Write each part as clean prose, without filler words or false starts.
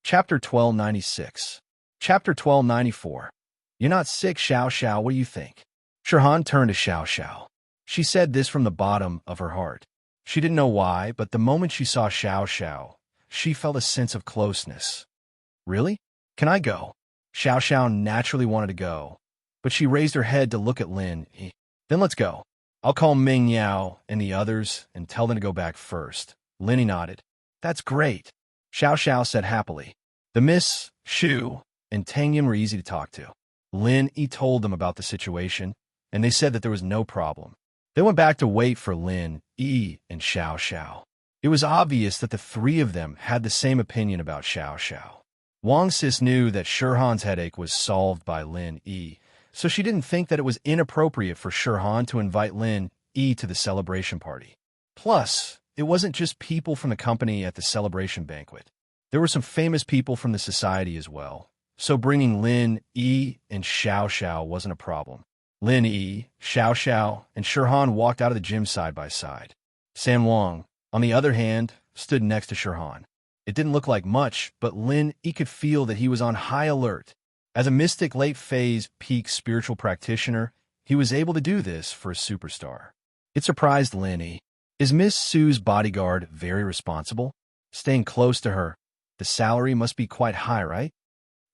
Chapter 1296. Chapter 1294. You're not sick, Xiao Xiao, what do you think? Shirhan turned to Xiao Xiao. She said this from the bottom of her heart. She didn't know why, but the moment she saw Xiao Xiao, she felt a sense of closeness. Really? Can I go? Xiao Xiao naturally wanted to go, but she raised her head to look at Lin. Then let's go. I'll call Ming Yao and the others and tell them to go back first. Lin nodded. That's great, Xiao Xiao said happily. The Miss Shu and Tang Yin were easy to talk to. Lin Yi told them about the situation, and they said that there was no problem. They went back to wait for Lin Yi and Xiao Xiao. It was obvious that the three of them had the same opinion about Xiao Xiao. Wang Sis knew that Shirhan's headache was solved by Lin Yi, so she didn't think that it was inappropriate for Shirhan to invite Lin Yi to the celebration party. Plus, it wasn't just people from the company at the celebration banquet. There were some famous people from the society as well, so bringing Lin Yi and Xiao Xiao wasn't a problem. Lin Yi, Xiao Xiao, and Shirhan walked out of the gym side by side. San Wang, on the other hand, stood next to Shirhan. It didn't look like much, but Lin Yi could feel that he was on high alert. As a mystic late-phase peak spiritual practitioner, he was able to do this for a superstar. It surprised Lin Yi. Is Miss Su's bodyguard very responsible? Staying close to her, the salary must be quite high, right?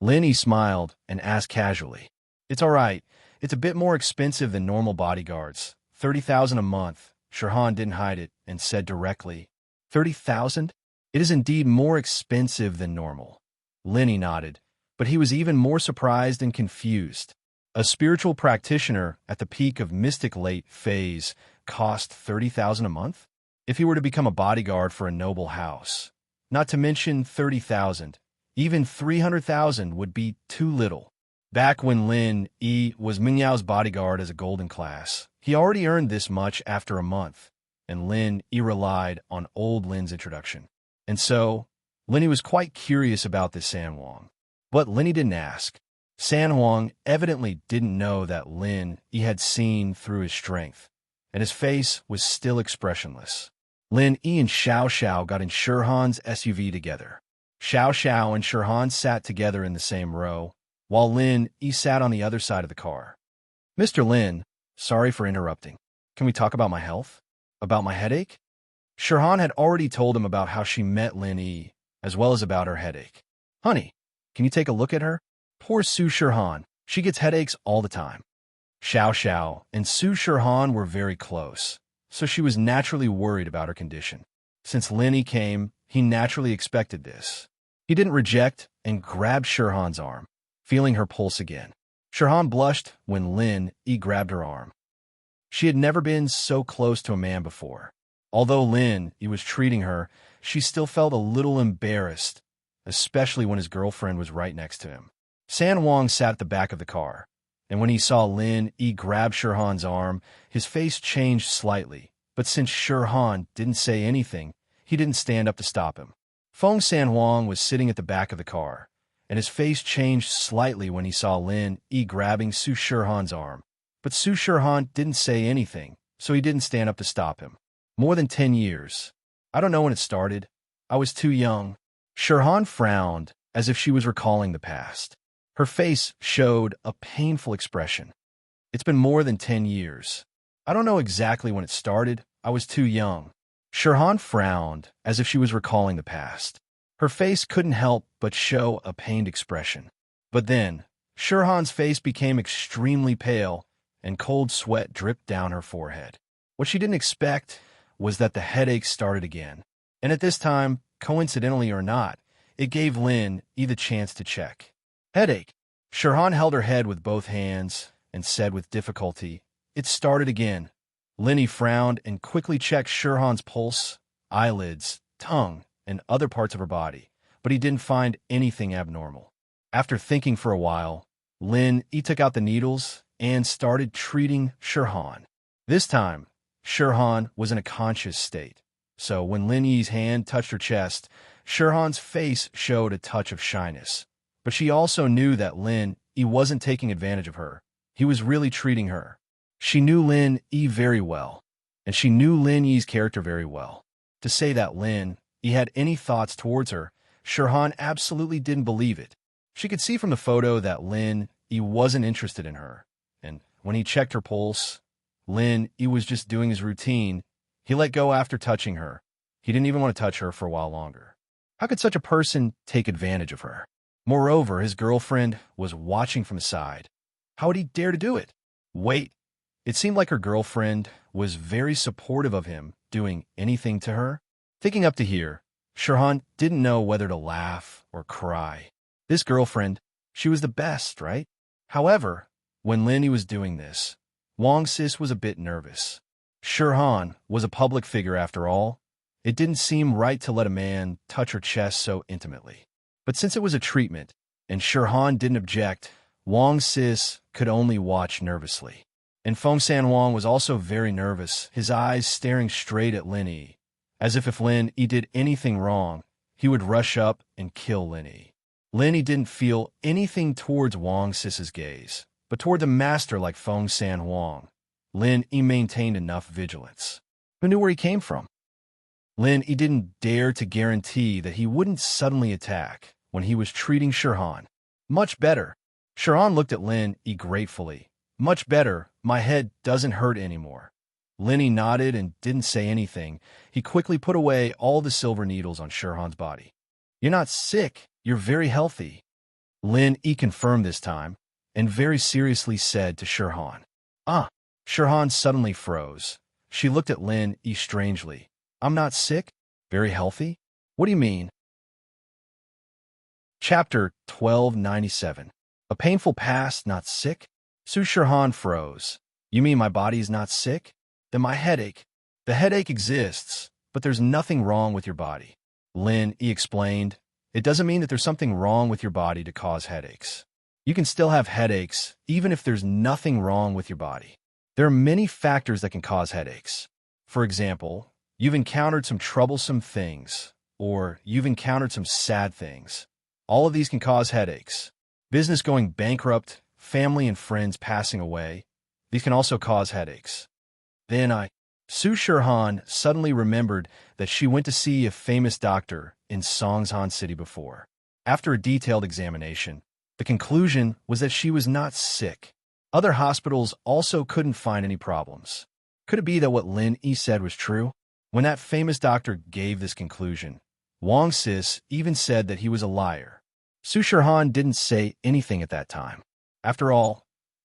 Lin Yi smiled and asked casually. It's all right. It's a bit more expensive than normal bodyguards. 30,000 a month. Shirhan didn't hide it and said directly. 30,000? It is indeed more expensive than normal. Lin Yi nodded, but he was even more surprised and confused. A spiritual practitioner at the peak of mystic late phase cost 30,000 a month? If he were to become a bodyguard for a noble house. Not to mention 30,000. Even 300,000 would be too little. Back when Lin Yi was Ming Yao's bodyguard as a golden class, he already earned this much after a month, and Lin Yi relied on old Lin's introduction. And so, Lin Yi was quite curious about this San Wang. But Lin Yi didn't ask. San Wang evidently didn't know that Lin Yi had seen through his strength, and his face was still expressionless. Lin Yi and Xiao Xiao got in Shirhan's SUV together. Xiao Xiao and Shirhan sat together in the same row, while Lin Yi sat on the other side of the car. Mr. Lin, sorry for interrupting. Can we talk about my health? About my headache? Shirhan had already told him about how she met Lin Yi, as well as about her headache. Honey, can you take a look at her? Poor Su Shirhan, she gets headaches all the time. Xiao Xiao and Su Shirhan were very close, so she was naturally worried about her condition. Since Lin Yi came, he naturally expected this. He didn't reject and grabbed Shirhan's arm, feeling her pulse again. Shirhan blushed when Lin Yi grabbed her arm. She had never been so close to a man before. Although Lin Yi was treating her, she still felt a little embarrassed, especially when his girlfriend was right next to him. San Wang sat at the back of the car, and when he saw Lin Yi grab Shirhan's arm, his face changed slightly, but since Shirhan didn't say anything, he didn't stand up to stop him. Feng San Wang was sitting at the back of the car, and his face changed slightly when he saw Lin Yi grabbing Su Shirhan's arm. But Su Shirhan didn't say anything, so he didn't stand up to stop him. More than 10 years. I don't know when it started. I was too young. Shirhan frowned, as if she was recalling the past. Her face showed a painful expression. It's been more than 10 years. I don't know exactly when it started. I was too young. Shirhan frowned, as if she was recalling the past. Her face couldn't help but show a pained expression. But then, Shirhan's face became extremely pale, and cold sweat dripped down her forehead. What she didn't expect was that the headache started again. And at this time, coincidentally or not, it gave Lin Yi the chance to check. Headache. Shirhan held her head with both hands and said with difficulty, It started again. Lin Yi frowned and quickly checked Shirhan's pulse, eyelids, tongue, and other parts of her body, but he didn't find anything abnormal. After thinking for a while, Lin Yi took out the needles and started treating Shirhan. This time, Shirhan was in a conscious state, so when Lin Yi's hand touched her chest, Shirhan's face showed a touch of shyness. But she also knew that Lin Yi wasn't taking advantage of her. He was really treating her. She knew Lin Yi very well, and she knew Lin Yi's character very well. To say that Lin Yi had any thoughts towards her, Shirhan absolutely didn't believe it. She could see from the photo that Lin Yi wasn't interested in her, and when he checked her pulse, Lin Yi was just doing his routine. He let go after touching her. He didn't even want to touch her for a while longer. How could such a person take advantage of her? Moreover, his girlfriend was watching from the side. How would he dare to do it? Wait, it seemed like her girlfriend was very supportive of him doing anything to her. Thinking up to here, Shirhan didn't know whether to laugh or cry. This girlfriend, she was the best, right? However, when Lindy was doing this, Wang Sis was a bit nervous. Shirhan was a public figure after all. It didn't seem right to let a man touch her chest so intimately. But since it was a treatment, and Shirhan didn't object, Wang Sis could only watch nervously. And Feng San Wang was also very nervous, his eyes staring straight at Lin Yi. As if Lin Yi did anything wrong, he would rush up and kill Lin Yi. Lin Yi didn't feel anything towards Wang Sis's gaze, but toward the master like Feng San Wang. Lin Yi maintained enough vigilance. Who knew where he came from? Lin Yi didn't dare to guarantee that he wouldn't suddenly attack when he was treating Shirhan. Much better. Shirhan looked at Lin Yi gratefully. Much better, my head doesn't hurt anymore. Lin Yi nodded and didn't say anything. He quickly put away all the silver needles on Shirhan's body. You're not sick, you're very healthy. Lin Yi confirmed this time, and very seriously said to Shirhan. Ah, Shirhan suddenly froze. She looked at Lin Yi strangely. I'm not sick? Very healthy? What do you mean? Chapter 1297. A painful past, not sick? Su Shirhan froze. You mean my body is not sick? Then my headache. The headache exists, but there's nothing wrong with your body. Lin Yi explained. It doesn't mean that there's something wrong with your body to cause headaches. You can still have headaches, even if there's nothing wrong with your body. There are many factors that can cause headaches. For example, you've encountered some troublesome things, or you've encountered some sad things. All of these can cause headaches. Business going bankrupt, family and friends passing away, these can also cause headaches. Then Su Shirhan suddenly remembered that she went to see a famous doctor in Songshan City before. After a detailed examination, the conclusion was that she was not sick. Other hospitals also couldn't find any problems. Could it be that what Lin Yi said was true? When that famous doctor gave this conclusion, Wang Sis even said that he was a liar. Su Shirhan didn't say anything at that time. After all,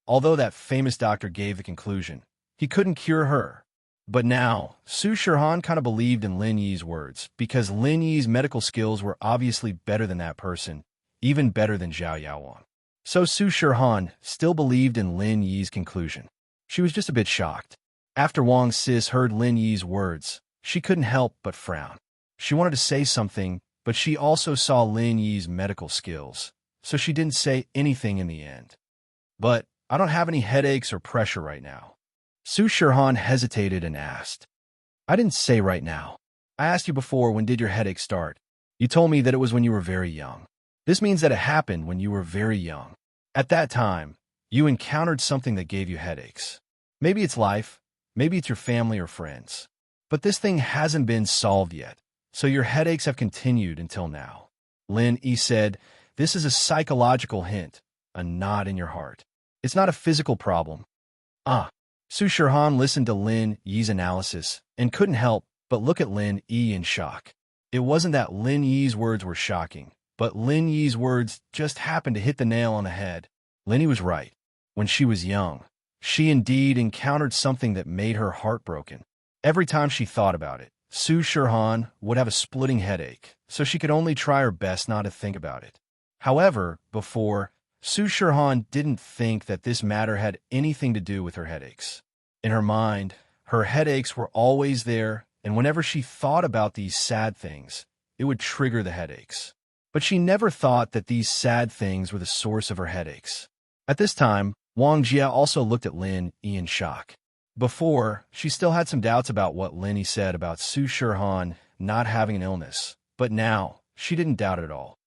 although that famous doctor gave the conclusion, he couldn't cure her. But now, Su Shirhan kind of believed in Lin Yi's words, because Lin Yi's medical skills were obviously better than that person, even better than Zhao Yaowang. So Su Shirhan still believed in Lin Yi's conclusion. She was just a bit shocked. After Wang Sis heard Lin Yi's words, she couldn't help but frown. She wanted to say something, but she also saw Lin Yi's medical skills, so she didn't say anything in the end. But I don't have any headaches or pressure right now. Su Shirhan hesitated and asked. I didn't say right now. I asked you before, when did your headache start? You told me that it was when you were very young. This means that it happened when you were very young. At that time, you encountered something that gave you headaches. Maybe it's life, maybe it's your family or friends. But this thing hasn't been solved yet, so your headaches have continued until now. Lin Yi said, this is a psychological hint, a knot in your heart. It's not a physical problem. Su Shirhan listened to Lin Yi's analysis and couldn't help but look at Lin Yi in shock. It wasn't that Lin Yi's words were shocking, but Lin Yi's words just happened to hit the nail on the head. Lin Yi was right. When she was young, she indeed encountered something that made her heartbroken. Every time she thought about it, Su Shirhan would have a splitting headache, so she could only try her best not to think about it. However, before, Su Shirhan didn't think that this matter had anything to do with her headaches. In her mind, her headaches were always there, and whenever she thought about these sad things, it would trigger the headaches. But she never thought that these sad things were the source of her headaches. At this time, Wang Jia also looked at Lin Yi in shock. Before, she still had some doubts about what Lin Yi said about Su Shirhan not having an illness, but now, she didn't doubt it at all.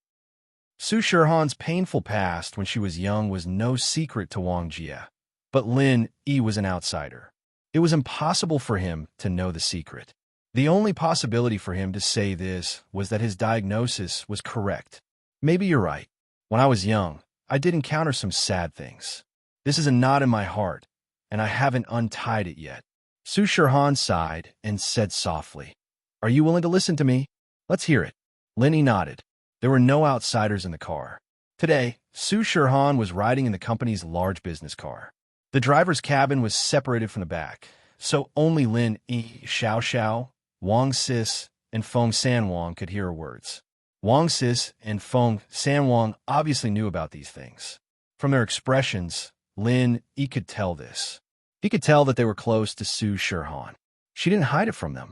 Su Shirhan's painful past when she was young was no secret to Wang Jia, but Lin Yi was an outsider. It was impossible for him to know the secret. The only possibility for him to say this was that his diagnosis was correct. Maybe you're right. When I was young, I did encounter some sad things. This is a knot in my heart, and I haven't untied it yet. Su Shirhan sighed and said softly, "Are you willing to listen to me? Let's hear it." Lenny nodded. There were no outsiders in the car. Today, Su Shirhan was riding in the company's large business car. The driver's cabin was separated from the back, so only Lin Yi Xiao Xiao, Wang Sis, and Feng Sanwang could hear her words. Wang Sis and Feng Sanwang obviously knew about these things. From their expressions, Lin Yi could tell this. He could tell that they were close to Su Shirhan. She didn't hide it from them.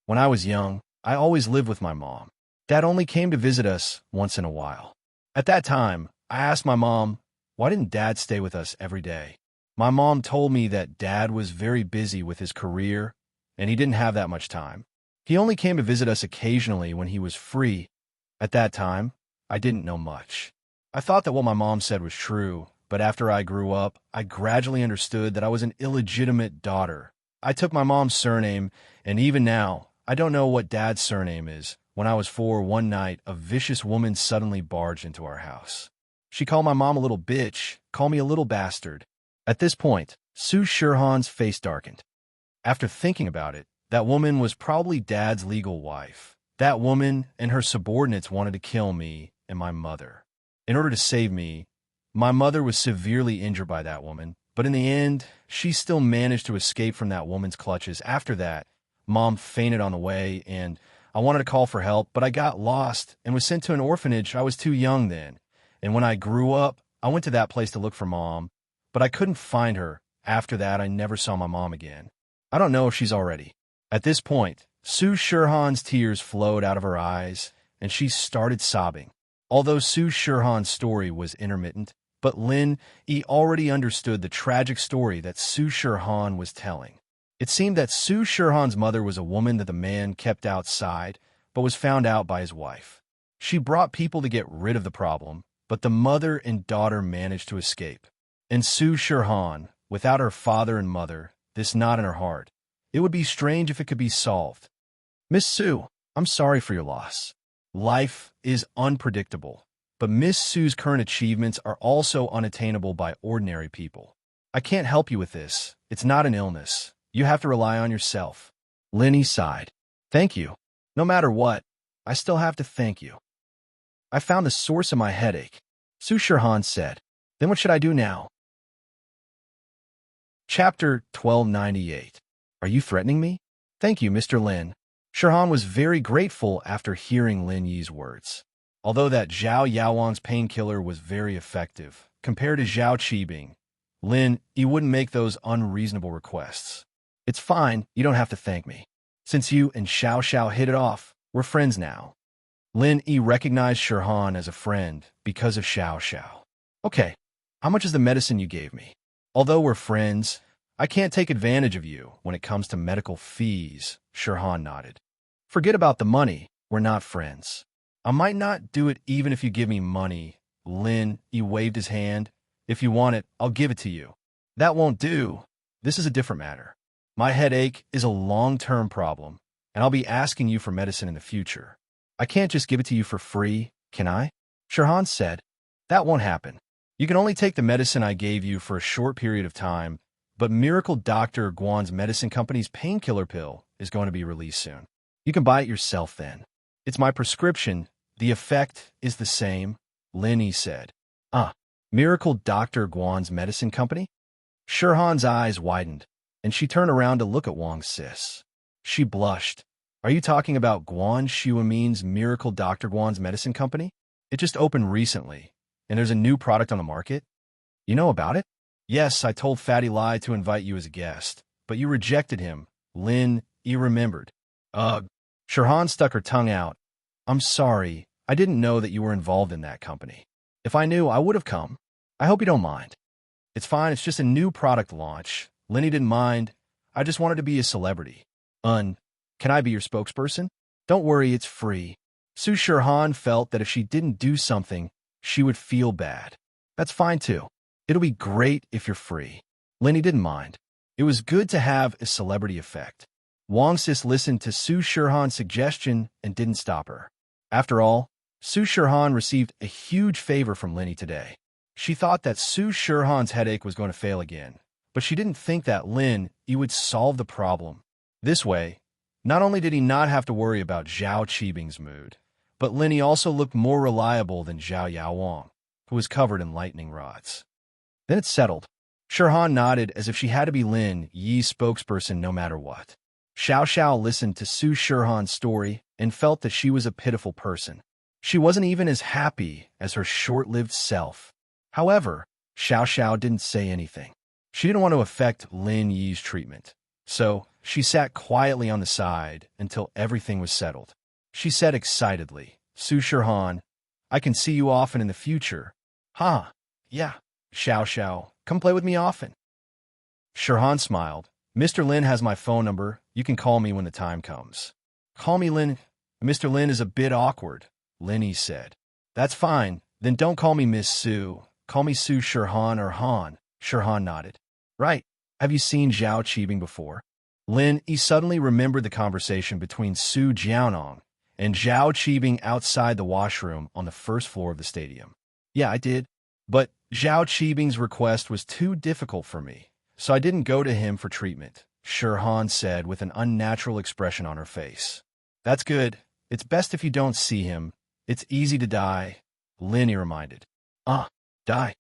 When I was young, I always lived with my mom. Dad only came to visit us once in a while. At that time, I asked my mom, why didn't Dad stay with us every day? My mom told me that Dad was very busy with his career, and he didn't have that much time. He only came to visit us occasionally when he was free. At that time, I didn't know much. I thought that what my mom said was true, but after I grew up, I gradually understood that I was an illegitimate daughter. I took my mom's surname, and even now, I don't know what Dad's surname is. When I was 4, one night, a vicious woman suddenly barged into our house. She called my mom a little bitch, called me a little bastard. At this point, Su Shirhan's face darkened. After thinking about it, that woman was probably Dad's legal wife. That woman and her subordinates wanted to kill me and my mother. In order to save me, my mother was severely injured by that woman, but in the end, she still managed to escape from that woman's clutches. After that, Mom fainted on the way, and I wanted to call for help, but I got lost and was sent to an orphanage. I was too young then. And when I grew up, I went to that place to look for Mom, but I couldn't find her. After that, I never saw my mom again. I don't know if she's already. At this point, Su Shirhan's tears flowed out of her eyes, and she started sobbing. Although Su Shirhan's story was intermittent, but Lin Yi already understood the tragic story that Su Shirhan was telling. It seemed that Su Shirhan's mother was a woman that the man kept outside, but was found out by his wife. She brought people to get rid of the problem, but the mother and daughter managed to escape. And Su Shirhan, without her father and mother, this knot in her heart, it would be strange if it could be solved. Miss Su, I'm sorry for your loss. Life is unpredictable, but Miss Su's current achievements are also unattainable by ordinary people. I can't help you with this. It's not an illness. You have to rely on yourself. Lenny sighed. Thank you. No matter what, I still have to thank you. I found the source of my headache. Su Shirhan said. Then what should I do now? Chapter 1298. Are you threatening me? Thank you, Mr. Lin. Shirhan was very grateful after hearing Lin Yi's words. Although that Zhao Yaowang's painkiller was very effective, compared to Zhao Qibing, Lin Yi wouldn't make those unreasonable requests. It's fine, you don't have to thank me. Since you and Xiao Xiao hit it off, we're friends now. Lin Yi recognized Shirhan as a friend because of Xiao Xiao. Okay, how much is the medicine you gave me? Although we're friends, I can't take advantage of you when it comes to medical fees, Shirhan nodded. Forget about the money, we're not friends. I might not do it even if you give me money. Lin Yi waved his hand. If you want it, I'll give it to you. That won't do. This is a different matter. My headache is a long-term problem, and I'll be asking you for medicine in the future. I can't just give it to you for free, can I? Shirhan said. That won't happen. You can only take the medicine I gave you for a short period of time, but Miracle Dr. Guan's medicine company's painkiller pill is going to be released soon. You can buy it yourself then. It's my prescription. The effect is the same, Lin Yi said. Miracle Dr. Guan's medicine company? Shirhan's eyes widened, and she turned around to look at Wang Sis. She blushed. Are you talking about Guan Xuemin's Miracle Dr. Guan's medicine company? It just opened recently, and there's a new product on the market? You know about it? Yes, I told Fatty Lai to invite you as a guest, but you rejected him. Lin Yi remembered. Ugh. Shirhan stuck her tongue out. I'm sorry. I didn't know that you were involved in that company. If I knew, I would have come. I hope you don't mind. It's fine. It's just a new product launch. Lenny didn't mind. I just wanted to be a celebrity. Can I be your spokesperson? Don't worry, it's free. Su Shirhan felt that if she didn't do something, she would feel bad. That's fine too. It'll be great if you're free. Lenny didn't mind. It was good to have a celebrity effect. Wang Sis listened to Su Shihan's suggestion and didn't stop her. After all, Su Shihan received a huge favor from Linny today. She thought that Su Shihan's headache was going to fail again, but she didn't think that Lin Yi would solve the problem. This way, not only did he not have to worry about Zhao Qibing's mood, but Lin Yi also looked more reliable than Zhao Yaowang, who was covered in lightning rods. Then it settled. Shihan nodded as if she had to be Lin Yi's spokesperson no matter what. Xiao Xiao listened to Su Shihan's story and felt that she was a pitiful person. She wasn't even as happy as her short-lived self. However, Xiao Xiao didn't say anything. She didn't want to affect Lin Yi's treatment, so she sat quietly on the side until everything was settled. She said excitedly, Su Shihan, I can see you often in the future. Huh, yeah, Xiao Xiao, come play with me often. Shihan smiled. Mr. Lin has my phone number. You can call me when the time comes. Call me Lin. Mr. Lin is a bit awkward, Lin Yi said. That's fine. Then don't call me Miss Su. Call me Su Shihan or Han. Shihan nodded. Right. Have you seen Zhao Qibing before? Lin Yi suddenly remembered the conversation between Su Jiaonong and Zhao Qibing outside the washroom on the first floor of the stadium. Yeah, I did. But Zhao Qibing's request was too difficult for me, so I didn't go to him for treatment, Shihan said with an unnatural expression on her face. That's good. It's best if you don't see him. It's easy to die, Lin Yi reminded. Die.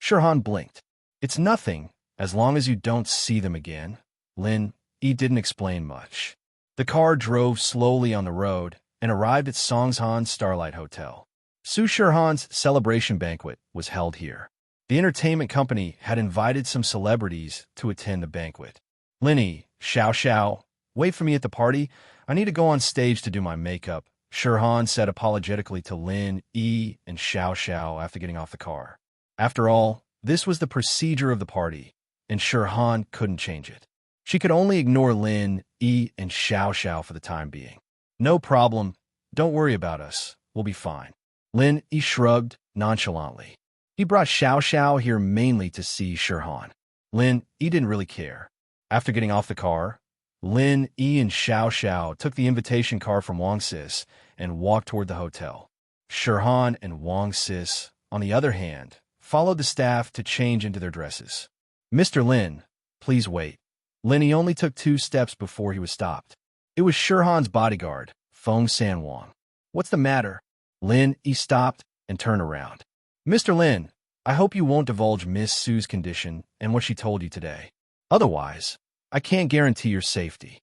Shihan blinked. It's nothing, as long as you don't see them again. Lin Yi didn't explain much. The car drove slowly on the road and arrived at Songshan Starlight Hotel. Su Shihan's celebration banquet was held here. The entertainment company had invited some celebrities to attend the banquet. Lin Yi, Xiao Xiao, wait for me at the party. I need to go on stage to do my makeup, Shihan said apologetically to Lin Yi and Xiao Xiao after getting off the car. After all, this was the procedure of the party, and Shihan couldn't change it. She could only ignore Lin Yi and Xiao Xiao for the time being. No problem. Don't worry about us. We'll be fine. Lin Yi shrugged nonchalantly. He brought Xiao Xiao here mainly to see Shihan. Lin Yi didn't really care. After getting off the car, Lin Yi and Xiao Xiao took the invitation card from Wang Sis and walked toward the hotel. Shihan and Wang Sis, on the other hand, followed the staff to change into their dresses. Mr. Lin, please wait. Lin Yi only took 2 steps before he was stopped. It was Shihan's bodyguard, Feng Sanwang. What's the matter? Lin Yi stopped and turned around. Mr. Lin, I hope you won't divulge Miss Su's condition and what she told you today. Otherwise, I can't guarantee your safety.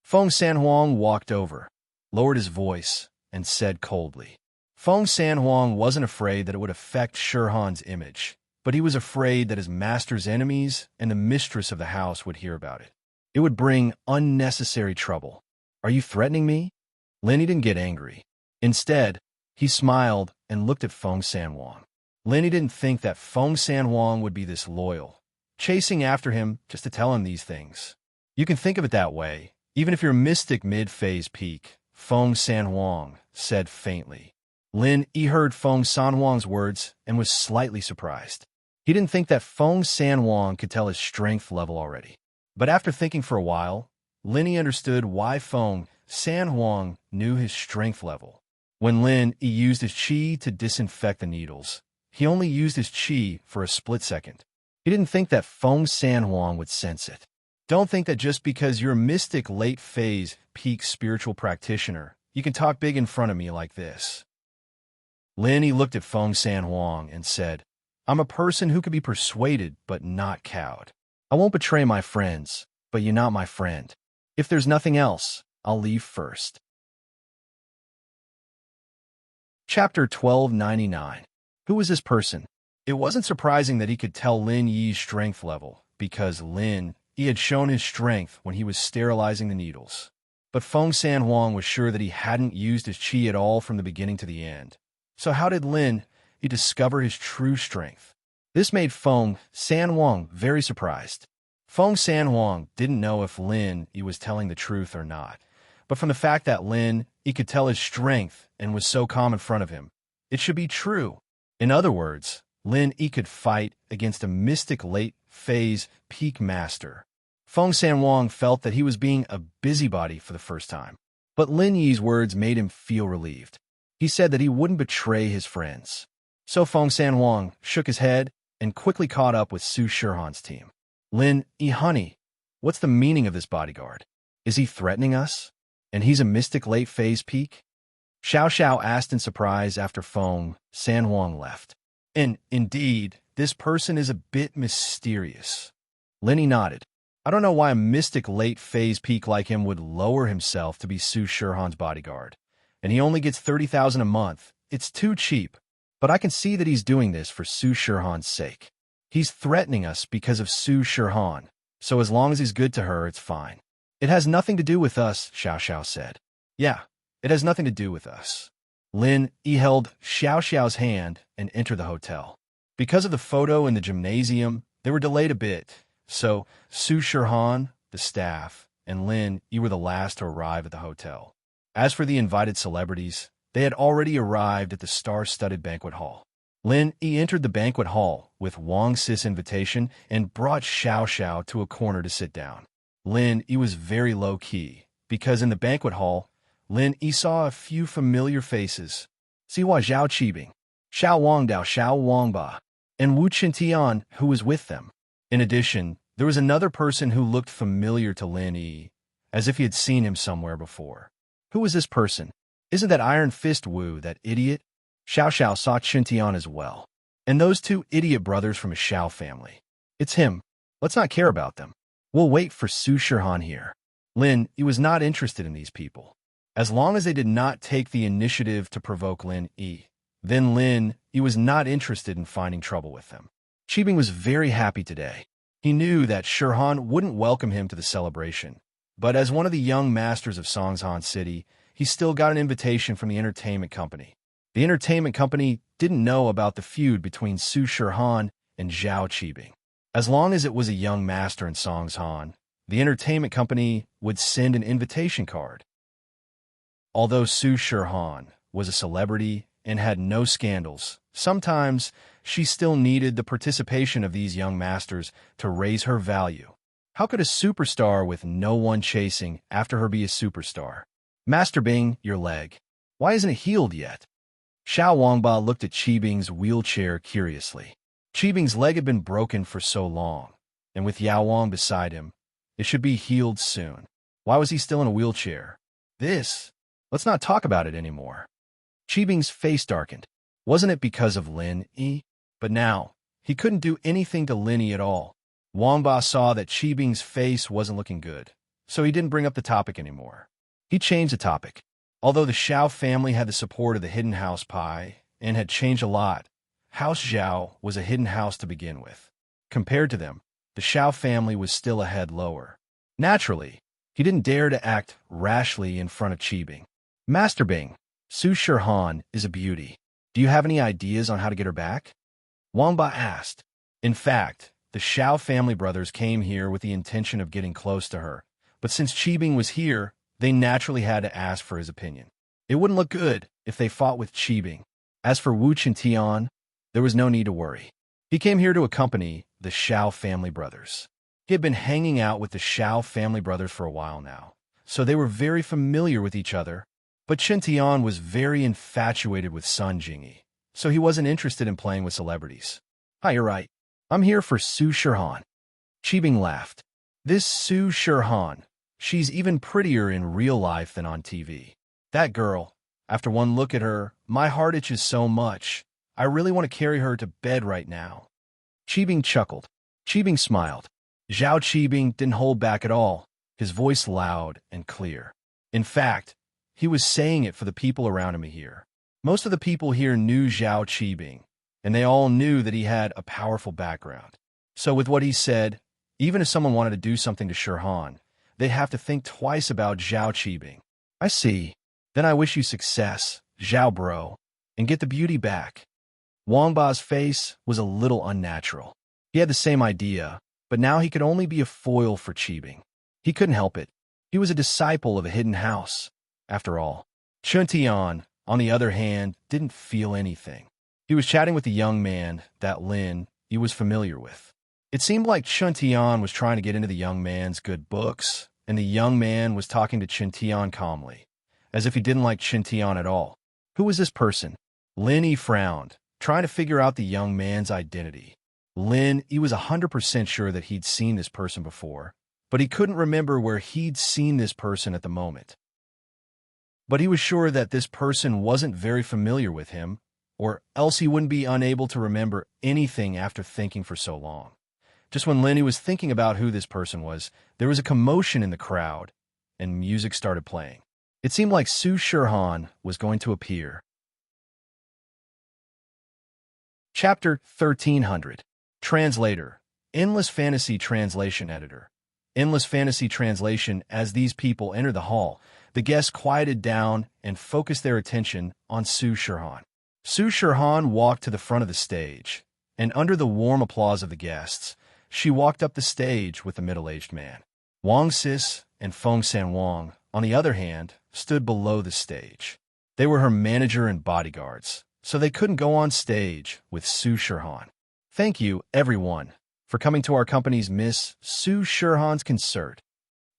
Feng Sanhuang walked over, lowered his voice, and said coldly. Feng Sanhuang wasn't afraid that it would affect Shihan's image, but he was afraid that his master's enemies and the mistress of the house would hear about it. It would bring unnecessary trouble. Are you threatening me? Lin Yi didn't get angry. Instead, he smiled and looked at Feng Sanhuang. Lin Yi didn't think that Feng Sanhuang would be this loyal, chasing after him just to tell him these things. You can think of it that way, even if you're mystic mid-phase peak, Feng Sanhuang said faintly. Lin Yi heard Feng Sanhuang's words and was slightly surprised. He didn't think that Feng Sanhuang could tell his strength level already. But after thinking for a while, Lin Yi understood why Feng Sanhuang knew his strength level. When Lin Yi used his qi to disinfect the needles, he only used his qi for a split second. He didn't think that Feng Sanhuang would sense it. Don't think that just because you're a mystic late-phase peak spiritual practitioner, you can talk big in front of me like this. Lin Yi looked at Feng Sanhuang and said, I'm a person who can be persuaded but not cowed. I won't betray my friends, but you're not my friend. If there's nothing else, I'll leave first. Chapter 1299. Who was this person? It wasn't surprising that he could tell Lin Yi's strength level, because Lin Yi had shown his strength when he was sterilizing the needles. But Feng Sanhuang was sure that he hadn't used his qi at all from the beginning to the end. So how did Lin Yi discover his true strength? This made Feng Sanhuang very surprised. Feng Sanhuang didn't know if Lin Yi was telling the truth or not, but from the fact that Lin Yi could tell his strength and was so calm in front of him, it should be true. In other words, Lin Yi could fight against a mystic late-phase peak master. Feng Sanwang felt that he was being a busybody for the first time. But Lin Yi's words made him feel relieved. He said that he wouldn't betray his friends. So Feng Sanwang shook his head and quickly caught up with Su Shihan's team. Lin Yi, honey, what's the meaning of this bodyguard? Is he threatening us? And he's a mystic late phase peak? Xiao Xiao asked in surprise after Feng Sanwang left. And indeed, this person is a bit mysterious. Lin Yi nodded. I don't know why a mystic late phase peak like him would lower himself to be Su Shihan's bodyguard. And he only gets 30,000 a month. It's too cheap. But I can see that he's doing this for Su Shihan's sake. He's threatening us because of Su Shihan, so as long as he's good to her, it's fine. It has nothing to do with us, Xiao Xiao said. Yeah, it has nothing to do with us. Lin Yi held Xiao Xiao's hand and entered the hotel. Because of the photo in the gymnasium, they were delayed a bit, so Su Shihan, the staff, and Lin Yi were the last to arrive at the hotel. As for the invited celebrities, they had already arrived at the star-studded banquet hall. Lin Yi entered the banquet hall with Wang Si's invitation and brought Xiao Xiao to a corner to sit down. Lin Yi was very low-key, because in the banquet hall, Lin Yi saw a few familiar faces. Siwa Zhao Qibing, Xiao Wangdao Xiao Wangba, and Wu Qintian, who was with them. In addition, there was another person who looked familiar to Lin Yi, as if he had seen him somewhere before. Who was this person? Isn't that Iron Fist Wu, that idiot? Xiao Xiao saw Qintian as well. And those two idiot brothers from a Xiao family. It's him. Let's not care about them. We'll wait for Su Shihan here. Lin Yi was not interested in these people. As long as they did not take the initiative to provoke Lin Yi, then Lin Yi was not interested in finding trouble with them. Qibing was very happy today. He knew that Shihan wouldn't welcome him to the celebration, but as one of the young masters of Songshan City, he still got an invitation from the entertainment company. The entertainment company didn't know about the feud between Su Shihan and Zhao Qibing. As long as it was a young master in Songshan, the entertainment company would send an invitation card. Although Su Shihan was a celebrity and had no scandals, sometimes she still needed the participation of these young masters to raise her value. How could a superstar with no one chasing after her be a superstar? Master Bing, your leg. Why isn't it healed yet? Xiao Wangba looked at Qibing's wheelchair curiously. Qibing's leg had been broken for so long, and with Yao Wang beside him, it should be healed soon. Why was he still in a wheelchair? Let's not talk about it anymore. Qibing's face darkened. Wasn't it because of Lin Yi? But now, he couldn't do anything to Lin Yi at all. Wangba saw that Qibing's face wasn't looking good, so he didn't bring up the topic anymore. He changed the topic. Although the Xiao family had the support of the hidden house Pai and had changed a lot, House Zhao was a hidden house to begin with. Compared to them, the Xiao family was still a head lower. Naturally, he didn't dare to act rashly in front of Qibing. Master Bing, Su Shihan is a beauty. Do you have any ideas on how to get her back? Wangba asked. In fact, the Xiao family brothers came here with the intention of getting close to her, but since Qibing was here, they naturally had to ask for his opinion. It wouldn't look good if they fought with Qibing. As for Wu Qintian, there was no need to worry. He came here to accompany the Xiao family brothers. He had been hanging out with the Xiao family brothers for a while now, so they were very familiar with each other, but Qintian was very infatuated with Sun Jingyi, so he wasn't interested in playing with celebrities. Hi, you're right. I'm here for Su Shihan. Qibing laughed. This Su Shihan, she's even prettier in real life than on TV. That girl, after one look at her, my heart itches so much. I really want to carry her to bed right now. Qibing chuckled. Qibing smiled. Zhao Qibing didn't hold back at all, his voice loud and clear. In fact, he was saying it for the people around him here. Most of the people here knew Zhao Qibing, and they all knew that he had a powerful background. So with what he said, even if someone wanted to do something to Shihan, they'd have to think twice about Zhao Qibing. I see. Then I wish you success, Zhao bro, and get the beauty back. Wangba's face was a little unnatural. He had the same idea, but now he could only be a foil for Qibing. He couldn't help it. He was a disciple of a hidden house. After all, Qintian, on the other hand, didn't feel anything. He was chatting with a young man that Lin Yi was familiar with. It seemed like Chuntian was trying to get into the young man's good books, and the young man was talking to Chuntian calmly, as if he didn't like Chuntian at all. Who was this person? Lin Yi frowned, trying to figure out the young man's identity. Lin Yi was 100% sure that he'd seen this person before, but he couldn't remember where he'd seen this person at the moment. But he was sure that this person wasn't very familiar with him, or else he wouldn't be unable to remember anything after thinking for so long. Just when Lin Yi was thinking about who this person was, there was a commotion in the crowd, and music started playing. It seemed like Su Shirhan was going to appear. Chapter 1300. Translator. Endless Fantasy Translation Editor. Endless Fantasy Translation. As these people entered the hall, the guests quieted down and focused their attention on Su Shirhan. Su Shirhan walked to the front of the stage, and under the warm applause of the guests, she walked up the stage with the middle-aged man. Wang Sis and Feng San Wang, on the other hand, stood below the stage. They were her manager and bodyguards, so they couldn't go on stage with Su Shirhan. Thank you, everyone, for coming to our company's Miss Su Shirhan's concert.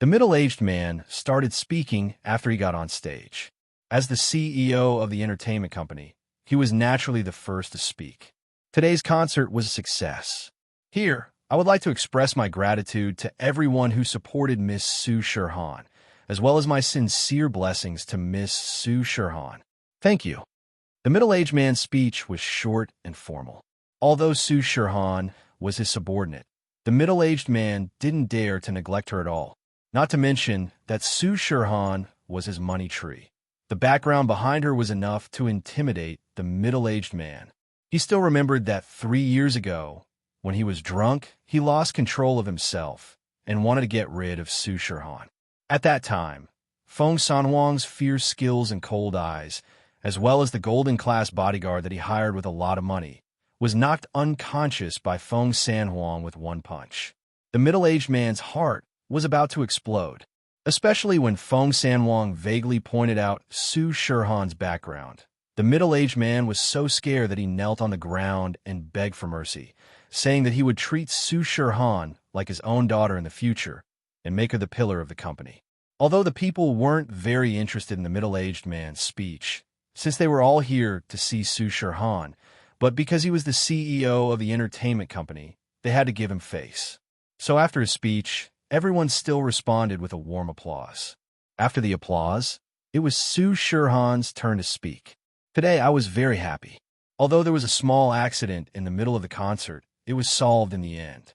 The middle-aged man started speaking after he got on stage. As the CEO of the entertainment company, he was naturally the first to speak. Today's concert was a success. Here, I would like to express my gratitude to everyone who supported Miss Su Shirhan, as well as my sincere blessings to Miss Su Shirhan. Thank you. The middle-aged man's speech was short and formal. Although Su Shirhan was his subordinate, the middle-aged man didn't dare to neglect her at all, not to mention that Su Shirhan was his money tree. The background behind her was enough to intimidate the middle-aged man. He still remembered that 3 years ago, when he was drunk, he lost control of himself and wanted to get rid of Su Shirhan. At that time, Feng Sanwang's fierce skills and cold eyes, as well as the golden-class bodyguard that he hired with a lot of money, was knocked unconscious by Feng Sanhuang with one punch. The middle-aged man's heart was about to explode, especially when Feng Sanhuang vaguely pointed out Su Shirhan's background. The middle-aged man was so scared that he knelt on the ground and begged for mercy, saying that he would treat Su Shirhan like his own daughter in the future and make her the pillar of the company. Although the people weren't very interested in the middle-aged man's speech, since they were all here to see Su Shirhan, but because he was the CEO of the entertainment company, they had to give him face. So after his speech, everyone still responded with a warm applause. After the applause, it was Su Shirhan's turn to speak. Today I was very happy. Although there was a small accident in the middle of the concert, it was solved in the end.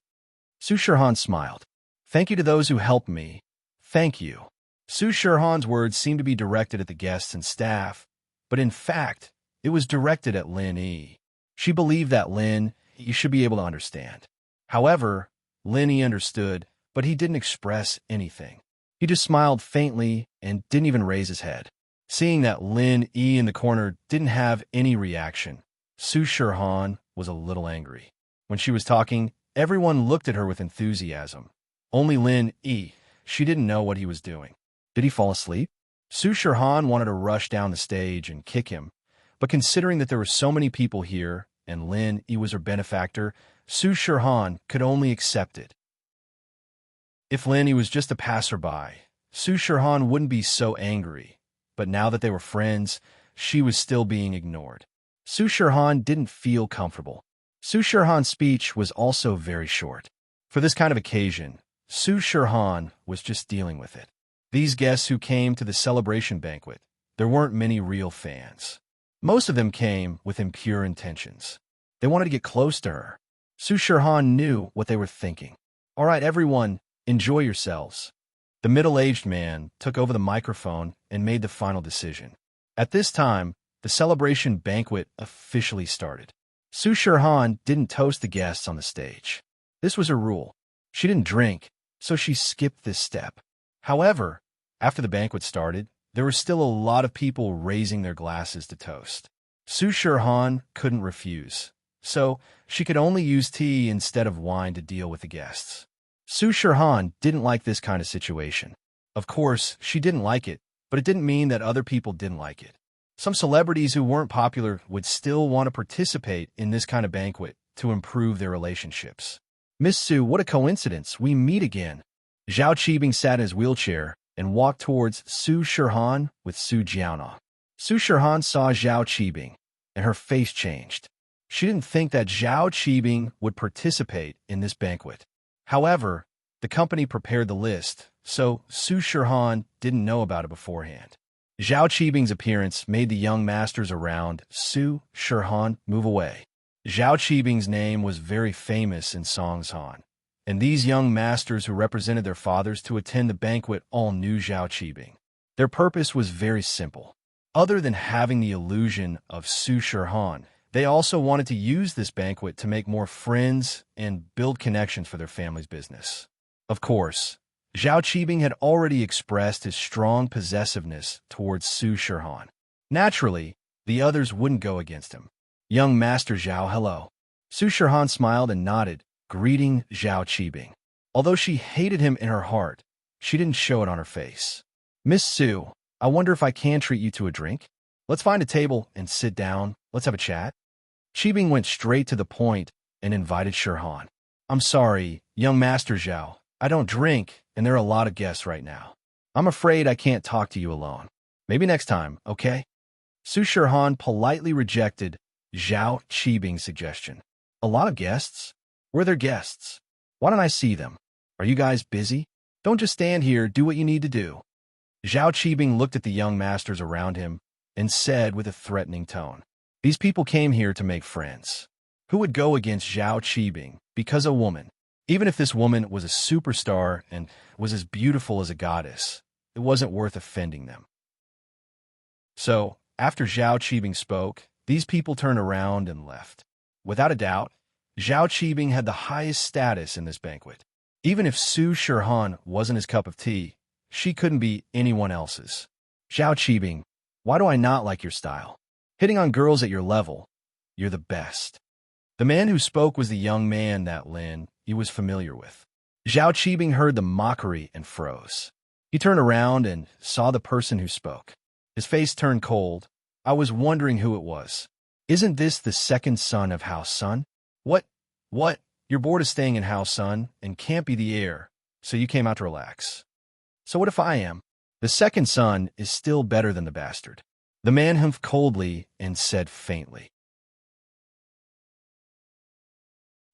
Su Shirhan smiled. Thank you to those who helped me. Thank you. Su Shirhan's words seemed to be directed at the guests and staff, but in fact, it was directed at Lin Yi. She believed that Lin Yi should be able to understand. However, Lin Yi understood, but he didn't express anything. He just smiled faintly and didn't even raise his head. Seeing that Lin Yi in the corner didn't have any reaction, Su Shirhan was a little angry. When she was talking, everyone looked at her with enthusiasm. Only Lin Yi, she didn't know what he was doing. Did he fall asleep? Su Shirhan wanted to rush down the stage and kick him, but considering that there were so many people here and Lin Yi was her benefactor, Su Shirhan could only accept it. If Lin Yi was just a passerby, Su Shirhan wouldn't be so angry, but now that they were friends, she was still being ignored. Su Shirhan didn't feel comfortable. Su Shirhan's speech was also very short. For this kind of occasion, Su Shirhan was just dealing with it. These guests who came to the celebration banquet, there weren't many real fans. Most of them came with impure intentions. They wanted to get close to her. Su Shirhan knew what they were thinking. All right, everyone, enjoy yourselves. The middle-aged man took over the microphone and made the final decision. At this time, the celebration banquet officially started. Su Shirhan didn't toast the guests on the stage. This was her rule. She didn't drink, so she skipped this step. However, after the banquet started, there were still a lot of people raising their glasses to toast. Su Shirhan couldn't refuse, so she could only use tea instead of wine to deal with the guests. Su Shirhan didn't like this kind of situation. Of course, she didn't like it, but it didn't mean that other people didn't like it. Some celebrities who weren't popular would still want to participate in this kind of banquet to improve their relationships. Miss Su, what a coincidence. We meet again. Zhao Qibing sat in his wheelchair and walked towards Su Shihan with Su Jiaona. Su Shihan saw Zhao Qibing, and her face changed. She didn't think that Zhao Qibing would participate in this banquet. However, the company prepared the list, so Su Shihan didn't know about it beforehand. Zhao Qibing's appearance made the young masters around Su Shihan move away. Zhao Qibing's name was very famous in Songshan, and these young masters who represented their fathers to attend the banquet all knew Zhao Qibing. Their purpose was very simple. Other than having the illusion of Su Shihan, they also wanted to use this banquet to make more friends and build connections for their family's business. Of course, Zhao Qibing had already expressed his strong possessiveness towards Su Shihan. Naturally, the others wouldn't go against him. Young Master Zhao, hello. Su Shihan smiled and nodded, greeting Zhao Qibing. Although she hated him in her heart, she didn't show it on her face. Miss Su, I wonder if I can treat you to a drink? Let's find a table and sit down. Let's have a chat. Qibing went straight to the point and invited Shihan. I'm sorry, young Master Zhao. I don't drink, and there are a lot of guests right now. I'm afraid I can't talk to you alone. Maybe next time, okay? Su Shihan politely rejected Zhao Qibing's suggestion. A lot of guests? Where are their guests? Why don't I see them? Are you guys busy? Don't just stand here, do what you need to do. Zhao Qibing looked at the young masters around him and said with a threatening tone, these people came here to make friends. Who would go against Zhao Qibing because a woman? Even if this woman was a superstar and was as beautiful as a goddess, it wasn't worth offending them. So, after Zhao Qibing spoke, these people turned around and left. Without a doubt, Zhao Qibing had the highest status in this banquet. Even if Su Shihan wasn't his cup of tea, she couldn't be anyone else's. Zhao Qibing, why do I not like your style? Hitting on girls at your level, you're the best. The man who spoke was the young man that Lin he was familiar with. Zhao Qibing heard the mockery and froze. He turned around and saw the person who spoke. His face turned cold. I was wondering who it was. Isn't this the second son of House Sun? What? You're bored of staying in House Sun and can't be the heir, so you came out to relax. So what if I am? The second son is still better than the bastard. The man humphed coldly and said faintly.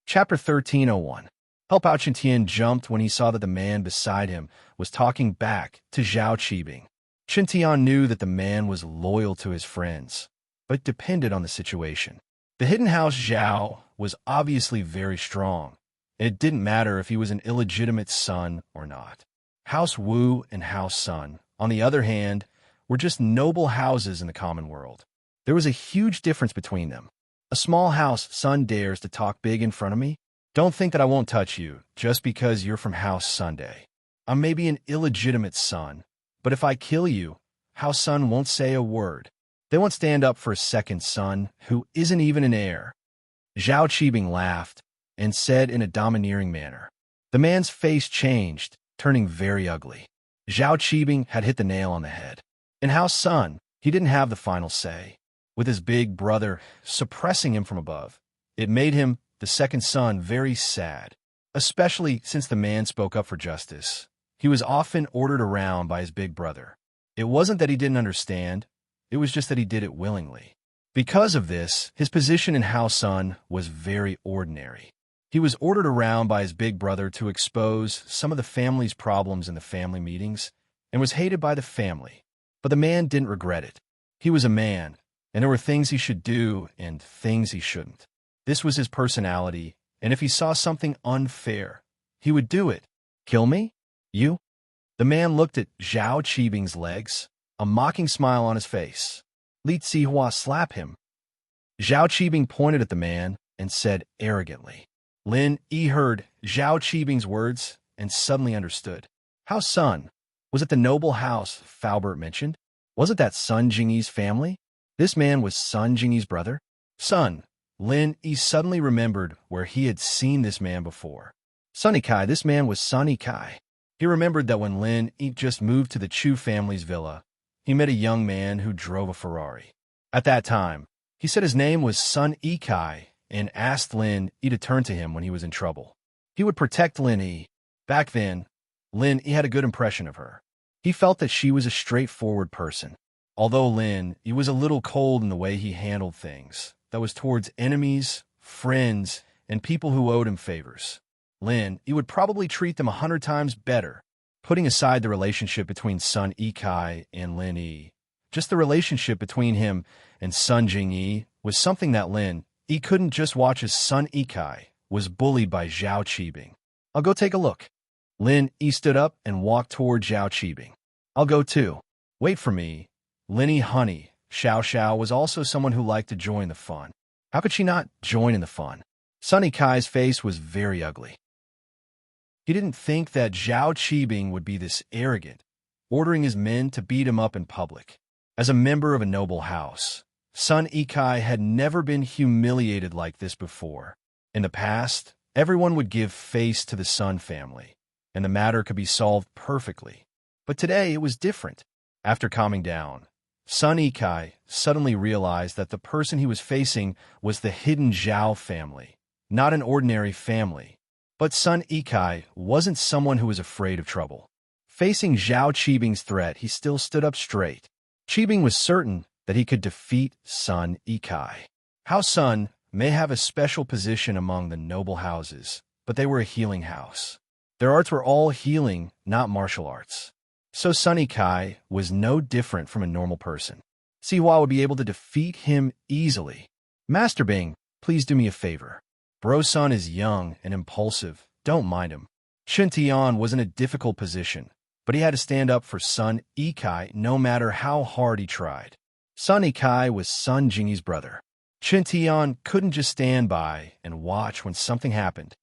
Chapter 1301. Help Out Chen jumped when he saw that the man beside him was talking back to Zhao Qibing. Chen Tian knew that the man was loyal to his friends, but depended on the situation. The hidden house Zhao was obviously very strong, and it didn't matter if he was an illegitimate son or not. House Wu and House Sun, on the other hand, were just noble houses in the common world. There was a huge difference between them. A small house Sun dares to talk big in front of me? Don't think that I won't touch you just because you're from House Sunday. I'm maybe an illegitimate son, but if I kill you, House Sun won't say a word. They won't stand up for a second son who isn't even an heir. Zhao Qibing laughed and said in a domineering manner. The man's face changed, turning very ugly. Zhao Qibing had hit the nail on the head. In House Sun, he didn't have the final say. With his big brother suppressing him from above, it made him, the second son, very sad, especially since the man spoke up for justice. He was often ordered around by his big brother. It wasn't that he didn't understand, it was just that he did it willingly. Because of this, his position in House Sun was very ordinary. He was ordered around by his big brother to expose some of the family's problems in the family meetings and was hated by the family. But the man didn't regret it. He was a man, and there were things he should do and things he shouldn't. This was his personality, and if he saw something unfair, he would do it. Kill me? You? The man looked at Zhao Qibing's legs, a mocking smile on his face. Li Zihua slap him. Zhao Qibing pointed at the man and said arrogantly. Lin Yi heard Zhao Qibing's words and suddenly understood. House Sun. Was it the noble house Faubert mentioned? Wasn't that Sun Jingyi's family? This man was Sun Jingyi's brother? Sun. Lin Yi suddenly remembered where he had seen this man before. Sun Kai, this man was Sun Kai. He remembered that when Lin Yi just moved to the Chu family's villa, he met a young man who drove a Ferrari. At that time, he said his name was Sun Kai and asked Lin Yi to turn to him when he was in trouble. He would protect Lin Yi. Back then, Lin Yi had a good impression of her. He felt that she was a straightforward person. Although Lin Yi was a little cold in the way he handled things, that was towards enemies, friends, and people who owed him favors. Lin Yi would probably treat them 100 times better. Putting aside the relationship between Sun Yikai and Lin Yi, just the relationship between him and Sun Jingyi was something that Lin Yi couldn't just watch as Sun Yikai was bullied by Zhao Qibing. I'll go take a look. Lin Yi stood up and walked toward Zhao Qibing. I'll go too. Wait for me. Lin Yi honey. Xiao Xiao was also someone who liked to join the fun. How could she not join in the fun? Sun Yikai's face was very ugly. He didn't think that Zhao Qibing would be this arrogant, ordering his men to beat him up in public. As a member of a noble house, Sun Yikai had never been humiliated like this before. In the past, everyone would give face to the Sun family, and the matter could be solved perfectly. But today it was different. After calming down, Sun Yikai suddenly realized that the person he was facing was the hidden Zhao family, not an ordinary family. But Sun Yikai wasn't someone who was afraid of trouble. Facing Zhao Qibing's threat, he still stood up straight. Qibing was certain that he could defeat Sun Yikai. How Sun may have a special position among the noble houses, but they were a healing house. Their arts were all healing, not martial arts. So Sun Yikai was no different from a normal person. Sihua would be able to defeat him easily. Master Bing, please do me a favor. Bro Sun is young and impulsive. Don't mind him. Chen Tian was in a difficult position, but he had to stand up for Sun Yikai no matter how hard he tried. Sun Yikai was Sun Jingyi's brother. Chen Tian couldn't just stand by and watch when something happened.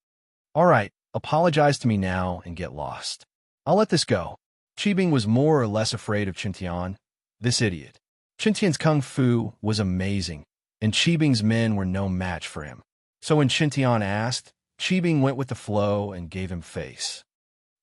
All right, apologize to me now and get lost. I'll let this go. Qibing was more or less afraid of Chen Tian, this idiot. Chen Tian's kung fu was amazing, and Qibing's men were no match for him. So when Chen Tian asked, Qibing went with the flow and gave him face.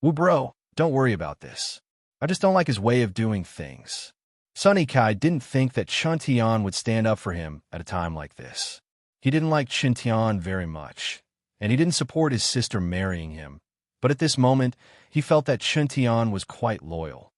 Wu bro, don't worry about this. I just don't like his way of doing things. Sun Yikai didn't think that Chen Tian would stand up for him at a time like this. He didn't like Chen Tian very much, and he didn't support his sister marrying him. But at this moment, he felt that Chen Tian was quite loyal.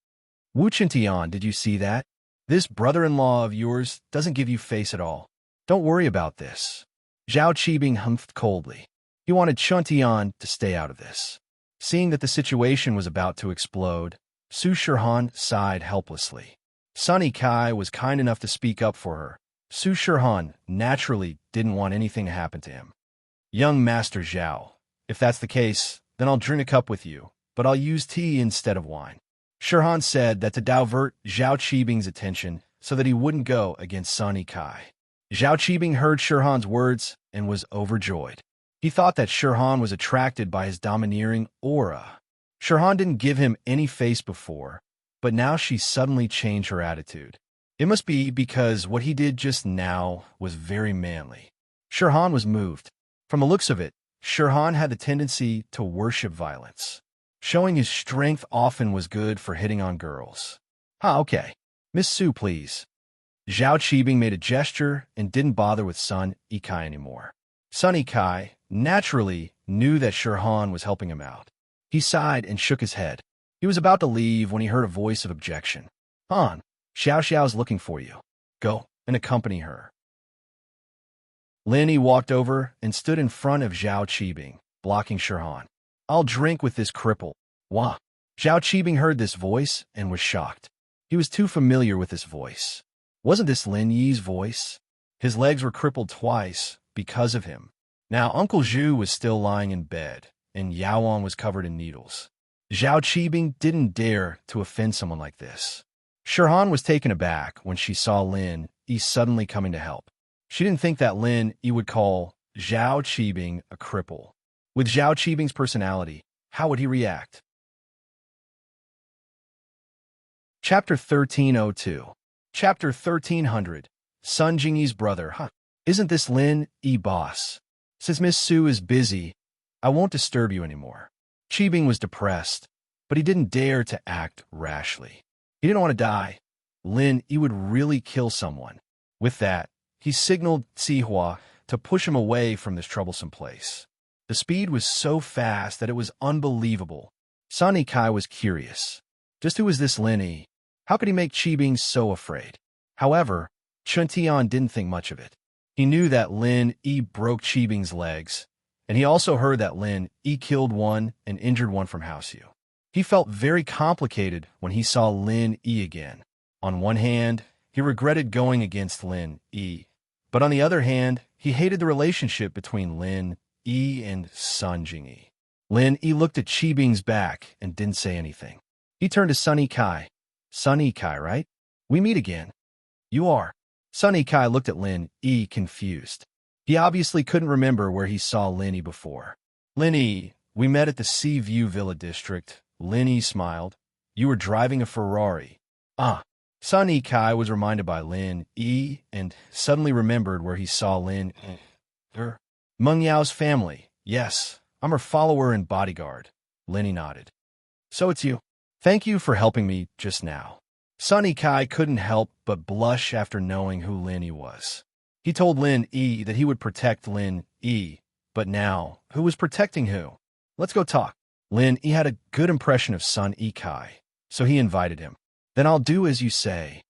Wu Chen Tian, did you see that? This brother-in-law of yours doesn't give you face at all. Don't worry about this. Zhao Qibing humphed coldly. He wanted Chen Tian to stay out of this. Seeing that the situation was about to explode, Su Shihan sighed helplessly. Sun Yikai was kind enough to speak up for her. Su Shihan naturally didn't want anything to happen to him. Young Master Zhao, if that's the case, then I'll drink a cup with you, but I'll use tea instead of wine. Shihan said that to divert Zhao Qibing's attention so that he wouldn't go against Sun Yikai. Zhao Qibing heard Shihan's words and was overjoyed. He thought that Shihan was attracted by his domineering aura. Shihan didn't give him any face before, but now she suddenly changed her attitude. It must be because what he did just now was very manly. Shihan was moved. From the looks of it, Shihan had the tendency to worship violence. Showing his strength often was good for hitting on girls. Okay. Miss Su, please. Zhao Qibing made a gesture and didn't bother with Sun Yikai anymore. Sun Yikai naturally knew that Shihan was helping him out. He sighed and shook his head. He was about to leave when he heard a voice of objection. Han, Xiao Xiao's looking for you. Go and accompany her. Lin Yi walked over and stood in front of Zhao Qibing, blocking Shihan. I'll drink with this cripple. Wah. Zhao Qibing heard this voice and was shocked. He was too familiar with this voice. Wasn't this Lin Yi's voice? His legs were crippled twice because of him. Now Uncle Zhu was still lying in bed, and Yaoan was covered in needles. Zhao Qibing didn't dare to offend someone like this. Shihan was taken aback when she saw Lin Yi suddenly coming to help. She didn't think that Lin Yi would call Zhao Qibing a cripple. With Zhao Qibing's personality, how would he react? Chapter 1302. Chapter 1300. Sun Jingyi's brother. Isn't this Lin Yi, boss? Since Miss Su is busy, I won't disturb you anymore. Qibing was depressed, but he didn't dare to act rashly. He didn't want to die. Lin Yi would really kill someone. With that, he signaled Sihua to push him away from this troublesome place. The speed was so fast that it was unbelievable. Sun Yikai was curious. Just who was this Lin Yi? How could he make Qibing so afraid? However, Chun Tian didn't think much of it. He knew that Lin Yi broke Qibing's legs, and he also heard that Lin Yi killed one and injured one from House Yu. He felt very complicated when he saw Lin Yi again. On one hand, he regretted going against Lin Yi, but on the other hand, he hated the relationship between Lin Yi and Sun Jingyi. Lin Yi looked at Qibing's back and didn't say anything. He turned to Sun Yikai. Sun Yikai, right? We meet again. You are. Sun Yikai looked at Lin Yi confused. He obviously couldn't remember where he saw Lin Yi before. Lin Yi, we met at the Sea View Villa District. Lin Yi smiled. You were driving a Ferrari. Ah. Sun Yikai was reminded by Lin Yi and suddenly remembered where he saw Lin Meng Yao's family. Yes, I'm her follower and bodyguard. Lin Yi nodded. So it's you. Thank you for helping me just now. Sun Yikai couldn't help but blush after knowing who Lin Yi was. He told Lin Yi that he would protect Lin Yi, but now, who was protecting who? Let's go talk. Lin Yi had a good impression of Sun Yikai, so he invited him. Then I'll do as you say.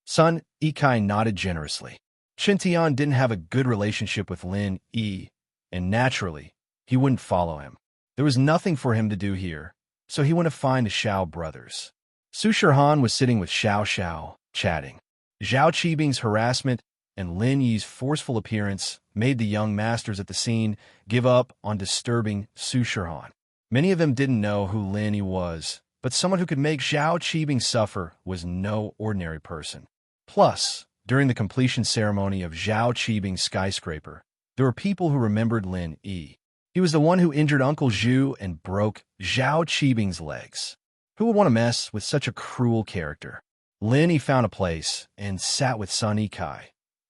Sun Yikai nodded generously. Chun Tian didn't have a good relationship with Lin Yi, and naturally, he wouldn't follow him. There was nothing for him to do here, so he went to find the Xiao brothers. Su Shihan was sitting with Xiao Xiao, chatting. Zhao Qibing's harassment and Lin Yi's forceful appearance made the young masters at the scene give up on disturbing Su Shihan. Many of them didn't know who Lin Yi was, but someone who could make Zhao Qibing suffer was no ordinary person. Plus, during the completion ceremony of Zhao Qibing's skyscraper, there were people who remembered Lin Yi. He was the one who injured Uncle Zhu and broke Zhao Qibing's legs. Who would want to mess with such a cruel character? Lin Yi found a place and sat with Sun Yikai.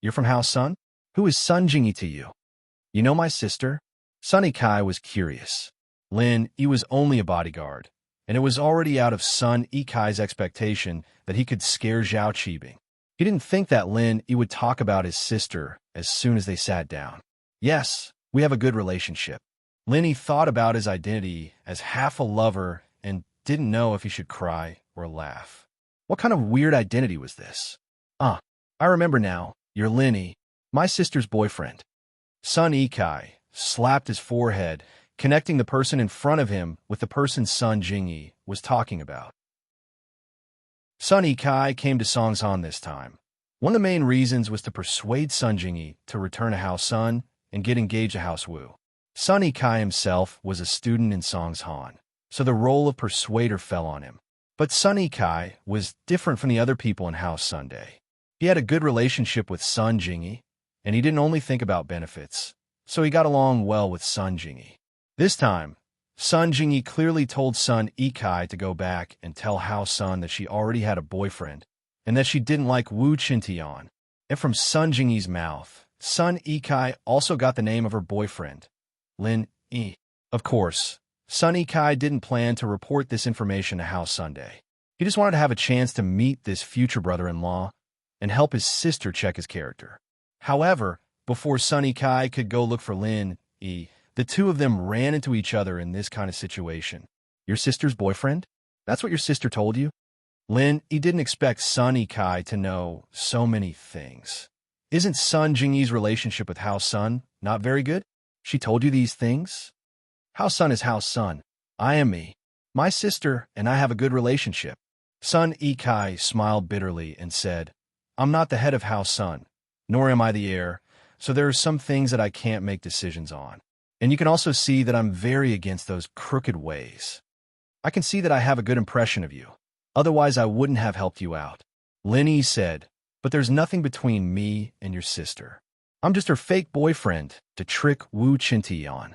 You're from House Sun? Who is Sun Jingyi to you? You know my sister? Sun Yikai was curious. Lin Yi was only a bodyguard, and it was already out of Sun Yikai's expectation that he could scare Zhao Qibing. He didn't think that Lin Yi would talk about his sister as soon as they sat down. Yes, we have a good relationship. Lin Yi thought about his identity as half a lover and didn't know if he should cry or laugh. What kind of weird identity was this? I remember now. You're Lin Yi, my sister's boyfriend. Sun Yikai slapped his forehead, connecting the person in front of him with the person Sun Jingyi was talking about. Sun Yikai came to Songshan this time. One of the main reasons was to persuade Sun Jingyi to return to House Sun and get engaged to House Wu. Sun Yikai himself was a student in Songshan, so the role of persuader fell on him. But Sun Yikai was different from the other people in House Sunday. He had a good relationship with Sun Jingyi, and he didn't only think about benefits, so he got along well with Sun Jingyi. This time, Sun Jingyi clearly told Sun Yikai to go back and tell House Sun that she already had a boyfriend, and that she didn't like Wu Qintian. And from Sun Jingyi's mouth, Sun Yikai also got the name of her boyfriend, Lin Yi. Of course, Sun Yikai didn't plan to report this information to House Sunday. He just wanted to have a chance to meet this future brother-in-law and help his sister check his character. However, before Sun Yikai could go look for Lin Yi, the two of them ran into each other in this kind of situation. Your sister's boyfriend? That's what your sister told you? Lin Yi didn't expect Sun Yikai to know so many things. Isn't Sun Jingyi's relationship with House Sun not very good? She told you these things? House Sun is House Sun. I am me. My sister and I have a good relationship. Sun Yikai smiled bitterly and said, I'm not the head of House Sun, nor am I the heir, so there are some things that I can't make decisions on. And you can also see that I'm very against those crooked ways. I can see that I have a good impression of you. Otherwise, I wouldn't have helped you out. Lin Yi said, but there's nothing between me and your sister. I'm just her fake boyfriend to trick Wu Qintian.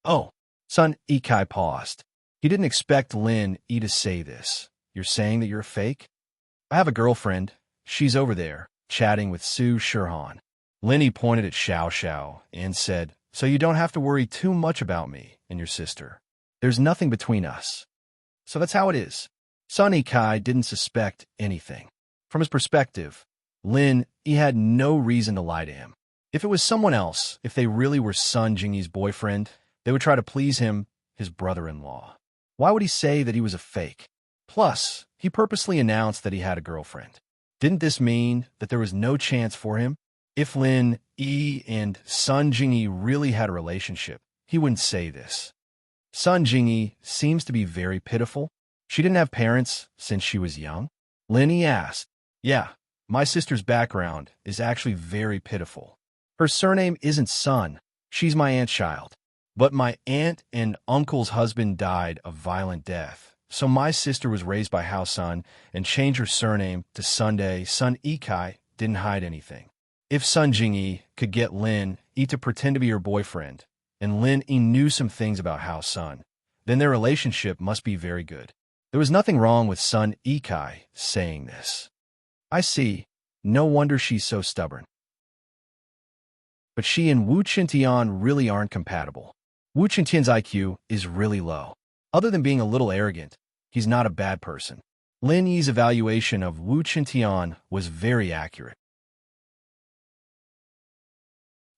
Oh, Sun Yikai paused. He didn't expect Lin Yi to say this. You're saying that you're a fake? I have a girlfriend. She's over there, chatting with Su Shihan. Lin Yi pointed at Xiao Xiao and said, so you don't have to worry too much about me and your sister. There's nothing between us. So that's how it is. Sun Yikai didn't suspect anything. From his perspective, Lin Yi had no reason to lie to him. If it was someone else, if they really were Sun Jingyi's boyfriend, They would try to please him, his brother-in-law. Why would he say that he was a fake? Plus, he purposely announced that he had a girlfriend. Didn't this mean that there was no chance for him? If Lin Yi and Sun Jingyi really had a relationship, he wouldn't say this. Sun Jingyi seems to be very pitiful. She didn't have parents since she was young. Lin Yi asked, "Yeah, my sister's background is actually very pitiful. Her surname isn't Sun. She's my aunt's child. But my aunt and uncle's husband died a violent death, so my sister was raised by Hao Sun and changed her surname to Sunday. Sun Yikai didn't hide anything. If Sun Jingyi could get Lin Yi to pretend to be her boyfriend, and Lin Yi knew some things about Hao Sun, then their relationship must be very good." There was nothing wrong with Sun Yikai saying this. I see. No wonder she's so stubborn. But she and Wu Qintian really aren't compatible. Wu Qintian's IQ is really low. Other than being a little arrogant, he's not a bad person. Lin Yi's evaluation of Wu Qintian was very accurate.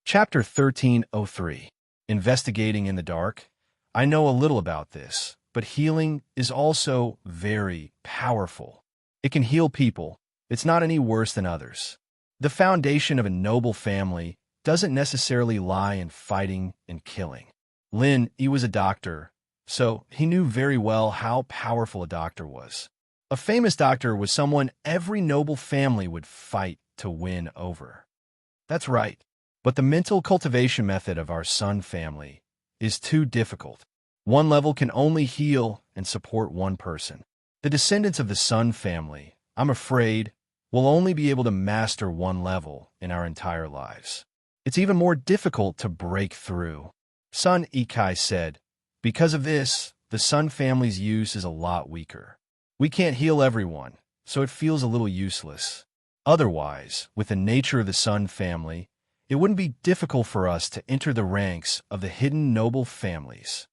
Chapter 1303. Investigating in the dark. I know a little about this, but healing is also very powerful. It can heal people. It's not any worse than others. The foundation of a noble family doesn't necessarily lie in fighting and killing. Lin Yi was a doctor, so he knew very well how powerful a doctor was. A famous doctor was someone every noble family would fight to win over. That's right, but the mental cultivation method of our Sun family is too difficult. One level can only heal and support one person. The descendants of the Sun family, I'm afraid, will only be able to master one level in our entire lives. It's even more difficult to break through. Sun Yikai said, "Because of this, the Sun family's use is a lot weaker. We can't heal everyone, so it feels a little useless. Otherwise, with the nature of the Sun family, it wouldn't be difficult for us to enter the ranks of the hidden noble families."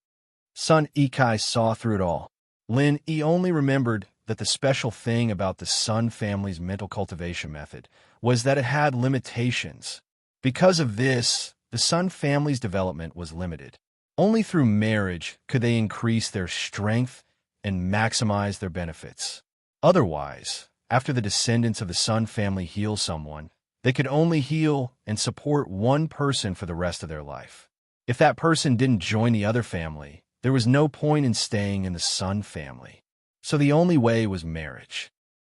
Sun Yikai saw through it all. Lin Yi only remembered that the special thing about the Sun family's mental cultivation method was that it had limitations. Because of this, the Sun family's development was limited. Only through marriage could they increase their strength and maximize their benefits. Otherwise, after the descendants of the Sun family heal someone, they could only heal and support one person for the rest of their life. If that person didn't join the other family, there was no point in staying in the Sun family. So the only way was marriage.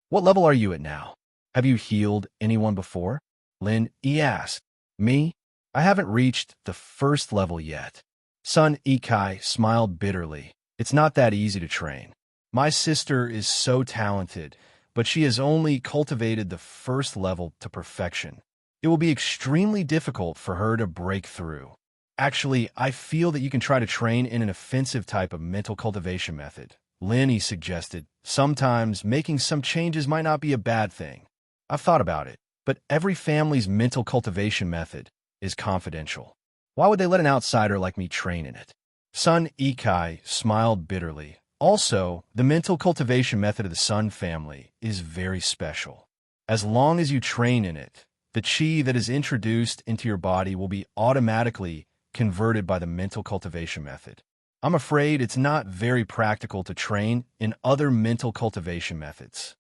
"What level are you at now? Have you healed anyone before?" Lin Yi asked. "Me? I haven't reached the first level yet." Sun Yikai smiled bitterly. "It's not that easy to train. My sister is so talented, but she has only cultivated the first level to perfection. It will be extremely difficult for her to break through. Actually, I feel that you can try to train in an offensive type of mental cultivation method," Lin Yi suggested. "Sometimes making some changes might not be a bad thing. I've thought about it, but every family's mental cultivation method is confidential. Why would they let an outsider like me train in it?" Sun Yikai smiled bitterly. Also, the mental cultivation method of the Sun family is very special. As long as you train in it, the qi that is introduced into your body will be automatically converted by the mental cultivation method. I'm afraid it's not very practical to train in other mental cultivation methods.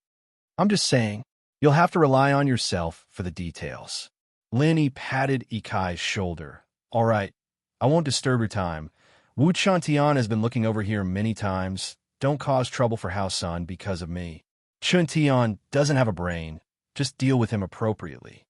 I'm just saying, you'll have to rely on yourself for the details. Lin Yi patted Yikai's shoulder. "All right, I won't disturb your time. Wu Qintian has been looking over here many times. Don't cause trouble for Hao Sun because of me. Qintian doesn't have a brain. Just deal with him appropriately."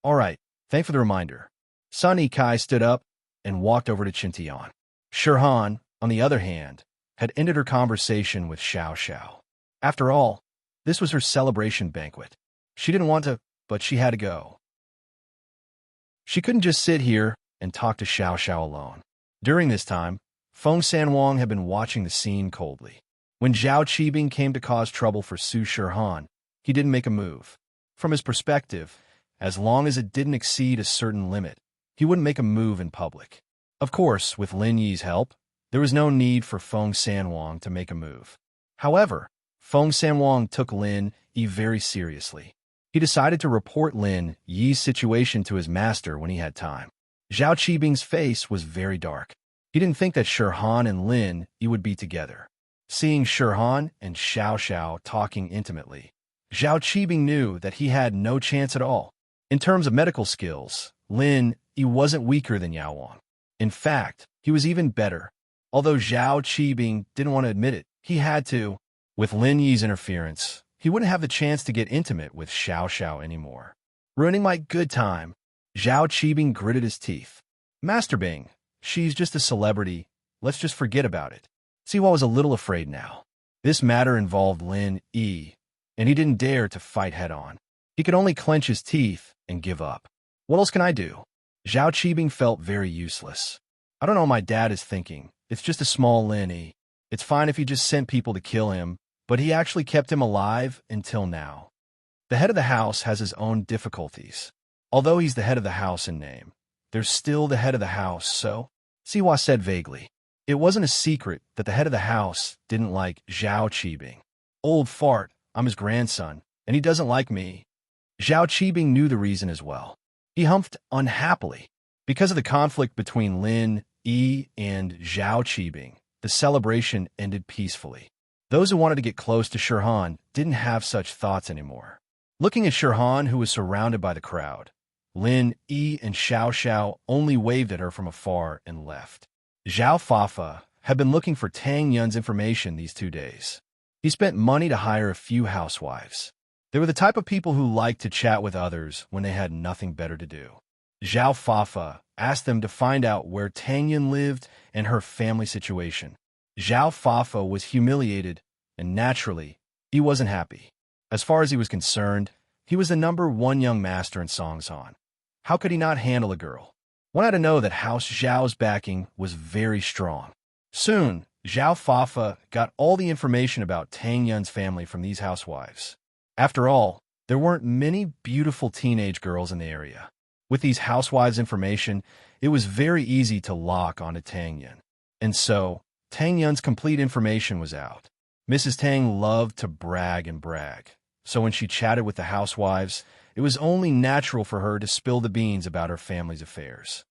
"All right, thanks for the reminder." Sun Yikai stood up and walked over to Qintian. Shirhan, on the other hand, had ended her conversation with Xiao Xiao. After all, this was her celebration banquet. She didn't want to, but she had to go. She couldn't just sit here and talk to Xiao Xiao alone. During this time, Feng Sanwang had been watching the scene coldly. When Zhao Qibing came to cause trouble for Su Shirhan, he didn't make a move. From his perspective, as long as it didn't exceed a certain limit, he wouldn't make a move in public. Of course, with Lin Yi's help, there was no need for Feng Sanwang to make a move. However, Feng Sanwang took Lin Yi very seriously. He decided to report Lin Yi's situation to his master when he had time. Zhao Qibing's face was very dark. He didn't think that Shirhan and Lin Yi would be together. Seeing Shirhan and Xiao Xiao talking intimately, Zhao Qibing knew that he had no chance at all. In terms of medical skills, Lin Yi wasn't weaker than Yao Wang. In fact, he was even better. Although Zhao Qibing didn't want to admit it, he had to. With Lin Yi's interference, he wouldn't have the chance to get intimate with Xiao Xiao anymore. Ruining my good time, Zhao Qibing gritted his teeth. Master Bing, she's just a celebrity. Let's just forget about it. Siwa was a little afraid now. This matter involved Lin Yi, and he didn't dare to fight head-on. He could only clench his teeth and give up. What else can I do? Zhao Qibing felt very useless. I don't know what my dad is thinking. It's just a small Lin Yi. It's fine if he just sent people to kill him, but he actually kept him alive until now. The head of the house has his own difficulties. Although he's the head of the house in name, there's still the head of the house, so? Siwa said vaguely. It wasn't a secret that the head of the house didn't like Zhao Qibing. Old fart, I'm his grandson, and he doesn't like me. Zhao Qibing knew the reason as well. He humphed unhappily. Because of the conflict between Lin Yi and Zhao Qibing, the celebration ended peacefully. Those who wanted to get close to Shirhan didn't have such thoughts anymore. Looking at Shirhan, who was surrounded by the crowd, Lin Yi and Xiao Xiao only waved at her from afar and left. Zhao Fafa had been looking for Tang Yun's information these 2 days. He spent money to hire a few housewives. They were the type of people who liked to chat with others when they had nothing better to do. Zhao Fafa asked them to find out where Tang Yun lived and her family situation. Zhao Fafa was humiliated, and naturally, he wasn't happy. As far as he was concerned, he was the #1 young master in Songsan. How could he not handle a girl? One had to know that House Zhao's backing was very strong. Soon, Zhao Fafa got all the information about Tang Yun's family from these housewives. After all, there weren't many beautiful teenage girls in the area. With these housewives' information, it was very easy to lock onto Tang Yun. And so, Tang Yun's complete information was out. Mrs. Tang loved to brag and brag. So when she chatted with the housewives, it was only natural for her to spill the beans about her family's affairs.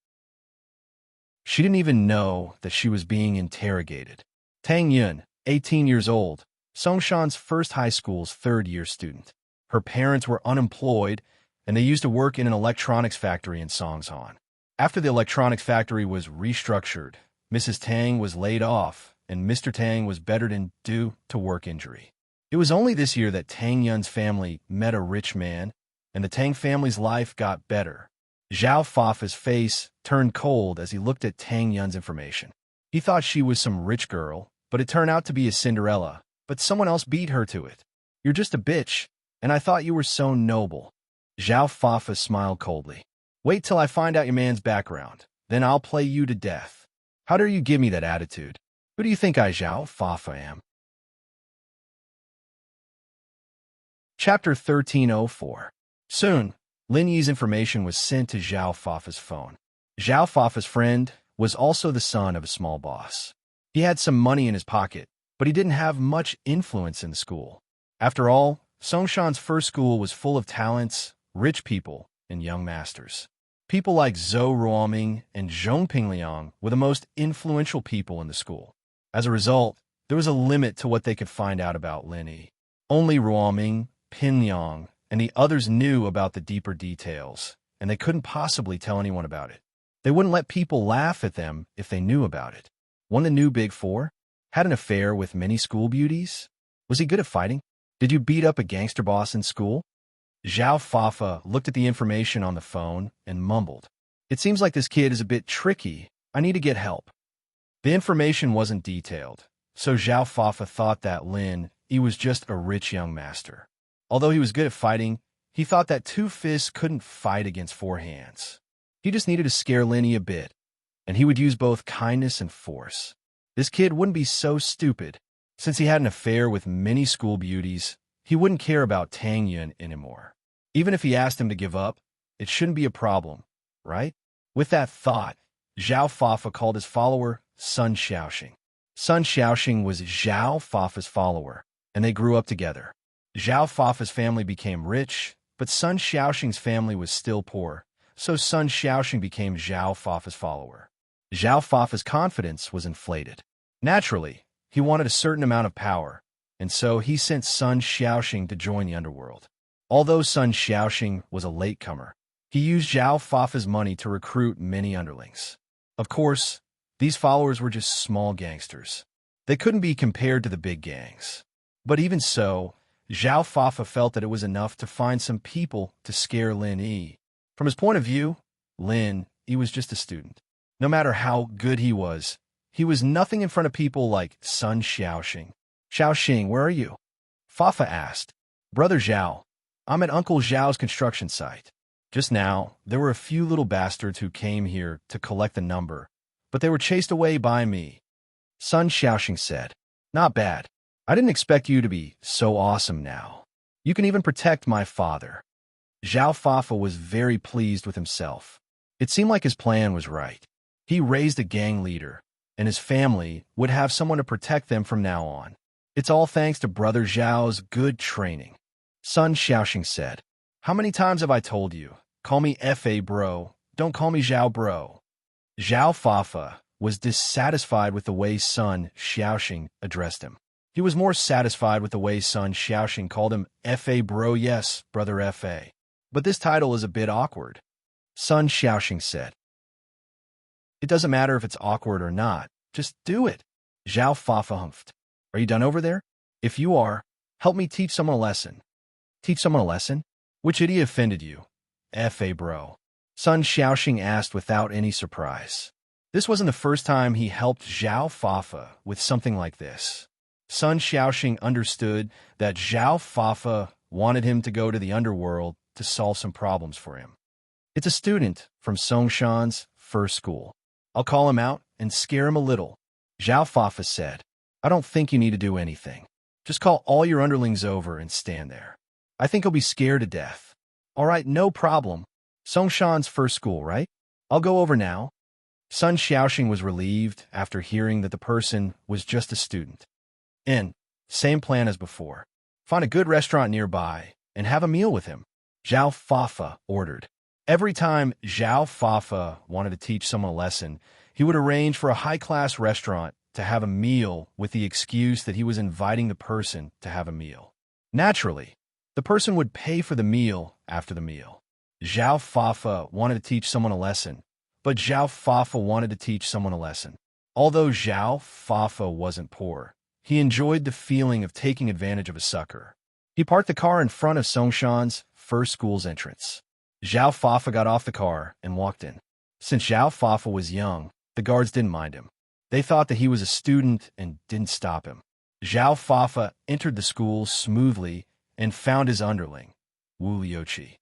She didn't even know that she was being interrogated. Tang Yun, 18 years old, Songshan's first high school's third-year student. Her parents were unemployed, and they used to work in an electronics factory in Songsan. After the electronics factory was restructured, Mrs. Tang was laid off, and Mr. Tang was bedridden due to work injury. It was only this year that Tang Yun's family met a rich man, and the Tang family's life got better. Zhao Fafa's face turned cold as he looked at Tang Yun's information. He thought she was some rich girl, but it turned out to be a Cinderella, but someone else beat her to it. You're just a bitch, and I thought you were so noble. Zhao Fafa smiled coldly. Wait till I find out your man's background, then I'll play you to death. How dare you give me that attitude? Who do you think I Zhao Fafa am? Chapter 1304. Soon, Lin Yi's information was sent to Zhao Fafa's phone. Zhao Fafa's friend was also the son of a small boss. He had some money in his pocket, but he didn't have much influence in the school. After all, Songshan's first school was full of talents, rich people, and young masters. People like Zhou Ruoming and Zhong Pingliang were the most influential people in the school. As a result, there was a limit to what they could find out about Lin Yi. Only Ruoming, Pingliang, and the others knew about the deeper details, and they couldn't possibly tell anyone about it. They wouldn't let people laugh at them if they knew about it. One of the new Big Four had an affair with many school beauties. Was he good at fighting? Did you beat up a gangster boss in school? Zhao Fafa looked at the information on the phone and mumbled. It seems like this kid is a bit tricky. I need to get help. The information wasn't detailed, so Zhao Fafa thought that Lin Yi was just a rich young master. Although he was good at fighting, he thought that 2 fists couldn't fight against 4 hands. He just needed to scare Lin Yi a bit, and he would use both kindness and force. This kid wouldn't be so stupid. Since he had an affair with many school beauties, he wouldn't care about Tang Yun anymore. Even if he asked him to give up, it shouldn't be a problem, right? With that thought, Zhao Fafa called his follower Sun Xiaoxing. Sun Xiaoxing was Zhao Fafa's follower, and they grew up together. Zhao Fafa's family became rich, but Sun Xiaoxing's family was still poor, so Sun Xiaoxing became Zhao Fafa's follower. Zhao Fafa's confidence was inflated. Naturally, he wanted a certain amount of power, and so he sent Sun Xiaoxing to join the underworld. Although Sun Xiaoxing was a latecomer, he used Zhao Fafa's money to recruit many underlings. Of course, these followers were just small gangsters. They couldn't be compared to the big gangs. But even so, Zhao Fafa felt that it was enough to find some people to scare Lin Yi. From his point of view, Lin Yi was just a student. No matter how good he was nothing in front of people like Sun Xiaoxing. Xiaoxing, where are you? Fafa asked. Brother Zhao, I'm at Uncle Zhao's construction site. Just now, there were a few little bastards who came here to collect the number, but they were chased away by me. Sun Xiaoxing said. Not bad. I didn't expect you to be so awesome now. You can even protect my father. Zhao Fafa was very pleased with himself. It seemed like his plan was right. He raised a gang leader, and his family would have someone to protect them from now on. It's all thanks to Brother Zhao's good training. Sun Xiaoxing said. How many times have I told you? Call me F.A. bro, don't call me Zhao bro. Zhao Fafa was dissatisfied with the way Sun Xiaoxing addressed him. He was more satisfied with the way Sun Xiaoxing called him F.A. bro, yes, brother F.A. But this title is a bit awkward. Sun Xiaoxing said. It doesn't matter if it's awkward or not, just do it. Zhao Fafa humphed. Are you done over there? If you are, help me teach someone a lesson. Teach someone a lesson? Which idiot offended you? F.A. bro. Sun Xiaoxing asked without any surprise. This wasn't the first time he helped Zhao Fafa with something like this. Sun Xiaoxing understood that Zhao Fafa wanted him to go to the underworld to solve some problems for him. It's a student from Songshan's first school. I'll call him out and scare him a little. Zhao Fafa said. I don't think you need to do anything. Just call all your underlings over and stand there. I think he'll be scared to death. All right, no problem. Songshan's first school, right? I'll go over now. Sun Xiaoxing was relieved after hearing that the person was just a student. Same plan as before. Find a good restaurant nearby and have a meal with him. Zhao Fafa ordered. Every time Zhao Fafa wanted to teach someone a lesson, he would arrange for a high-class restaurant to have a meal with the excuse that he was inviting the person to have a meal. Naturally, the person would pay for the meal after the meal. Zhao Fafa wanted to teach someone a lesson, but Zhao Fafa wanted to teach someone a lesson. Although Zhao Fafa wasn't poor, he enjoyed the feeling of taking advantage of a sucker. He parked the car in front of Songshan's first school's entrance. Zhao Fafa got off the car and walked in. Since Zhao Fafa was young, the guards didn't mind him. They thought that he was a student and didn't stop him. Zhao Fafa entered the school smoothly and found his underling, Wu Liuqi.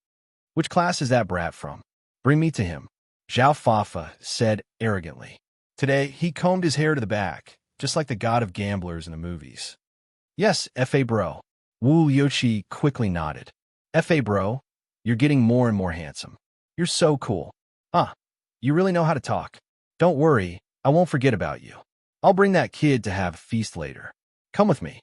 Which class is that brat from? Bring me to him, Zhao Fafa said arrogantly. Today, he combed his hair to the back, just like the god of gamblers in the movies. Yes, F.A. bro. Wu Liuqi quickly nodded. F.A. bro, you're getting more and more handsome. You're so cool. You really know how to talk. Don't worry, I won't forget about you. I'll bring that kid to have a feast later. Come with me.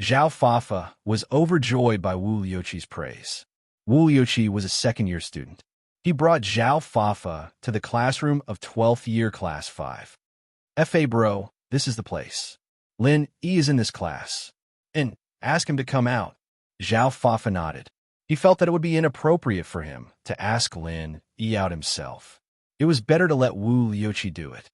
Zhao Fafa was overjoyed by Wu Liuqi's praise. Wu Liuqi was a second-year student. He brought Zhao Fafa to the classroom of 12th year class 5. F.A. bro, this is the place. Lin Yi is in this class. And ask him to come out. Zhao Fafa nodded. He felt that it would be inappropriate for him to ask Lin Yi out himself. It was better to let Wu Liuqi do it.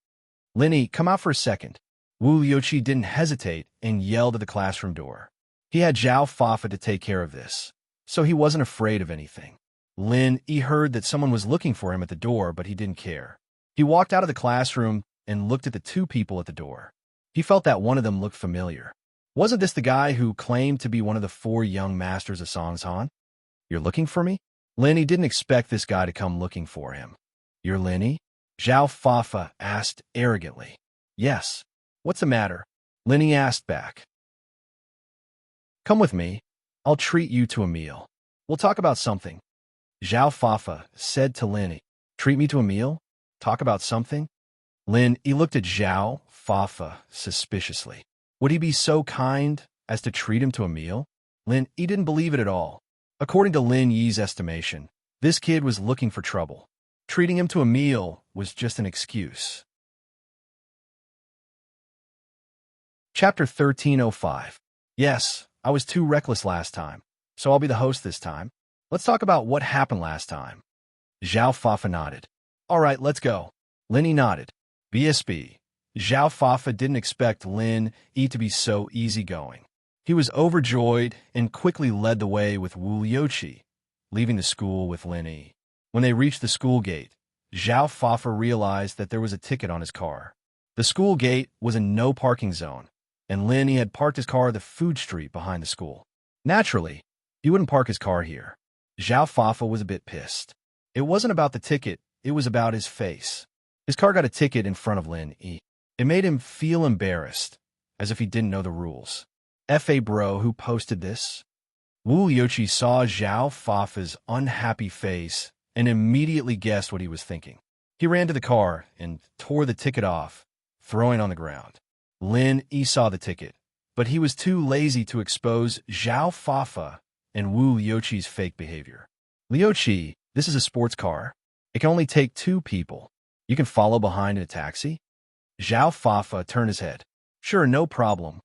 Lin Yi, come out for a second. Wu Liuqi didn't hesitate and yelled at the classroom door. He had Zhao Fafa to take care of this, so he wasn't afraid of anything. Lin Yi heard that someone was looking for him at the door, but he didn't care. He walked out of the classroom and looked at the two people at the door. He felt that one of them looked familiar. Wasn't this the guy who claimed to be one of the 4 young masters of Songshan? You're looking for me? Lin Yi didn't expect this guy to come looking for him. You're Lin Yi? Zhao Fafa asked arrogantly. Yes. What's the matter? Lin Yi asked back. Come with me. I'll treat you to a meal. We'll talk about something. Zhao Fafa said to Lin Yi. Treat me to a meal? Talk about something? Lin Yi looked at Zhao Fafa suspiciously. Would he be so kind as to treat him to a meal? Lin Yi didn't believe it at all. According to Lin Yi's estimation, this kid was looking for trouble. Treating him to a meal was just an excuse. Chapter 1305. Yes, I was too reckless last time, so I'll be the host this time. Let's talk about what happened last time. Zhao Fafa nodded. All right, let's go. Lin Yi nodded. BSB. Zhao Fafa didn't expect Lin Yi to be so easygoing. He was overjoyed and quickly led the way with Wu Liuqi, leaving the school with Lin Yi. When they reached the school gate, Zhao Fafa realized that there was a ticket on his car. The school gate was a no parking zone, and Lin Yi had parked his car at the food street behind the school. Naturally, he wouldn't park his car here. Zhao Fafa was a bit pissed. It wasn't about the ticket, it was about his face. His car got a ticket in front of Lin Yi. It made him feel embarrassed, as if he didn't know the rules. F.A. bro, who posted this? Wu Liuqi saw Zhao Fafa's unhappy face and immediately guessed what he was thinking. He ran to the car and tore the ticket off, throwing it on the ground. Lin Yi saw the ticket, but he was too lazy to expose Zhao Fafa and Wu Liuqi's fake behavior. Liuqi, this is a sports car. It can only take 2 people. You can follow behind in a taxi? Zhao Fafa turned his head. Sure, no problem.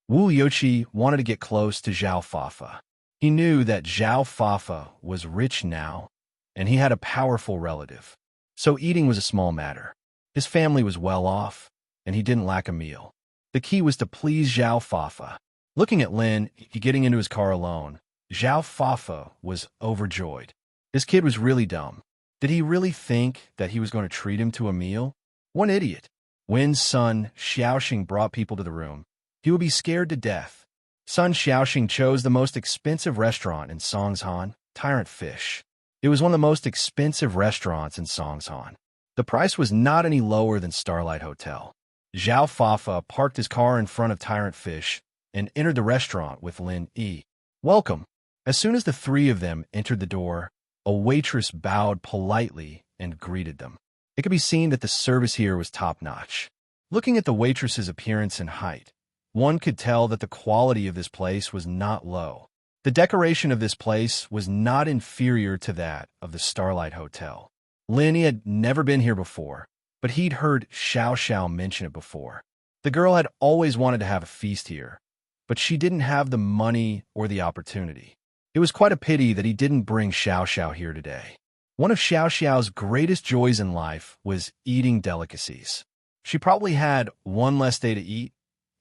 Wu Liuqi wanted to get close to Zhao Fafa. He knew that Zhao Fafa was rich now, and he had a powerful relative. So eating was a small matter. His family was well off, and he didn't lack a meal. The key was to please Zhao Fafa. Looking at Lin Yi getting into his car alone, Zhao Fafa was overjoyed. This kid was really dumb. Did he really think that he was going to treat him to a meal? One idiot. When Sun Xiaoxing brought people to the room, he would be scared to death. Sun Xiaoxing chose the most expensive restaurant in Songshan, Tyrant Fish. It was one of the most expensive restaurants in Songshan. The price was not any lower than Starlight Hotel. Zhao Fafa parked his car in front of Tyrant Fish and entered the restaurant with Lin Yi. Welcome. As soon as the 3 of them entered the door, a waitress bowed politely and greeted them. It could be seen that the service here was top-notch. Looking at the waitress's appearance and height, one could tell that the quality of this place was not low. The decoration of this place was not inferior to that of the Starlight Hotel. Lin Yi had never been here before, but he'd heard Xiao Xiao mention it before. The girl had always wanted to have a feast here, but she didn't have the money or the opportunity. It was quite a pity that he didn't bring Xiao Xiao here today. One of Xiao Xiao's greatest joys in life was eating delicacies. She probably had one less day to eat,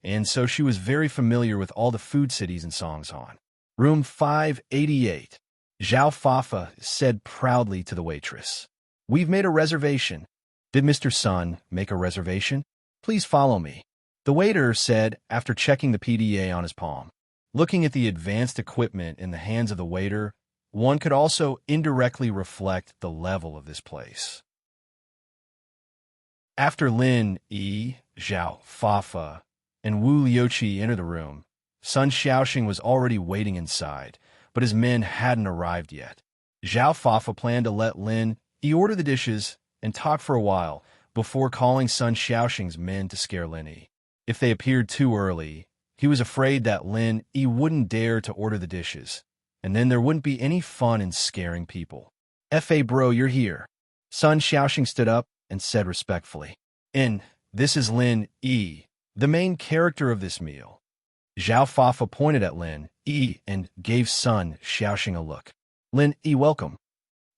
and so she was very familiar with all the food cities in Songshan. Room 588. Zhao Fafa said proudly to the waitress. We've made a reservation. Did Mr. Sun make a reservation? Please follow me. The waiter said after checking the PDA on his palm. Looking at the advanced equipment in the hands of the waiter, one could also indirectly reflect the level of this place. After Lin Yi, Zhao Fafa, and Wu Liuqi entered the room, Sun Xiaoxing was already waiting inside, but his men hadn't arrived yet. Zhao Fafa planned to let Lin Yi order the dishes and talk for a while before calling Sun Xiaoxing's men to scare Lin Yi. If they appeared too early, he was afraid that Lin Yi wouldn't dare to order the dishes, and then there wouldn't be any fun in scaring people. F.A. bro, you're here. Sun Xiaoxing stood up and said respectfully. This is Lin Yi, the main character of this meal. Zhao Fafa pointed at Lin Yi and gave Sun Xiaoxing a look. Lin Yi, welcome.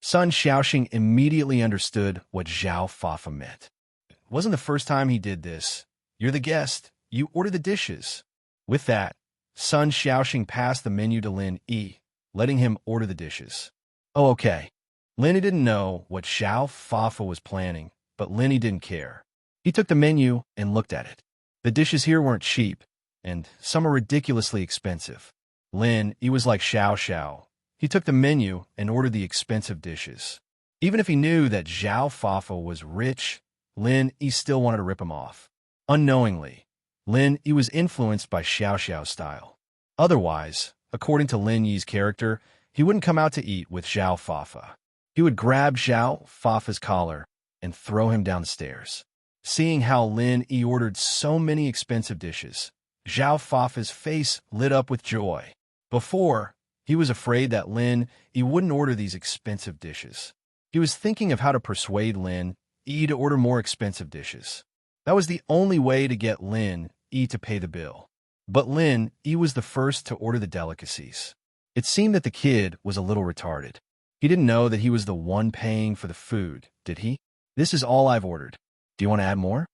Sun Xiaoxing immediately understood what Zhao Fafa meant. It wasn't the first time he did this. You're the guest. You order the dishes. With that, Sun Xiaoxing passed the menu to Lin Yi, letting him order the dishes. Oh, okay. Lin Yi didn't know what Zhao Fafa was planning, but Lin Yi didn't care. He took the menu and looked at it. The dishes here weren't cheap, and some are ridiculously expensive. Lin Yi was like Xiao Xiao. He took the menu and ordered the expensive dishes. Even if he knew that Zhao Fafa was rich, Lin Yi still wanted to rip him off. Unknowingly, Lin Yi was influenced by Xiao Xiao's style. Otherwise, according to Lin Yi's character, he wouldn't come out to eat with Zhao Fafa. He would grab Zhao Fafa's collar and throw him down the stairs. Seeing how Lin Yi ordered so many expensive dishes, Zhao Fafa's face lit up with joy. Before, he was afraid that Lin Yi wouldn't order these expensive dishes. He was thinking of how to persuade Lin Yi to order more expensive dishes. That was the only way to get Lin E to pay the bill. But Lin E was the first to order the delicacies. It seemed that the kid was a little retarded. He didn't know that he was the one paying for the food, did he? This is all I've ordered. Do you want to add more?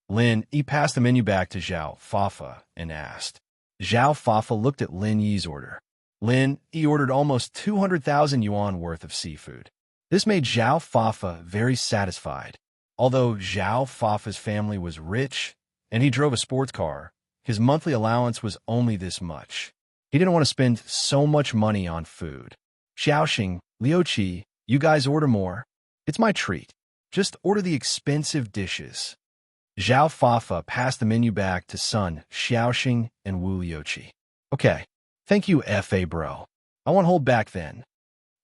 Lin Yi passed the menu back to Zhao Fafa and asked. Zhao Fafa looked at Lin Yi's order. Lin Yi ordered almost 200,000 yuan worth of seafood. This made Zhao Fafa very satisfied. Although Zhao Fafa's family was rich and he drove a sports car, his monthly allowance was only this much. He didn't want to spend so much money on food. Xiaoxing, Liuqi, you guys order more. It's my treat. Just order the expensive dishes. Zhao Fafa passed the menu back to Sun Xiaoxing and Wu Liuqi. Okay, thank you, F.A. bro. I won't hold back then.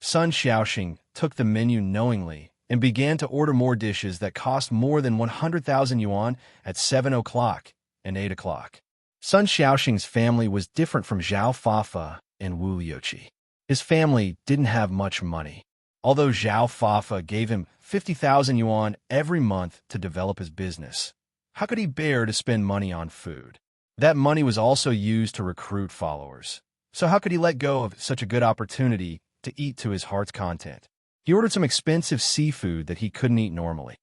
Sun Xiaoxing took the menu knowingly and began to order more dishes that cost more than 100,000 yuan at 7 o'clock and 8 o'clock. Sun Xiaoxing's family was different from Zhao Fafa and Wu Liuqi. His family didn't have much money. Although Zhao Fafa gave him 50,000 yuan every month to develop his business, how could he bear to spend money on food? That money was also used to recruit followers. So how could he let go of such a good opportunity to eat to his heart's content? He ordered some expensive seafood that he couldn't eat normally.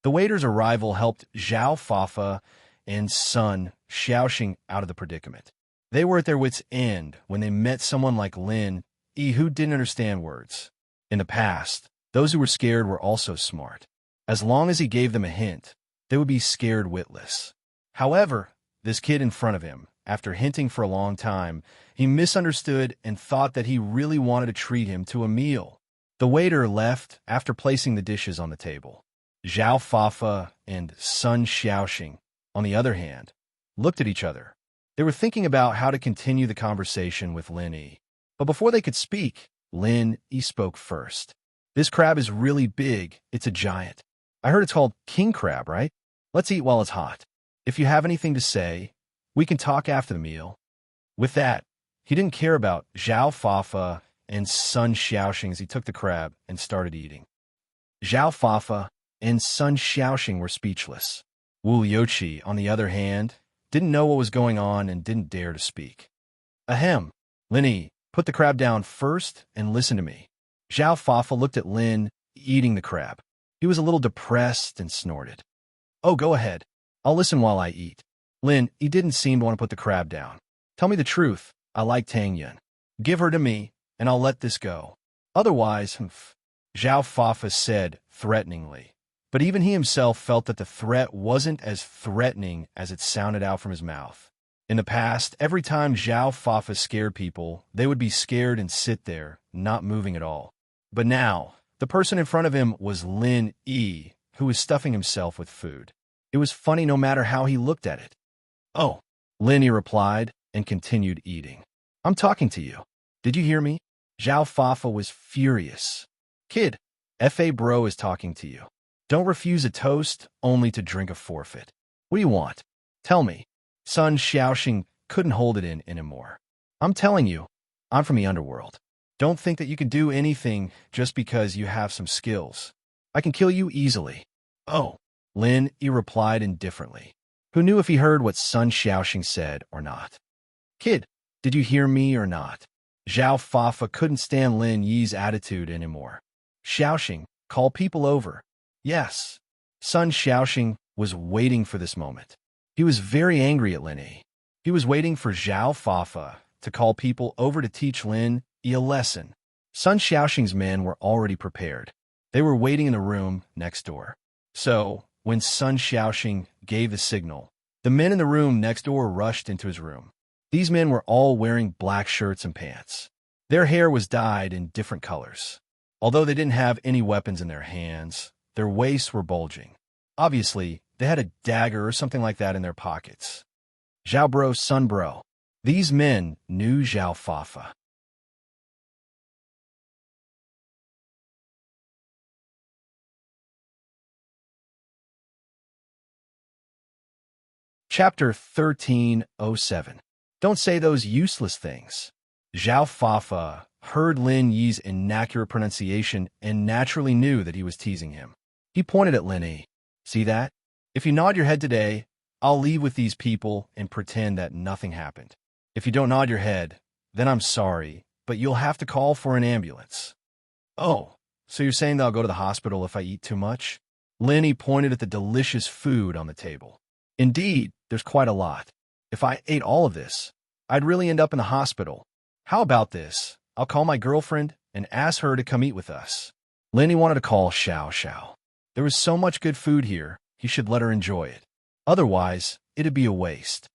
The waiter's arrival helped Zhao Fafa and Sun Xiaoxing out of the predicament. They were at their wits' end when they met someone like Lin Yi who didn't understand words. In the past, those who were scared were also smart. As long as he gave them a hint, they would be scared witless. However, this kid in front of him, after hinting for a long time, he misunderstood and thought that he really wanted to treat him to a meal. The waiter left after placing the dishes on the table. Zhao Fafa and Sun Xiaoxing, on the other hand, looked at each other. They were thinking about how to continue the conversation with Lin Yi. But before they could speak, Lin Yi spoke first. This crab is really big. It's a giant. I heard it's called king crab, right? Let's eat while it's hot. If you have anything to say, we can talk after the meal. With that, he didn't care about Zhao Fafa and Sun Xiaoxing as he took the crab and started eating. Zhao Fafa and Sun Xiaoxing were speechless. Wu Liuqi, on the other hand, didn't know what was going on and didn't dare to speak. Ahem, Lin Yi, put the crab down first and listen to me. Zhao Fafa looked at Lin, eating the crab. He was a little depressed and snorted. Oh, go ahead. I'll listen while I eat. Lin, he didn't seem to want to put the crab down. Tell me the truth. I like Tang Yun. Give her to me, and I'll let this go. Otherwise, Zhao Fafa said threateningly. But even he himself felt that the threat wasn't as threatening as it sounded out from his mouth. In the past, every time Zhao Fafa scared people, they would be scared and sit there, not moving at all. But now, the person in front of him was Lin Yi, who was stuffing himself with food. It was funny no matter how he looked at it. Oh, Lin Yi replied and continued eating. I'm talking to you. Did you hear me? Zhao Fafa was furious. Kid, F.A. bro is talking to you. Don't refuse a toast only to drink a forfeit. What do you want? Tell me. Sun Xiaoxing couldn't hold it in anymore. I'm telling you, I'm from the underworld. Don't think that you can do anything just because you have some skills. I can kill you easily. Oh, Lin Yi replied indifferently. Who knew if he heard what Sun Xiaoxing said or not? Kid, did you hear me or not? Zhao Fafa couldn't stand Lin Yi's attitude anymore. Xiaoxing, call people over. Yes. Sun Xiaoxing was waiting for this moment. He was very angry at Lin Yi. He was waiting for Zhao Fafa to call people over to teach Lin Yi a lesson. Sun Xiaoxing's men were already prepared. They were waiting in the room next door. So, when Sun Xiaoxing gave the signal, the men in the room next door rushed into his room. These men were all wearing black shirts and pants. Their hair was dyed in different colors. Although they didn't have any weapons in their hands, their waists were bulging. Obviously, they had a dagger or something like that in their pockets. Zhao bro, Sun bro. These men knew Zhao Fafa. Chapter 1307. Don't say those useless things. Zhao Fafa, heard Lin Yi's inaccurate pronunciation and naturally knew that he was teasing him. He pointed at Lin Yi. See that? If you nod your head today, I'll leave with these people and pretend that nothing happened. If you don't nod your head, then I'm sorry, but you'll have to call for an ambulance. Oh, so you're saying that I'll go to the hospital if I eat too much? Lin Yi pointed at the delicious food on the table. Indeed, there's quite a lot. If I ate all of this, I'd really end up in the hospital. How about this? I'll call my girlfriend and ask her to come eat with us. Lin Yi wanted to call Xiao Xiao. There was so much good food here, he should let her enjoy it. Otherwise, it'd be a waste.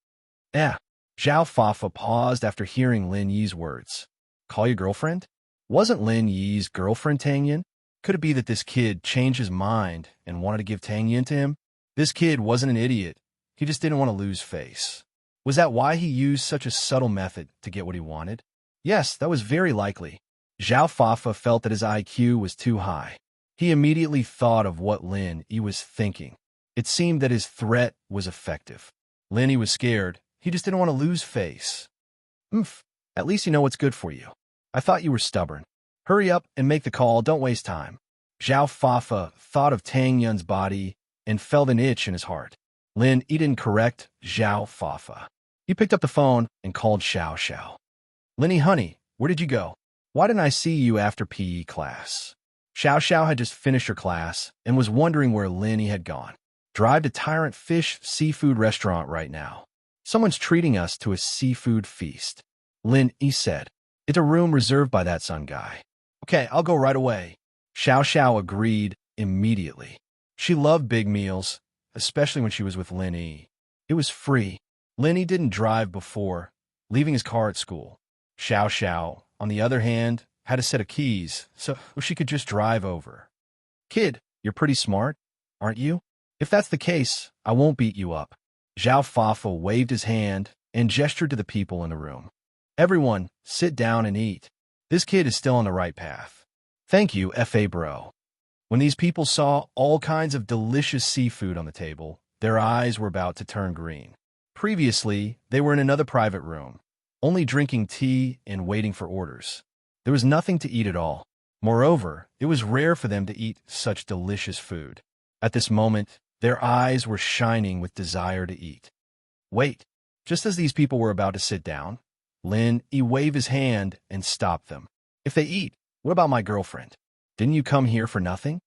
Zhao Fafa paused after hearing Lin Yi's words. Call your girlfriend? Wasn't Lin Yi's girlfriend Tang Yin? Could it be that this kid changed his mind and wanted to give Tang Yin to him? This kid wasn't an idiot. He just didn't want to lose face. Was that why he used such a subtle method to get what he wanted? Yes, that was very likely. Zhao Fafa felt that his IQ was too high. He immediately thought of what Lin Yi was thinking. It seemed that his threat was effective. Lin Yi was scared. He just didn't want to lose face. At least you know what's good for you. I thought you were stubborn. Hurry up and make the call, don't waste time. Zhao Fafa thought of Tang Yun's body and felt an itch in his heart. Lin Yi didn't correct Zhao Fafa. He picked up the phone and called Xiao Xiao. Lin Yi, honey, where did you go? Why didn't I see you after PE class? Xiao Xiao had just finished her class and was wondering where Lin Yi had gone. Drive to Tyrant Fish Seafood Restaurant right now. Someone's treating us to a seafood feast. Lin Yi said. It's a room reserved by that Sun guy. Okay, I'll go right away. Xiao Xiao agreed immediately. She loved big meals, especially when she was with Lin Yi. It was free. Lin Yi didn't drive before, leaving his car at school. Xiao Xiao, on the other hand, had a set of keys, so she could just drive over. Kid, you're pretty smart, aren't you? If that's the case, I won't beat you up. Zhao Fafa waved his hand and gestured to the people in the room. Everyone, sit down and eat. This kid is still on the right path. Thank you, F.A. bro. When these people saw all kinds of delicious seafood on the table, their eyes were about to turn green. Previously, they were in another private room, only drinking tea and waiting for orders. There was nothing to eat at all. Moreover, it was rare for them to eat such delicious food. At this moment, their eyes were shining with desire to eat. Wait, just as these people were about to sit down, Lin Yi waved his hand and stopped them. If they eat, what about my girlfriend? Didn't you come here for nothing?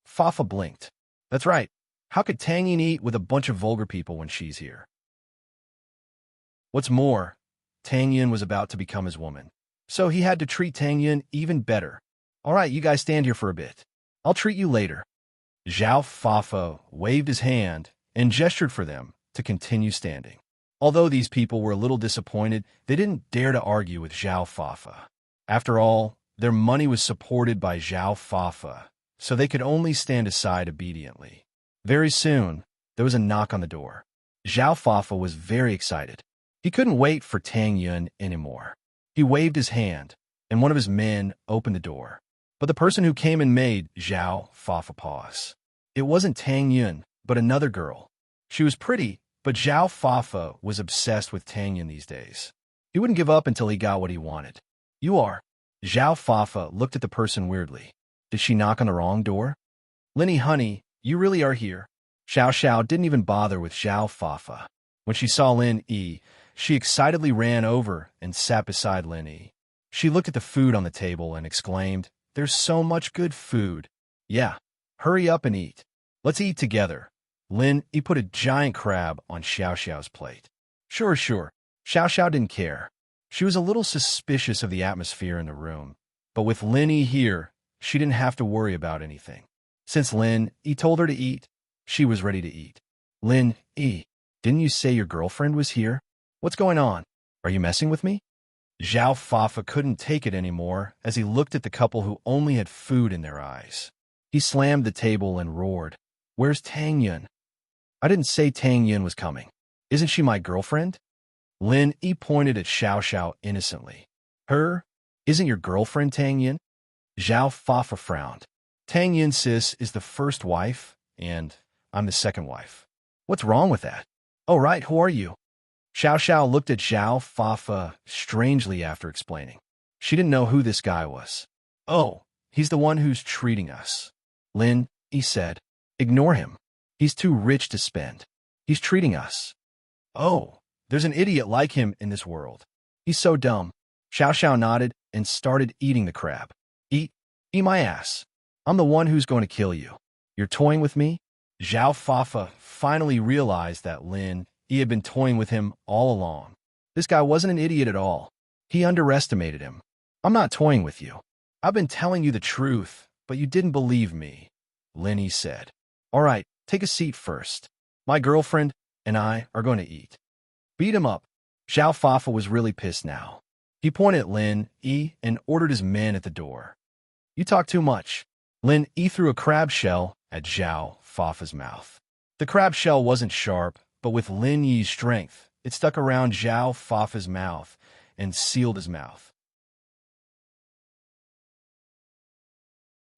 Fafa blinked. That's right. How could Tang Yin eat with a bunch of vulgar people when she's here? What's more, Tang Yin was about to become his woman, so he had to treat Tang Yin even better. All right, you guys stand here for a bit. I'll treat you later. Zhao Fafa waved his hand and gestured for them to continue standing. Although these people were a little disappointed, they didn't dare to argue with Zhao Fafa. After all, their money was supported by Zhao Fafa, so they could only stand aside obediently. Very soon, there was a knock on the door. Zhao Fafa was very excited. He couldn't wait for Tang Yun anymore. He waved his hand, and one of his men opened the door. But the person who came in made Zhao Fafa pause. It wasn't Tang Yun, but another girl. She was pretty, but Zhao Fafa was obsessed with Tang Yun these days. He wouldn't give up until he got what he wanted. You are. Zhao Fafa looked at the person weirdly. Did she knock on the wrong door? Lin Yi, honey, you really are here. Xiao Xiao didn't even bother with Zhao Fafa. When she saw Lin Yi, she excitedly ran over and sat beside Lin Yi. She looked at the food on the table and exclaimed, There's so much good food. Yeah, hurry up and eat. Let's eat together. Lin Yi put a giant crab on Xiao Xiao's plate. Sure. Xiao Xiao didn't care. She was a little suspicious of the atmosphere in the room, but with Lin Yi here, she didn't have to worry about anything. Since Lin Yi told her to eat, she was ready to eat. Lin Yi, didn't you say your girlfriend was here? What's going on? Are you messing with me? Zhao Fafa couldn't take it anymore as he looked at the couple who only had food in their eyes. He slammed the table and roared, Where's Tang Yun? I didn't say Tang Yun was coming. Isn't she my girlfriend? Lin Yi pointed at Xiao Xiao innocently. Her? Isn't your girlfriend Tang Yun? Zhao Fafa frowned. Tang Yun sis is the first wife, and I'm the second wife. What's wrong with that? Oh right, who are you? Xiao Xiao looked at Zhao Fafa strangely after explaining. She didn't know who this guy was. Oh, he's the one who's treating us. Lin, he said. Ignore him. He's too rich to spend. He's treating us. Oh, there's an idiot like him in this world. He's so dumb. Xiao Xiao nodded and started eating the crab. Eat my ass. I'm the one who's going to kill you. You're toying with me? Zhao Fafa finally realized that Lin Yi had been toying with him all along. This guy wasn't an idiot at all. He underestimated him. I'm not toying with you. I've been telling you the truth, but you didn't believe me, Lin Yi said. All right, take a seat first. My girlfriend and I are going to eat. Beat him up. Zhao Fafa was really pissed now. He pointed at Lin Yi and ordered his men at the door. You talk too much. Lin Yi threw a crab shell at Zhao Fafa's mouth. The crab shell wasn't sharp, but with Lin Yi's strength, it stuck around Zhao Fafa's mouth and sealed his mouth.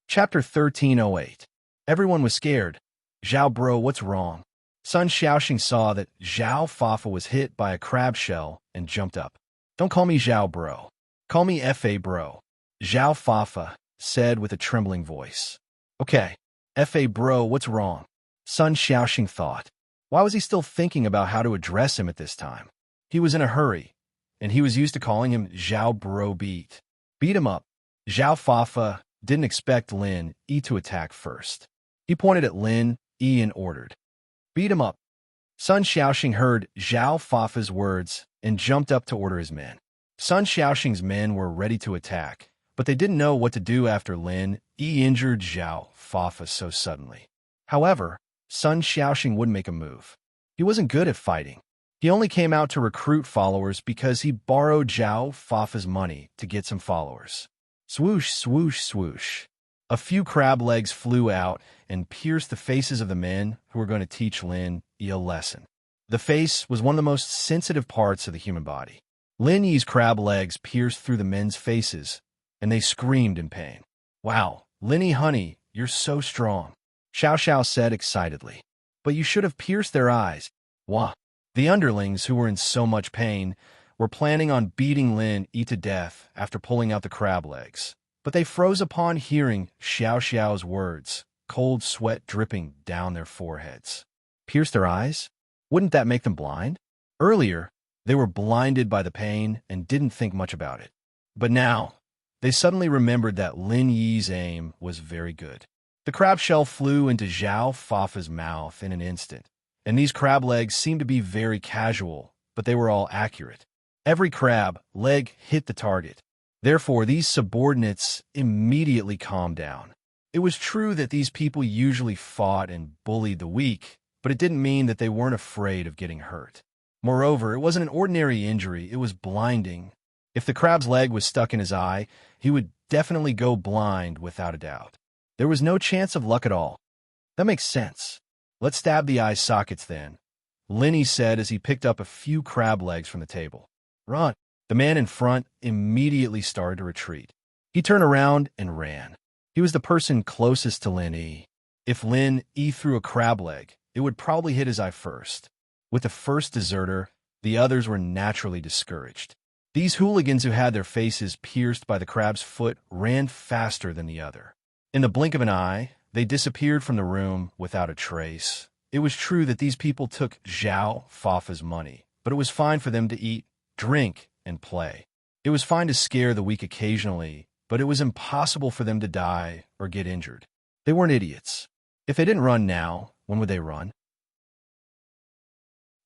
Chapter 1308. Everyone was scared. Zhao bro, what's wrong? Sun Xiaoxing saw that Zhao Fafa was hit by a crab shell and jumped up. Don't call me Zhao bro. Call me Fa bro. Zhao Fafa said with a trembling voice. Okay, Fa bro, what's wrong? Sun Xiaoxing thought. Why was he still thinking about how to address him at this time? He was in a hurry, and he was used to calling him Zhao bro beat. Beat him up. Zhao Fafa didn't expect Lin Yi to attack first. He pointed at Lin Yi and ordered. Beat him up. Sun Xiaoxing heard Zhao Fafa's words and jumped up to order his men. Sun Xiaoxing's men were ready to attack, but they didn't know what to do after Lin Yi injured Zhao Fafa so suddenly. However, Sun Xiaoxing wouldn't make a move. He wasn't good at fighting. He only came out to recruit followers because he borrowed Zhao Fafa's money to get some followers. Swoosh, swoosh, swoosh. A few crab legs flew out and pierced the faces of the men who were going to teach Lin Yi a lesson. The face was one of the most sensitive parts of the human body. Lin Yi's crab legs pierced through the men's faces, and they screamed in pain. Wow, Lin Yi honey, you're so strong, Xiao Xiao said excitedly. But you should have pierced their eyes. Wah. The underlings, who were in so much pain, were planning on beating Lin Yi to death after pulling out the crab legs. But they froze upon hearing Xiao Xiao's words, cold sweat dripping down their foreheads. Pierce their eyes? Wouldn't that make them blind? Earlier, they were blinded by the pain and didn't think much about it. But now, they suddenly remembered that Lin Yi's aim was very good. The crab shell flew into Zhao Fafa's mouth in an instant, and these crab legs seemed to be very casual, but they were all accurate. Every crab leg hit the target. Therefore, these subordinates immediately calmed down. It was true that these people usually fought and bullied the weak, but it didn't mean that they weren't afraid of getting hurt. Moreover, it wasn't an ordinary injury, it was blinding. If the crab's leg was stuck in his eye, he would definitely go blind without a doubt. There was no chance of luck at all. That makes sense. Let's stab the eye sockets then, Lin Yi said as he picked up a few crab legs from the table. Run. The man in front immediately started to retreat. He turned around and ran. He was the person closest to Lin Yi. If Lin Yi threw a crab leg, it would probably hit his eye first. With the first deserter, the others were naturally discouraged. These hooligans who had their faces pierced by the crab's foot ran faster than the other. In the blink of an eye, they disappeared from the room without a trace. It was true that these people took Zhao Fafa's money, but it was fine for them to eat, drink, and play. It was fine to scare the weak occasionally, but it was impossible for them to die or get injured. They weren't idiots. If they didn't run now, when would they run?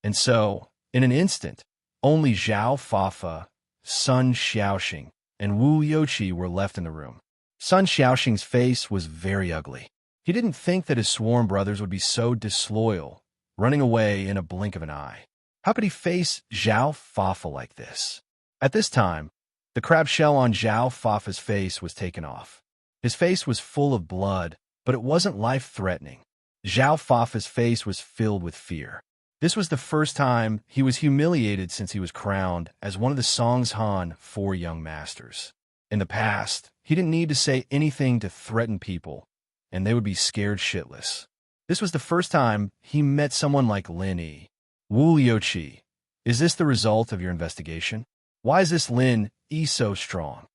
And so, in an instant, only Zhao Fafa, Sun Xiaoxing, and Wu Youqi were left in the room. Sun Xiaoxing's face was very ugly. He didn't think that his sworn brothers would be so disloyal, running away in a blink of an eye. How could he face Zhao Fafa like this? At this time, the crab shell on Zhao Fafa's face was taken off. His face was full of blood, but it wasn't life-threatening. Zhao Fafa's face was filled with fear. This was the first time he was humiliated since he was crowned as one of the Songzhan 4 young masters. In the past, he didn't need to say anything to threaten people, and they would be scared shitless. This was the first time he met someone like Lin Yi. Wu Youqi, is this the result of your investigation? Why is this Lin Yi so strong?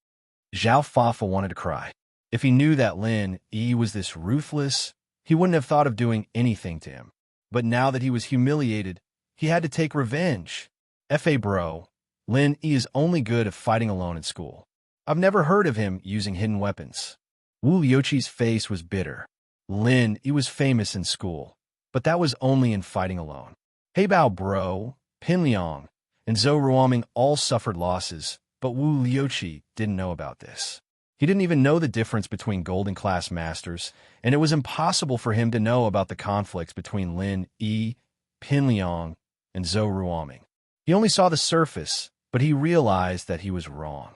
Zhao Fafa wanted to cry. If he knew that Lin Yi was this ruthless, he wouldn't have thought of doing anything to him. But now that he was humiliated, he had to take revenge. Fa bro, Lin Yi is only good at fighting alone in school. I've never heard of him using hidden weapons. Wu Liuqi's face was bitter. Lin Yi was famous in school, but that was only in fighting alone. Hey Bao bro, Pin Liang, and Zhou Ruoming all suffered losses, but Wu Liuqi didn't know about this. He didn't even know the difference between Golden Class Masters, and it was impossible for him to know about the conflicts between Lin Yi, Pin Liang, and Zhou Ruoming. He only saw the surface, but he realized that he was wrong.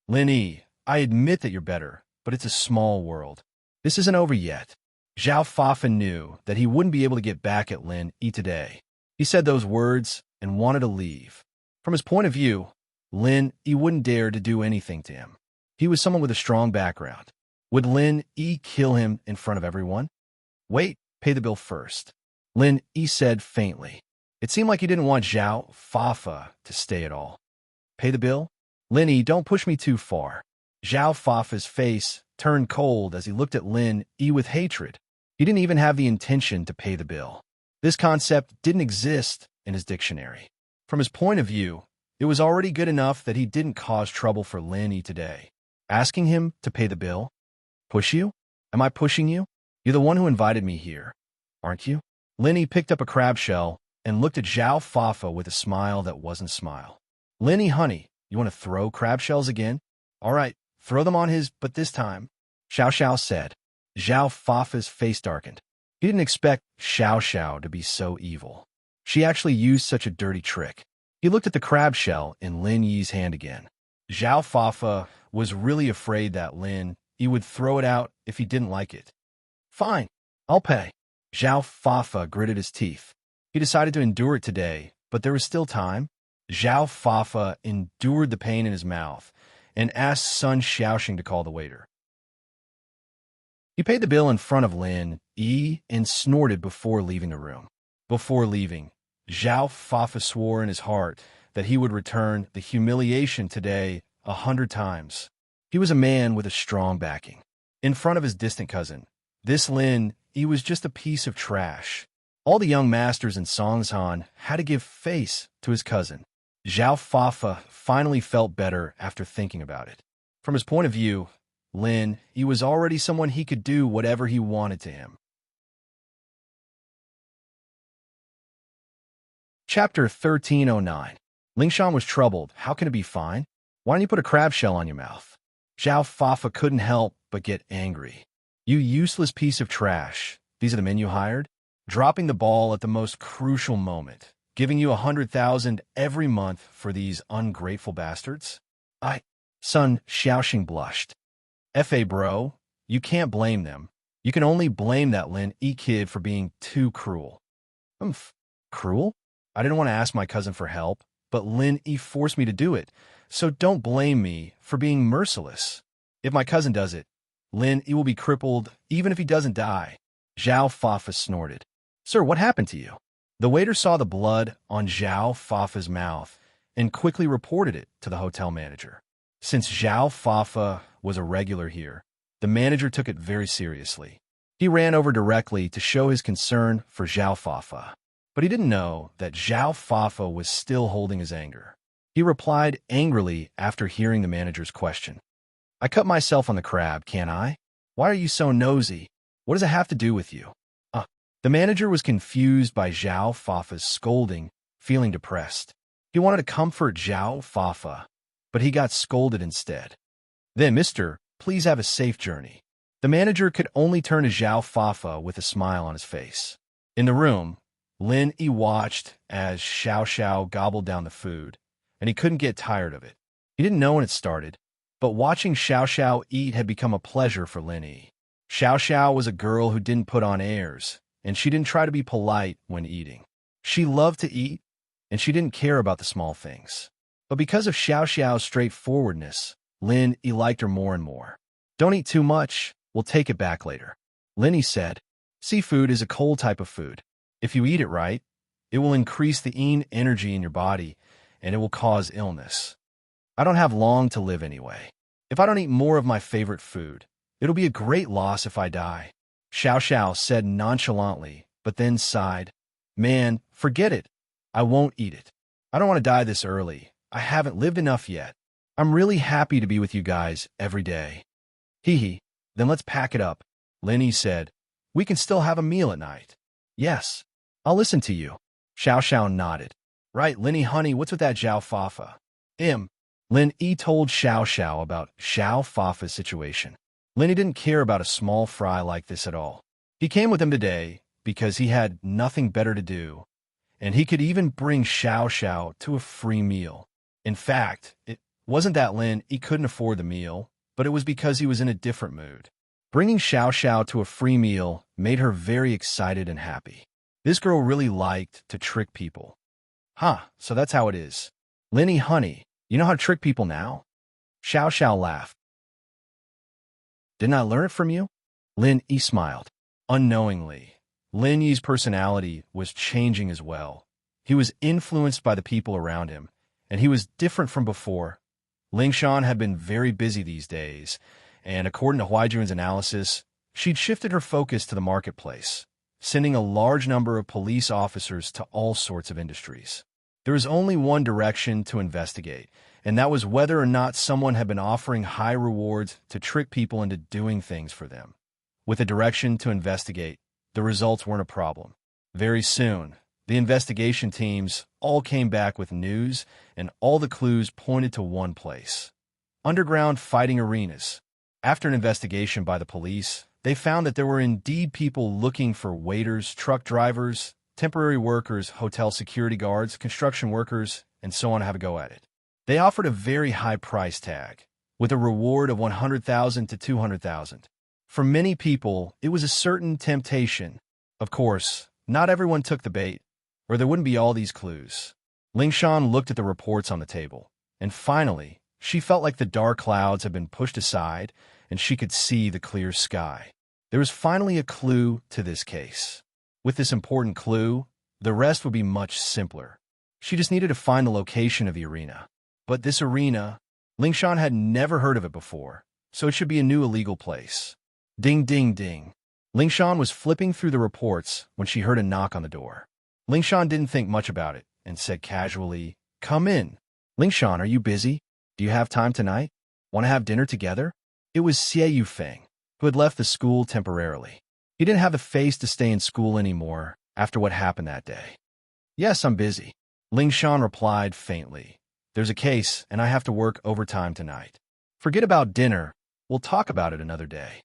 Lin Yi, I admit that you're better, but it's a small world. This isn't over yet. Zhao Fafa knew that he wouldn't be able to get back at Lin Yi today. He said those words and wanted to leave. From his point of view, Lin Yi wouldn't dare to do anything to him. He was someone with a strong background. Would Lin Yi kill him in front of everyone? Wait, pay the bill first. Lin Yi said faintly. It seemed like he didn't want Zhao Fafa to stay at all. Pay the bill? Lin Yi, don't push me too far. Zhao Fafa's face turned cold as he looked at Lin Yi with hatred. He didn't even have the intention to pay the bill. This concept didn't exist in his dictionary. From his point of view, it was already good enough that he didn't cause trouble for Lin Yi today. Asking him to pay the bill? Push you? Am I pushing you? You're the one who invited me here, aren't you? Lin Yi picked up a crab shell and looked at Zhao Fafa with a smile that wasn't a smile. Lin Yi, honey, you want to throw crab shells again? All right, throw them on his, but this time, Xiao Xiao said. Zhao Fafa's face darkened. He didn't expect Xiao Xiao to be so evil. She actually used such a dirty trick. He looked at the crab shell in Lin Yi's hand again. Zhao Fafa was really afraid that Lin Yi would throw it out if he didn't like it. Fine, I'll pay. Zhao Fafa gritted his teeth. He decided to endure it today, but there was still time. Zhao Fafa endured the pain in his mouth and asked Sun Xiaoxing to call the waiter. He paid the bill in front of Lin Yi and snorted before leaving the room. Before leaving, Zhao Fafa swore in his heart that he would return the humiliation today 100 times. He was a man with a strong backing. In front of his distant cousin, this Lin Yi was just a piece of trash. All the young masters in Songshan had to give face to his cousin. Zhao Fafa finally felt better after thinking about it. From his point of view, Lin Yi was already someone he could do whatever he wanted to him. Chapter 1309. Lingshan was troubled. How can it be fine? Why don't you put a crab shell on your mouth? Zhao Fafa couldn't help but get angry. You useless piece of trash. These are the men you hired? Dropping the ball at the most crucial moment. Giving you 100,000 every month for these ungrateful bastards? Sun Xiaoxing blushed. Fa bro, you can't blame them. You can only blame that Lin Yi kid for being too cruel. Cruel? I didn't want to ask my cousin for help, but Lin Yi forced me to do it, so don't blame me for being merciless. If my cousin does it, Lin Yi will be crippled even if he doesn't die. Zhao Fafa snorted. Sir, what happened to you? The waiter saw the blood on Zhao Fafa's mouth and quickly reported it to the hotel manager. Since Zhao Fafa was a regular here, the manager took it very seriously. He ran over directly to show his concern for Zhao Fafa, but he didn't know that Zhao Fafa was still holding his anger. He replied angrily after hearing the manager's question. I cut myself on the crab, can't I? Why are you so nosy? What does it have to do with you? The manager was confused by Zhao Fafa's scolding, feeling depressed. He wanted to comfort Zhao Fafa, but he got scolded instead. Then, mister, please have a safe journey. The manager could only turn to Zhao Fafa with a smile on his face. In the room, Lin Yi watched as Xiao Xiao gobbled down the food, and he couldn't get tired of it. He didn't know when it started, but watching Xiao Xiao eat had become a pleasure for Lin Yi. Xiao Xiao was a girl who didn't put on airs, and she didn't try to be polite when eating. She loved to eat, and she didn't care about the small things. But because of Xiao Xiao's straightforwardness, Lin Yi liked her more and more. Don't eat too much, we'll take it back later. Lin Yi said, seafood is a cold type of food. If you eat it right, it will increase the energy in your body, and it will cause illness. I don't have long to live anyway. If I don't eat more of my favorite food, it'll be a great loss if I die. Xiao Xiao said nonchalantly, but then sighed. Man, forget it. I won't eat it. I don't want to die this early. I haven't lived enough yet. I'm really happy to be with you guys every day. Hee hee. Then let's pack it up, Lin Yi said. We can still have a meal at night. Yes. I'll listen to you. Xiao Xiao nodded. Right, Lin Yi honey, what's with that Zhao Fafa? Lin Yi told Xiao Xiao about Xiao Fafa's situation. Lin Yi didn't care about a small fry like this at all. He came with him today because he had nothing better to do, and he could even bring Xiao Xiao to a free meal. In fact, it wasn't that Lin Yi couldn't afford the meal, but it was because he was in a different mood. Bringing Xiao Xiao to a free meal made her very excited and happy. This girl really liked to trick people. Huh, so that's how it is. Lin Yi honey, you know how to trick people now? Xiao Xiao laughed. Didn't I learn it from you? Lin Yi smiled. Unknowingly, Lin Yi's personality was changing as well. He was influenced by the people around him, and he was different from before. Ling Shan had been very busy these days, and according to Huaijuan's analysis, she'd shifted her focus to the marketplace, sending a large number of police officers to all sorts of industries. There was only one direction to investigate, and that was whether or not someone had been offering high rewards to trick people into doing things for them. With a direction to investigate, the results weren't a problem. Very soon, the investigation teams all came back with news, and all the clues pointed to one place: underground fighting arenas. After an investigation by the police, they found that there were indeed people looking for waiters, truck drivers, temporary workers, hotel security guards, construction workers, and so on to have a go at it. They offered a very high price tag, with a reward of 100,000 to 200,000. For many people, it was a certain temptation. Of course, not everyone took the bait, or there wouldn't be all these clues. Ling Shan looked at the reports on the table, and finally, she felt like the dark clouds had been pushed aside, and she could see the clear sky. There was finally a clue to this case. With this important clue, the rest would be much simpler. She just needed to find the location of the arena. But this arena, Ling Shan had never heard of it before, so it should be a new illegal place. Ding, ding, ding. Ling Shan was flipping through the reports when she heard a knock on the door. Ling Shan didn't think much about it and said casually, "Come in." Ling Shan, are you busy? Do you have time tonight? Want to have dinner together? It was Xie Yufeng, who had left the school temporarily. He didn't have the face to stay in school anymore after what happened that day. Yes, I'm busy, Ling Shan replied faintly. There's a case, and I have to work overtime tonight. Forget about dinner. We'll talk about it another day.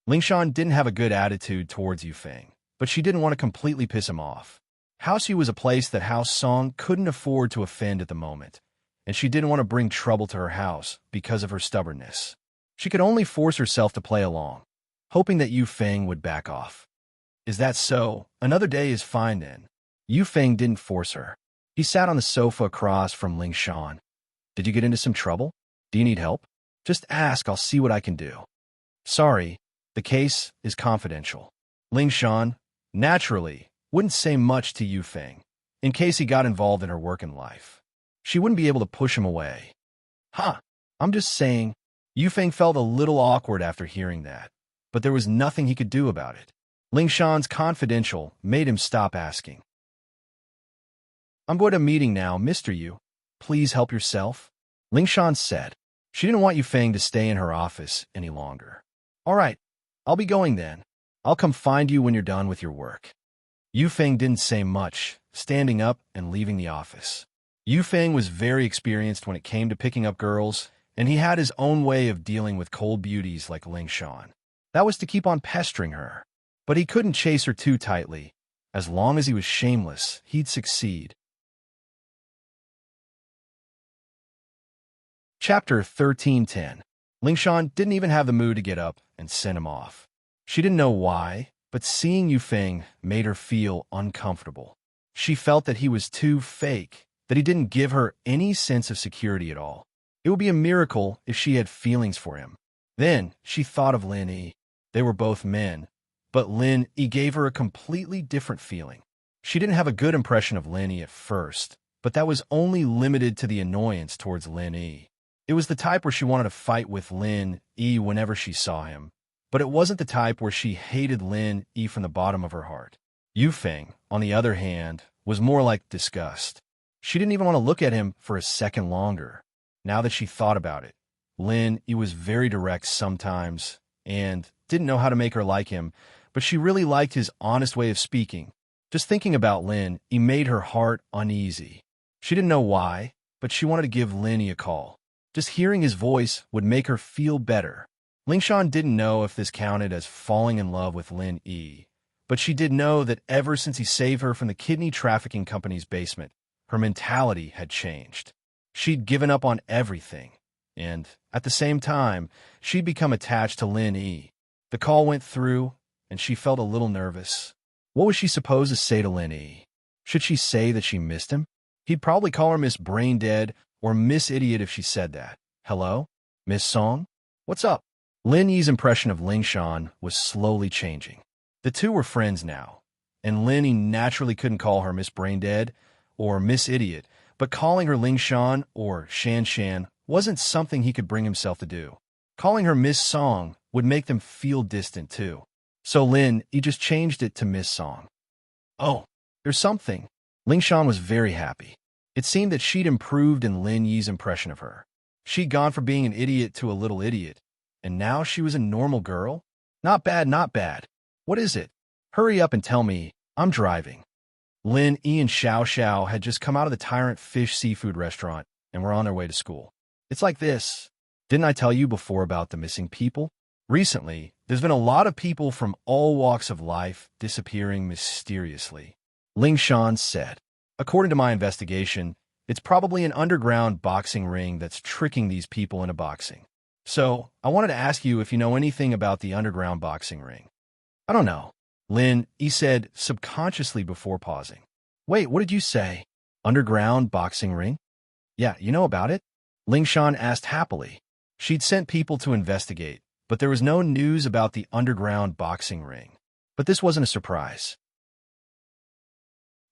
Ling Shan didn't have a good attitude towards Yufeng, but she didn't want to completely piss him off. House Yu was a place that House Song couldn't afford to offend at the moment, and she didn't want to bring trouble to her house because of her stubbornness. She could only force herself to play along, hoping that Yufeng would back off. Is that so? Another day is fine then. Yufeng didn't force her. He sat on the sofa across from Ling Shan. Did you get into some trouble? Do you need help? Just ask, I'll see what I can do. Sorry, the case is confidential. Ling Shan, naturally, wouldn't say much to Yufeng, in case he got involved in her working life. She wouldn't be able to push him away. I'm just saying. Yufeng felt a little awkward after hearing that, but there was nothing he could do about it. Ling Shan's confidential made him stop asking. I'm going to a meeting now, Mr. Yu. Please help yourself, Ling Shan said. She didn't want Yufeng to stay in her office any longer. All right, I'll be going then. I'll come find you when you're done with your work. Yufeng didn't say much, standing up and leaving the office. Yufeng was very experienced when it came to picking up girls, and he had his own way of dealing with cold beauties like Ling Shan. That was to keep on pestering her. But he couldn't chase her too tightly. As long as he was shameless, he'd succeed. Chapter 1310. Ling Shan didn't even have the mood to get up and send him off. She didn't know why, but seeing Yufeng made her feel uncomfortable. She felt that he was too fake, that he didn't give her any sense of security at all. It would be a miracle if she had feelings for him. Then she thought of Lin Yi. They were both men, but Lin Yi gave her a completely different feeling. She didn't have a good impression of Lin Yi at first, but that was only limited to the annoyance towards Lin Yi. It was the type where she wanted to fight with Lin E whenever she saw him, but it wasn't the type where she hated Lin E from the bottom of her heart. Yufeng, on the other hand, was more like disgust. She didn't even want to look at him for a second longer. Now that she thought about it, Lin E was very direct sometimes and didn't know how to make her like him, but she really liked his honest way of speaking. Just thinking about Lin E made her heart uneasy. She didn't know why, but she wanted to give Lin E a call. Just hearing his voice would make her feel better. Lingshan didn't know if this counted as falling in love with Lin E, but she did know that ever since he saved her from the kidney trafficking company's basement, her mentality had changed. She'd given up on everything, and at the same time, she'd become attached to Lin E. The call went through, and she felt a little nervous. What was she supposed to say to Lin E? Should she say that she missed him? He'd probably call her Miss Brain Dead or Miss Idiot if she said that. Hello? Miss Song? What's up? Lin Yi's impression of Lingshan was slowly changing. The two were friends now, and Lin Yi naturally couldn't call her Miss Brain Dead or Miss Idiot, but calling her Lingshan or Shan Shan wasn't something he could bring himself to do. Calling her Miss Song would make them feel distant too. So Lin Yi just changed it to Miss Song. Oh, there's something. Lingshan was very happy. It seemed that she'd improved in Lin Yi's impression of her. She'd gone from being an idiot to a little idiot, and now she was a normal girl? Not bad, not bad. What is it? Hurry up and tell me. I'm driving. Lin Yi and Xiao Xiao had just come out of the Tyrant Fish seafood restaurant and were on their way to school. It's like this. Didn't I tell you before about the missing people? Recently, there's been a lot of people from all walks of life disappearing mysteriously. Lingshan said. According to my investigation, it's probably an underground boxing ring that's tricking these people into boxing. So, I wanted to ask you if you know anything about the underground boxing ring. I don't know. Lin Yi said subconsciously before pausing. Wait, what did you say? Underground boxing ring? Yeah, you know about it? Lingshan asked happily. She'd sent people to investigate, but there was no news about the underground boxing ring. But this wasn't a surprise.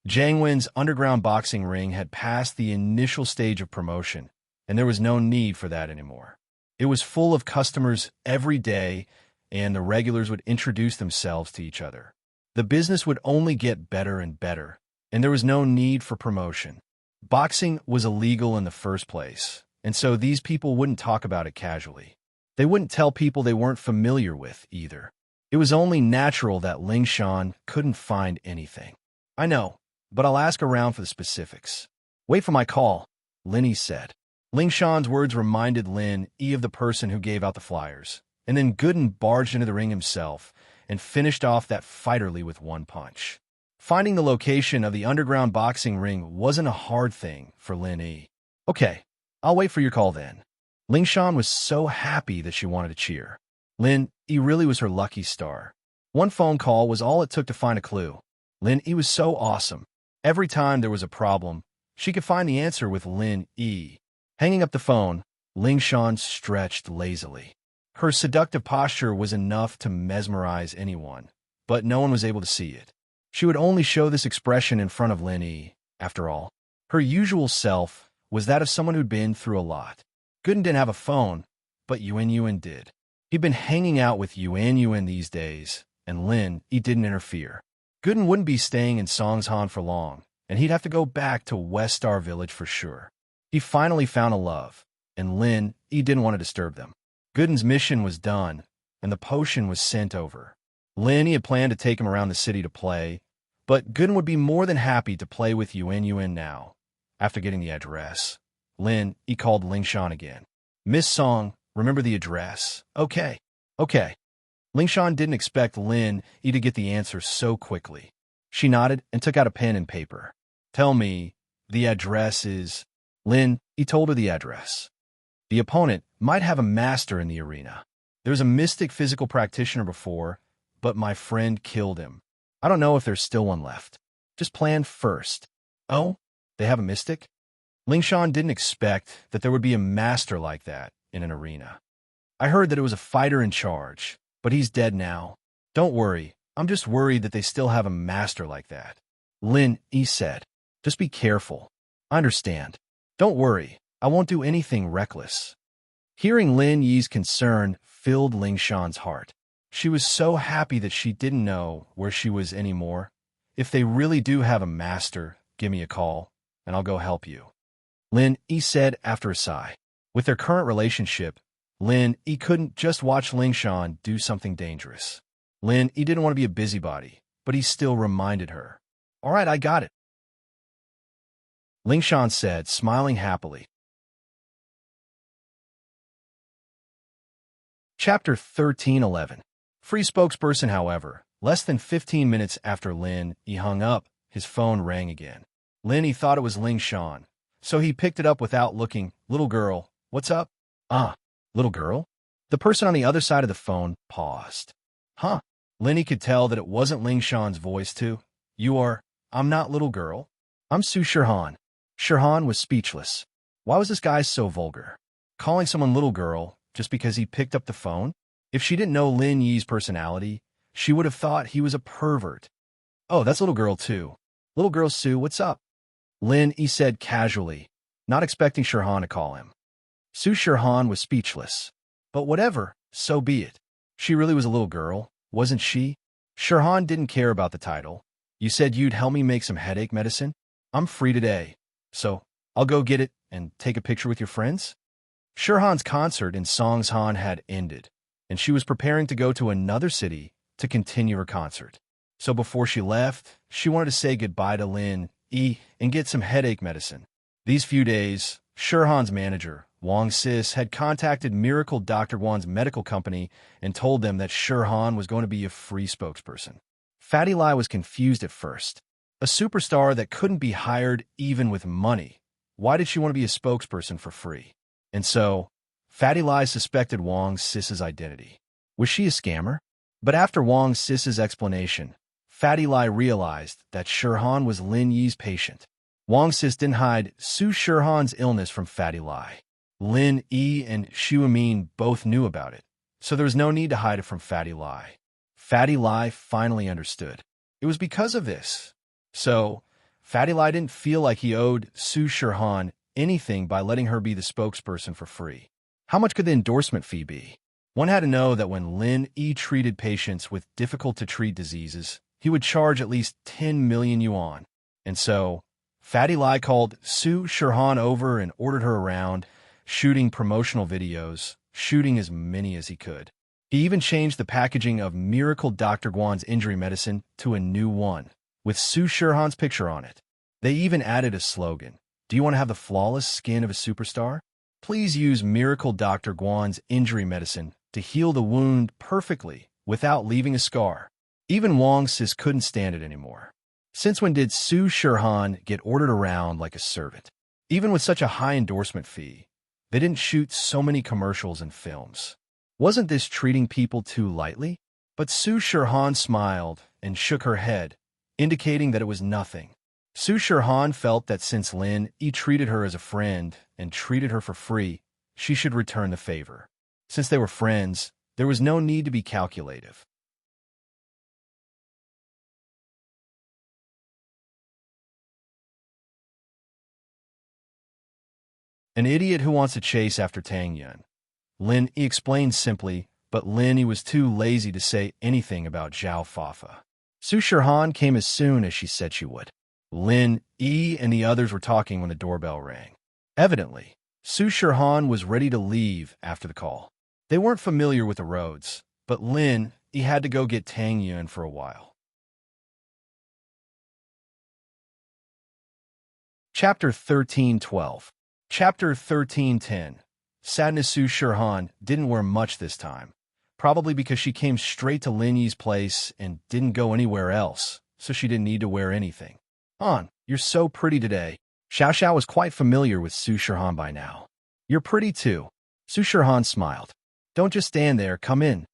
Jiangwen's underground boxing ring had passed the initial stage of promotion, and there was no need for that anymore. It was full of customers every day, and the regulars would introduce themselves to each other. The business would only get better and better, and there was no need for promotion. Boxing was illegal in the first place, and so these people wouldn't talk about it casually. They wouldn't tell people they weren't familiar with, either. It was only natural that Lingshan couldn't find anything. I know, but I'll ask around for the specifics. Wait for my call, Lin Yi said. Lingshan's words reminded Lin Yi of the person who gave out the flyers, and then Gooden barged into the ring himself and finished off that fighterly with one punch. Finding the location of the underground boxing ring wasn't a hard thing for Lin Yi. Okay, I'll wait for your call then. Lingshan was so happy that she wanted to cheer. Lin Yi really was her lucky star. One phone call was all it took to find a clue. Lin Yi was so awesome. Every time there was a problem, she could find the answer with Lin Yi. Hanging up the phone, Lingshan stretched lazily. Her seductive posture was enough to mesmerize anyone, but no one was able to see it. She would only show this expression in front of Lin Yi, after all. Her usual self was that of someone who'd been through a lot. Gooden didn't have a phone, but Yuan did. He'd been hanging out with Yuan these days, and Lin Yi didn't interfere. Gooden wouldn't be staying in Songshan for long, and he'd have to go back to West Star Village for sure. He finally found a love, and Lin Yi didn't want to disturb them. Gooden's mission was done, and the potion was sent over. Lin Yi had planned to take him around the city to play, but Gooden would be more than happy to play with Yuan now. After getting the address, Lin Yi called Lingshan again. Miss Song, remember the address? Okay. Lingshan didn't expect Lin Yi to get the answer so quickly. She nodded and took out a pen and paper. Tell me, the address is... Lin Yi told her the address. The opponent might have a master in the arena. There's a mystic physical practitioner before, but my friend killed him. I don't know if there's still one left. Just plan first. Oh, they have a mystic? Lingshan didn't expect that there would be a master like that in an arena. I heard that it was a fighter in charge, but he's dead now. Don't worry, I'm just worried that they still have a master like that. Lin Yi said. Just be careful. I understand. Don't worry, I won't do anything reckless. Hearing Lin Yi's concern filled Ling Shan's heart. She was so happy that she didn't know where she was anymore. If they really do have a master, give me a call, and I'll go help you. Lin Yi said after a sigh. With their current relationship, Lin Yi couldn't just watch Ling Shan do something dangerous. Lin Yi didn't want to be a busybody, but he still reminded her. All right, I got it. Ling Shan said, smiling happily. Chapter 13:11. Free spokesperson. However, less than 15 minutes after Lin Yi hung up, his phone rang again. Lin Yi thought it was Ling Shan, so he picked it up without looking. Little girl, what's up? Ah, little girl? The person on the other side of the phone paused. Huh? Lin Yi could tell that it wasn't Ling Shan's voice too. I'm not little girl. I'm Su Shirhan. Shirhan was speechless. Why was this guy so vulgar? Calling someone little girl just because he picked up the phone? If she didn't know Lin Yi's personality, she would have thought he was a pervert. Oh, that's little girl too. Little girl Su, what's up? Lin Yi said casually, not expecting Shirhan to call him. Su Shirhan was speechless. But whatever, so be it. She really was a little girl, wasn't she? Shirhan didn't care about the title. You said you'd help me make some headache medicine? I'm free today, so I'll go get it and take a picture with your friends? Shirhan's concert in Songshan had ended, and she was preparing to go to another city to continue her concert. So before she left, she wanted to say goodbye to Lin Yi and get some headache medicine. These few days, Shirhan's manager, Wang Sis, had contacted Miracle Dr. Guan's medical company and told them that Shirhan was going to be a free spokesperson. Fatty Lai was confused at first. A superstar that couldn't be hired even with money. Why did she want to be a spokesperson for free? And so, Fatty Lai suspected Wang Sis's identity. Was she a scammer? But after Wang Sis's explanation, Fatty Lai realized that Shirhan was Lin Yi's patient. Wang Sis didn't hide Su Shirhan's illness from Fatty Lai. Lin Yi and Xu Amin both knew about it, so there was no need to hide it from Fatty Lai. Fatty Lai finally understood. It was because of this. So, Fatty Lai didn't feel like he owed Su Shirhan anything by letting her be the spokesperson for free. How much could the endorsement fee be? One had to know that when Lin Yi treated patients with difficult-to-treat diseases, he would charge at least 10 million yuan. And so, Fatty Lai called Su Shirhan over and ordered her around, shooting promotional videos, shooting as many as he could. He even changed the packaging of Miracle Dr. Guan's injury medicine to a new one, with Su Shirhan's picture on it. They even added a slogan. Do you want to have the flawless skin of a superstar? Please use Miracle Dr. Guan's injury medicine to heal the wound perfectly without leaving a scar. Even Wang Sis couldn't stand it anymore. Since when did Su Shirhan get ordered around like a servant? Even with such a high endorsement fee, they didn't shoot so many commercials and films. Wasn't this treating people too lightly? But Su Shirhan smiled and shook her head, indicating that it was nothing. Su Shirhan felt that since Lin Yi treated her as a friend and treated her for free, she should return the favor. Since they were friends, there was no need to be calculative. An idiot who wants to chase after Tang Yun. Lin Yi explained simply, but Lin Yi was too lazy to say anything about Zhao Fafa. Su Shirhan came as soon as she said she would. Lin Yi and the others were talking when the doorbell rang. Evidently, Su Shirhan was ready to leave after the call. They weren't familiar with the roads, but Lin Yi had to go get Tang Yun for a while. Chapter 13:12. Chapter 13:10. Sadness. Su Shirhan didn't wear much this time, probably because she came straight to Lin Yi's place and didn't go anywhere else, so she didn't need to wear anything. You're so pretty today. Xiao Xiao was quite familiar with Su Shirhan by now. You're pretty too. Su Shirhan smiled. Don't just stand there, come in.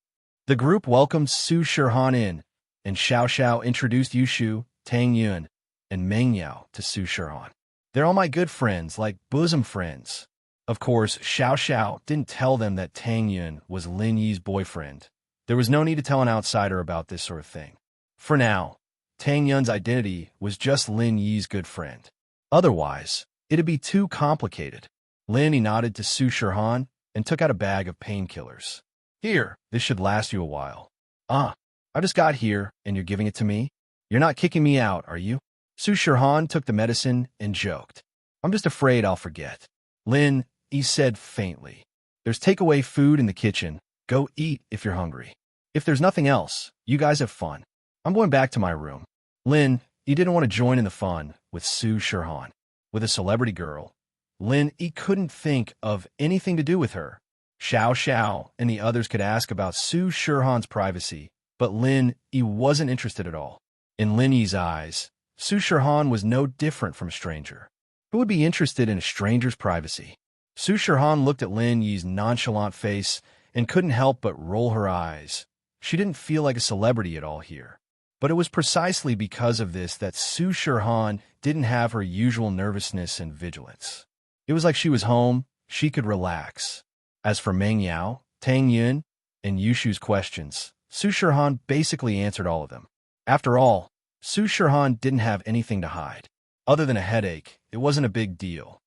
The group welcomed Su Shirhan in, and Xiao Xiao introduced Yushu, Tang Yun, and Meng Yao to Su Shirhan. They're all my good friends, like bosom friends. Of course, Xiao Xiao didn't tell them that Tang Yun was Lin Yi's boyfriend. There was no need to tell an outsider about this sort of thing. For now, Tang Yun's identity was just Lin Yi's good friend. Otherwise, it'd be too complicated. Lin Yi nodded to Su Shirhan, and took out a bag of painkillers. Here, this should last you a while. I just got here, and you're giving it to me? You're not kicking me out, are you? Su Shirhan took the medicine and joked. I'm just afraid I'll forget. Lin, he said faintly. There's takeaway food in the kitchen. Go eat if you're hungry. If there's nothing else, you guys have fun. I'm going back to my room. Lin, he didn't want to join in the fun with Su Shirhan. With a celebrity girl, Lin, he couldn't think of anything to do with her. Xiao Xiao and the others could ask about Su Shirhan's privacy, but Lin, he wasn't interested at all. In Lin Yi's eyes, Su Shirhan was no different from a stranger. Who would be interested in a stranger's privacy? Su Shirhan looked at Lin Yi's nonchalant face and couldn't help but roll her eyes. She didn't feel like a celebrity at all here. But it was precisely because of this that Su Shirhan didn't have her usual nervousness and vigilance. It was like she was home, she could relax. As for Meng Yao, Tang Yun, and Yushu's questions, Su Shirhan basically answered all of them. After all, Su Shirhan didn't have anything to hide. Other than a headache, it wasn't a big deal.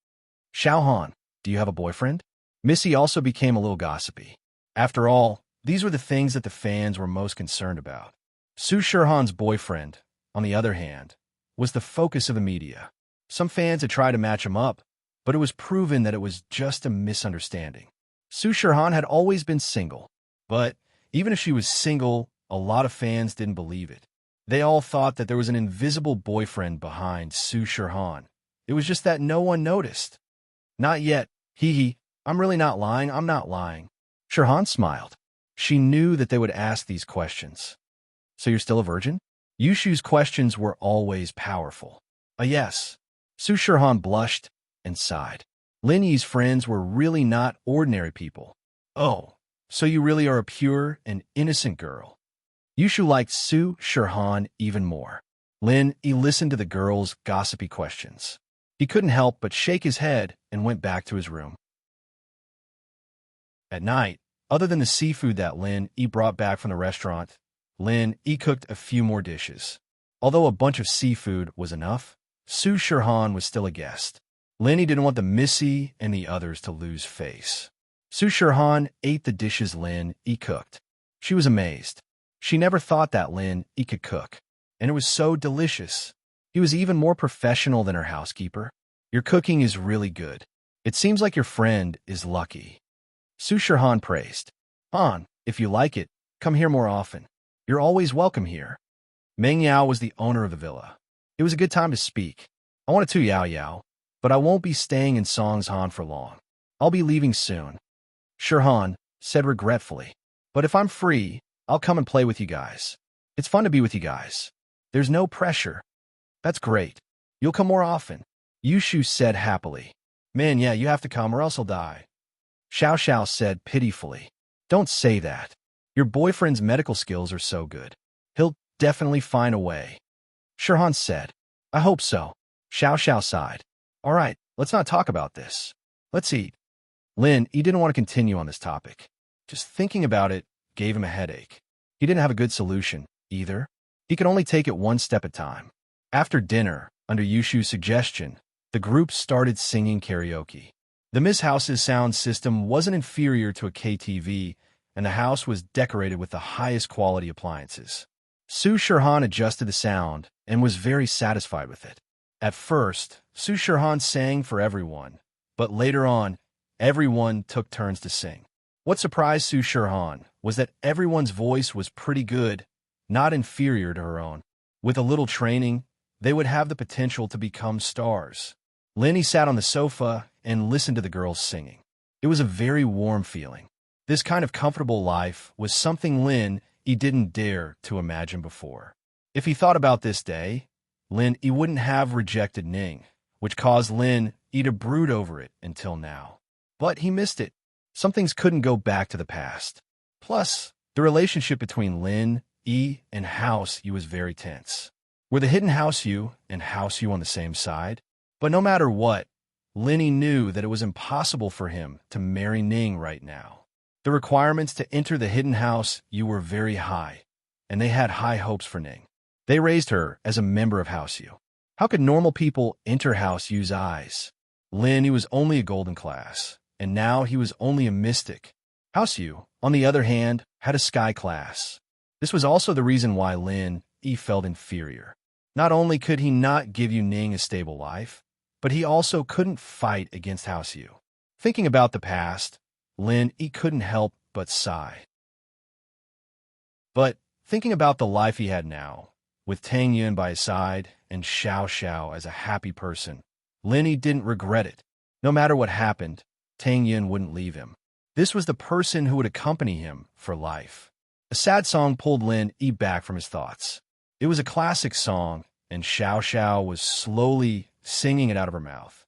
Xiaohan, do you have a boyfriend? Missy also became a little gossipy. After all, these were the things that the fans were most concerned about. Su Shirhan's boyfriend, on the other hand, was the focus of the media. Some fans had tried to match him up, but it was proven that it was just a misunderstanding. Su Shirhan had always been single, but even if she was single, a lot of fans didn't believe it. They all thought that there was an invisible boyfriend behind Su Shirhan. It was just that no one noticed. Not yet. I'm really not lying. I'm not lying. Shirhan smiled. She knew that they would ask these questions. So you're still a virgin? Yushu's questions were always powerful. Yes. Su Shirhan blushed and sighed. Lin Yi's friends were really not ordinary people. Oh, so you really are a pure and innocent girl. Yushu liked Su Shirhan even more. Lin Yi listened to the girl's gossipy questions. He couldn't help but shake his head and went back to his room. At night, other than the seafood that Lin Yi brought back from the restaurant, Lin Yi cooked a few more dishes. Although a bunch of seafood was enough, Su Shirhan was still a guest. Lin Yi didn't want the Missy and the others to lose face. Su Shirhan ate the dishes Lin Yi cooked. She was amazed. She never thought that Lin Yi could cook, and it was so delicious. He was even more professional than her housekeeper. Your cooking is really good. It seems like your friend is lucky. Su Shirhan praised. Han, if you like it, come here more often. You're always welcome here. Meng Yao was the owner of the villa. It was a good time to speak. I wanted to Yao Yao, but I won't be staying in Songshan for long. I'll be leaving soon. Shirhan said regretfully. But if I'm free, I'll come and play with you guys. It's fun to be with you guys. There's no pressure. That's great. You'll come more often. Yushu said happily. Man, yeah, you have to come or else I'll die. Xiao Xiao said pitifully. Don't say that. Your boyfriend's medical skills are so good. He'll definitely find a way. Shirhan said. I hope so. Xiao Xiao sighed. All right, let's not talk about this. Let's eat. Lin, he didn't want to continue on this topic. Just thinking about it gave him a headache. He didn't have a good solution, either. He could only take it one step at a time. After dinner, under Yushu's suggestion, the group started singing karaoke. The Miss House's sound system wasn't inferior to a KTV, and the house was decorated with the highest quality appliances. Su Shirhan adjusted the sound and was very satisfied with it. At first, Su Shirhan sang for everyone, but later on, everyone took turns to sing. What surprised Su Shirhan was that everyone's voice was pretty good, not inferior to her own. With a little training, they would have the potential to become stars. Lin Yi sat on the sofa and listened to the girls singing. It was a very warm feeling. This kind of comfortable life was something Lin Yi didn't dare to imagine before. If he thought about this day, Lin Yi wouldn't have rejected Ning, which caused Lin Yi to brood over it until now. But he missed it. Some things couldn't go back to the past. Plus, the relationship between Lin Yi and House Yu was very tense. Were the hidden House Yu and House Yu on the same side? But no matter what, Lin Yi knew that it was impossible for him to marry Ning right now. The requirements to enter the hidden House Yu were very high, and they had high hopes for Ning. They raised her as a member of House Yu. How could normal people enter House Yu's eyes? Lin Yi was only a golden class, and now he was only a mystic. Yu, on the other hand, had a sky class. This was also the reason why Lin Yi felt inferior. Not only could he not give Yu Ning a stable life, but he also couldn't fight against Yu. Thinking about the past, Lin Yi couldn't help but sigh. But thinking about the life he had now, with Tang Yun by his side and Xiao Xiao as a happy person, Lin Yi didn't regret it. No matter what happened, Tang Yun wouldn't leave him. This was the person who would accompany him for life. A sad song pulled Lin Yi back from his thoughts. It was a classic song, and Xiao Xiao was slowly singing it out of her mouth.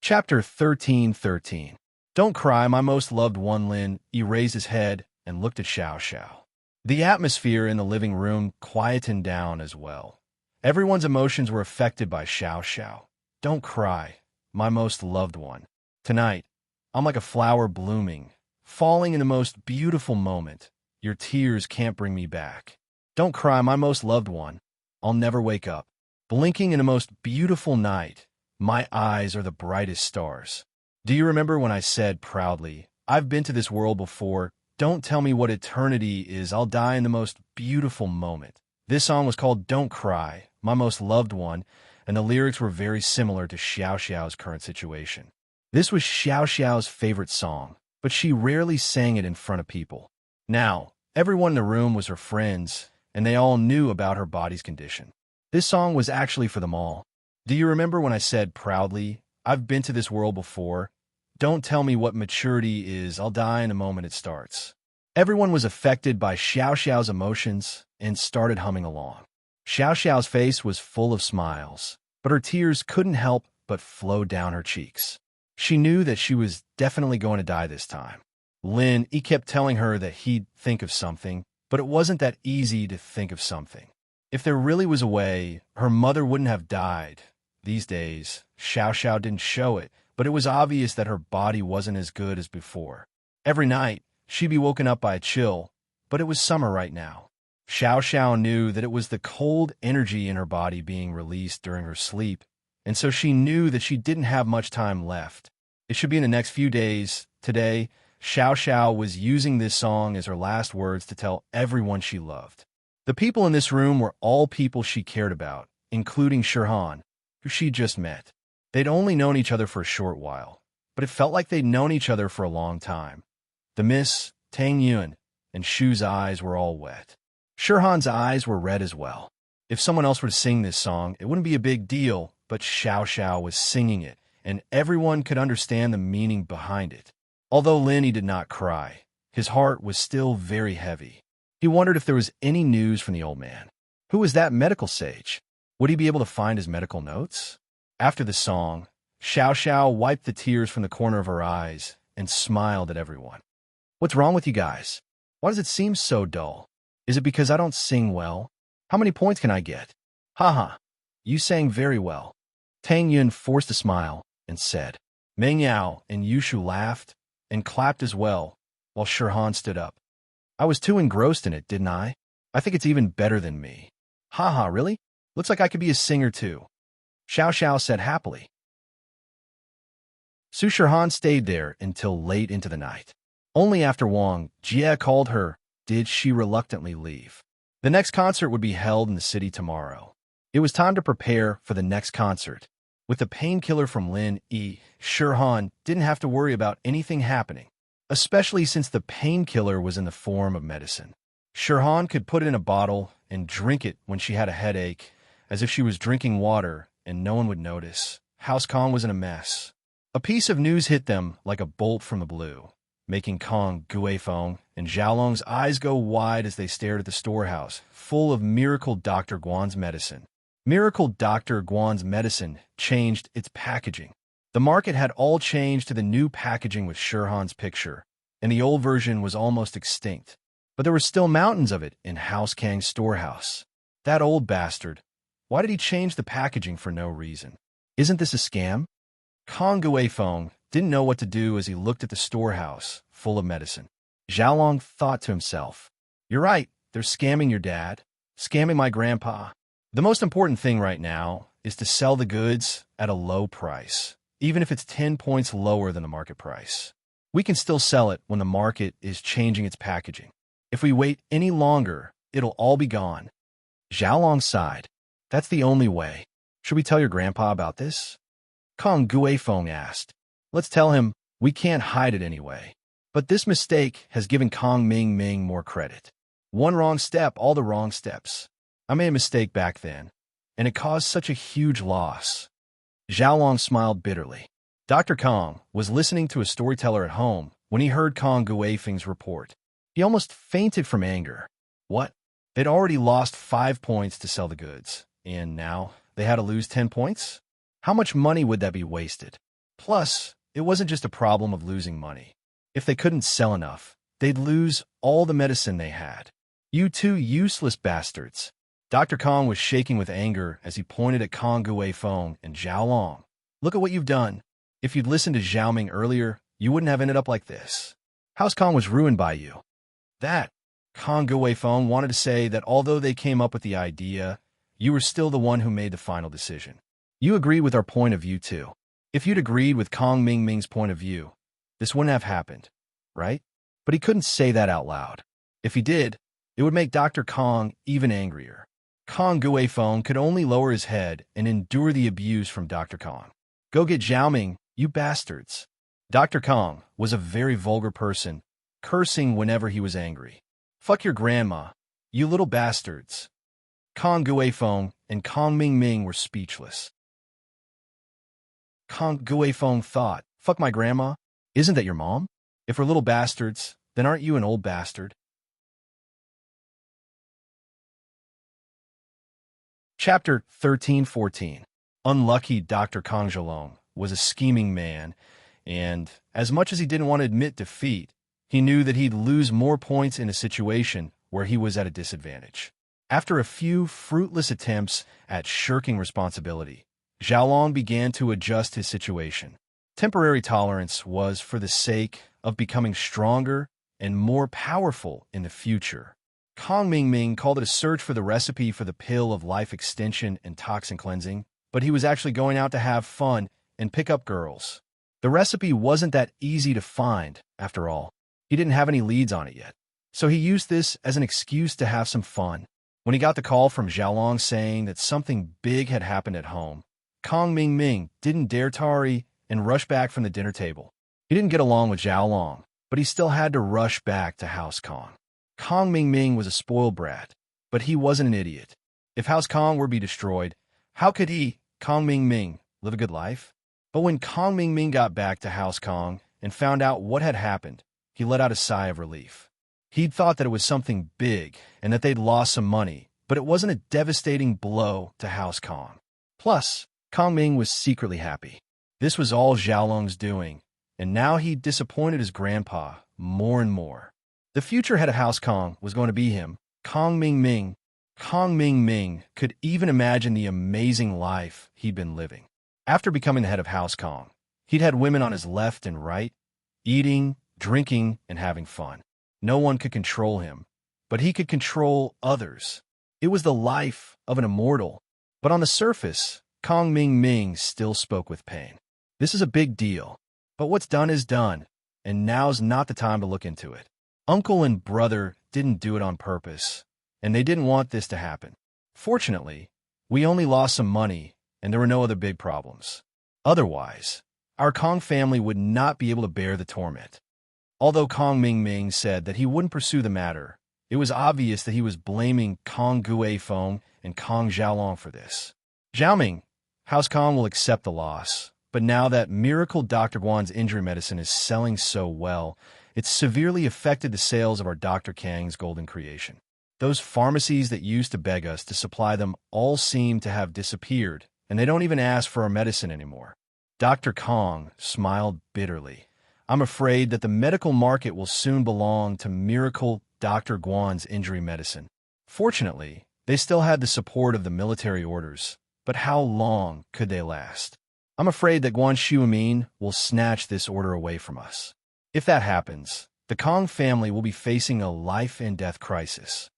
Chapter 13:13. Don't cry, my most loved one. Lin Yi raised his head and looked at Xiao Xiao. The atmosphere in the living room quietened down as well. Everyone's emotions were affected by Xiao Xiao. Don't cry, my most loved one. Tonight, I'm like a flower blooming, falling in the most beautiful moment. Your tears can't bring me back. Don't cry, my most loved one. I'll never wake up. Blinking in the most beautiful night, my eyes are the brightest stars. Do you remember when I said proudly, I've been to this world before, don't tell me what eternity is, I'll die in the most beautiful moment. This song was called Don't Cry, my most loved one, and the lyrics were very similar to Xiao Xiao's current situation. This was Xiao Xiao's favorite song, but she rarely sang it in front of people. Now, everyone in the room was her friends, and they all knew about her body's condition. This song was actually for them all. Do you remember when I said proudly, I've been to this world before? Don't tell me what maturity is, I'll die in the moment it starts. Everyone was affected by Xiao Xiao's emotions and started humming along. Xiao Xiao's face was full of smiles, but her tears couldn't help but flow down her cheeks. She knew that she was definitely going to die this time. Lin Yi kept telling her that he'd think of something, but it wasn't that easy to think of something. If there really was a way, her mother wouldn't have died. These days, Xiao Xiao didn't show it, but it was obvious that her body wasn't as good as before. Every night, she'd be woken up by a chill, but it was summer right now. Xiao Xiao knew that it was the cold energy in her body being released during her sleep, and so she knew that she didn't have much time left. It should be in the next few days. Today, Xiao Xiao was using this song as her last words to tell everyone she loved. The people in this room were all people she cared about, including Shirhan, who she just met. They'd only known each other for a short while, but it felt like they'd known each other for a long time. The Miss, Tang Yun, and Shu's eyes were all wet. Shirhan's eyes were red as well. If someone else were to sing this song, it wouldn't be a big deal, but Xiao Xiao was singing it, and everyone could understand the meaning behind it. Although Lin Yi did not cry, his heart was still very heavy. He wondered if there was any news from the old man. Who was that medical sage? Would he be able to find his medical notes? After the song, Xiao Xiao wiped the tears from the corner of her eyes and smiled at everyone. What's wrong with you guys? Why does it seem so dull? Is it because I don't sing well? How many points can I get? Haha, you sang very well. Tang Yun forced a smile and said. Meng Yao and Yushu laughed and clapped as well, while Shirhan stood up. I was too engrossed in it, didn't I? I think it's even better than me. Haha, really? Looks like I could be a singer too. Xiao Xiao said happily. Su Shirhan stayed there until late into the night. Only after Wang Jie called her did she reluctantly leave. The next concert would be held in the city tomorrow. It was time to prepare for the next concert. With the painkiller from Lin Yi, Shirhan didn't have to worry about anything happening, especially since the painkiller was in the form of medicine. Shirhan could put it in a bottle and drink it when she had a headache, as if she was drinking water, and no one would notice. House Kong was in a mess. A piece of news hit them like a bolt from the blue, making Kong Guifeng and Xiaolong's eyes go wide as they stared at the storehouse, full of Miracle Dr. Guan's medicine. Miracle Dr. Guan's medicine changed its packaging. The market had all changed to the new packaging with Shirhan's picture, and the old version was almost extinct. But there were still mountains of it in House Kang's storehouse. That old bastard. Why did he change the packaging for no reason? Isn't this a scam? Kong Guifeng didn't know what to do as he looked at the storehouse, full of medicine. Xiaolong thought to himself, you're right, they're scamming your dad, scamming my grandpa. The most important thing right now is to sell the goods at a low price, even if it's 10 points lower than the market price. We can still sell it when the market is changing its packaging. If we wait any longer, it'll all be gone. Xiaolong sighed. That's the only way. Should we tell your grandpa about this? Kong Guifeng asked. Let's tell him we can't hide it anyway. But this mistake has given Kong Ming more credit. One wrong step, all the wrong steps. I made a mistake back then, and it caused such a huge loss. Xiaolong smiled bitterly. Dr. Kong was listening to a storyteller at home when he heard Kong Guifeng's report. He almost fainted from anger. What? They'd already lost 5 points to sell the goods, and now they had to lose 10 points? How much money would that be wasted? Plus, it wasn't just a problem of losing money. If they couldn't sell enough, they'd lose all the medicine they had. You two useless bastards. Dr. Kong was shaking with anger as he pointed at Kong Guifeng and Xiaolong. Look at what you've done. If you'd listened to Xiao Ming earlier, you wouldn't have ended up like this. House Kong was ruined by you. That, Kong Guifeng wanted to say that although they came up with the idea, you were still the one who made the final decision. You agree with our point of view too. If you'd agreed with Kong Ming's point of view, this wouldn't have happened, right? But he couldn't say that out loud. If he did, it would make Dr. Kong even angrier. Kong Guifeng could only lower his head and endure the abuse from Dr. Kong. Go get Xiao Ming, you bastards. Dr. Kong was a very vulgar person, cursing whenever he was angry. Fuck your grandma, you little bastards. Kong Guifeng and Kong Ming were speechless. Kong Guifeng thought, fuck my grandma? Isn't that your mom? If we're little bastards, then aren't you an old bastard? Chapter 13-14. Unlucky Dr. Kong Zhelong was a scheming man, and as much as he didn't want to admit defeat, he knew that he'd lose more points in a situation where he was at a disadvantage. After a few fruitless attempts at shirking responsibility, Xiaolong began to adjust his situation. Temporary tolerance was for the sake of becoming stronger and more powerful in the future. Kong Ming called it a search for the recipe for the pill of life extension and toxin cleansing, but he was actually going out to have fun and pick up girls. The recipe wasn't that easy to find, after all. He didn't have any leads on it yet. So he used this as an excuse to have some fun. When he got the call from Xiaolong saying that something big had happened at home, Kong Ming didn't dare tarry and rush back from the dinner table. He didn't get along with Xiaolong, but he still had to rush back to House Kong. Kong Ming was a spoiled brat, but he wasn't an idiot. If House Kong were to be destroyed, how could he, Kong Ming, live a good life? But when Kong Ming got back to House Kong and found out what had happened, he let out a sigh of relief. He'd thought that it was something big and that they'd lost some money, but it wasn't a devastating blow to House Kong. Plus, Kong Ming was secretly happy. This was all Xiaolong's doing, and now he'd disappointed his grandpa more and more. The future head of House Kong was going to be him, Kong Ming. Kong Ming could even imagine the amazing life he'd been living. After becoming the head of House Kong, he'd had women on his left and right, eating, drinking, and having fun. No one could control him, but he could control others. It was the life of an immortal. But on the surface, Kong Ming still spoke with pain. This is a big deal, but what's done is done, and now's not the time to look into it. Uncle and brother didn't do it on purpose, and they didn't want this to happen. Fortunately, we only lost some money, and there were no other big problems. Otherwise, our Kong family would not be able to bear the torment. Although Kong Ming said that he wouldn't pursue the matter, it was obvious that he was blaming Kong Guifeng and Kong Xiaolong for this. Xiao Ming, House Kong will accept the loss, but now that Miracle Dr. Guan's injury medicine is selling so well, it's severely affected the sales of our Dr. Kang's golden creation. Those pharmacies that used to beg us to supply them all seem to have disappeared, and they don't even ask for our medicine anymore. Dr. Kong smiled bitterly. I'm afraid that the medical market will soon belong to Miracle Dr. Guan's injury medicine. Fortunately, they still had the support of the military orders, but how long could they last? I'm afraid that Guan Shuimin will snatch this order away from us. If that happens, the Kong family will be facing a life-and-death crisis.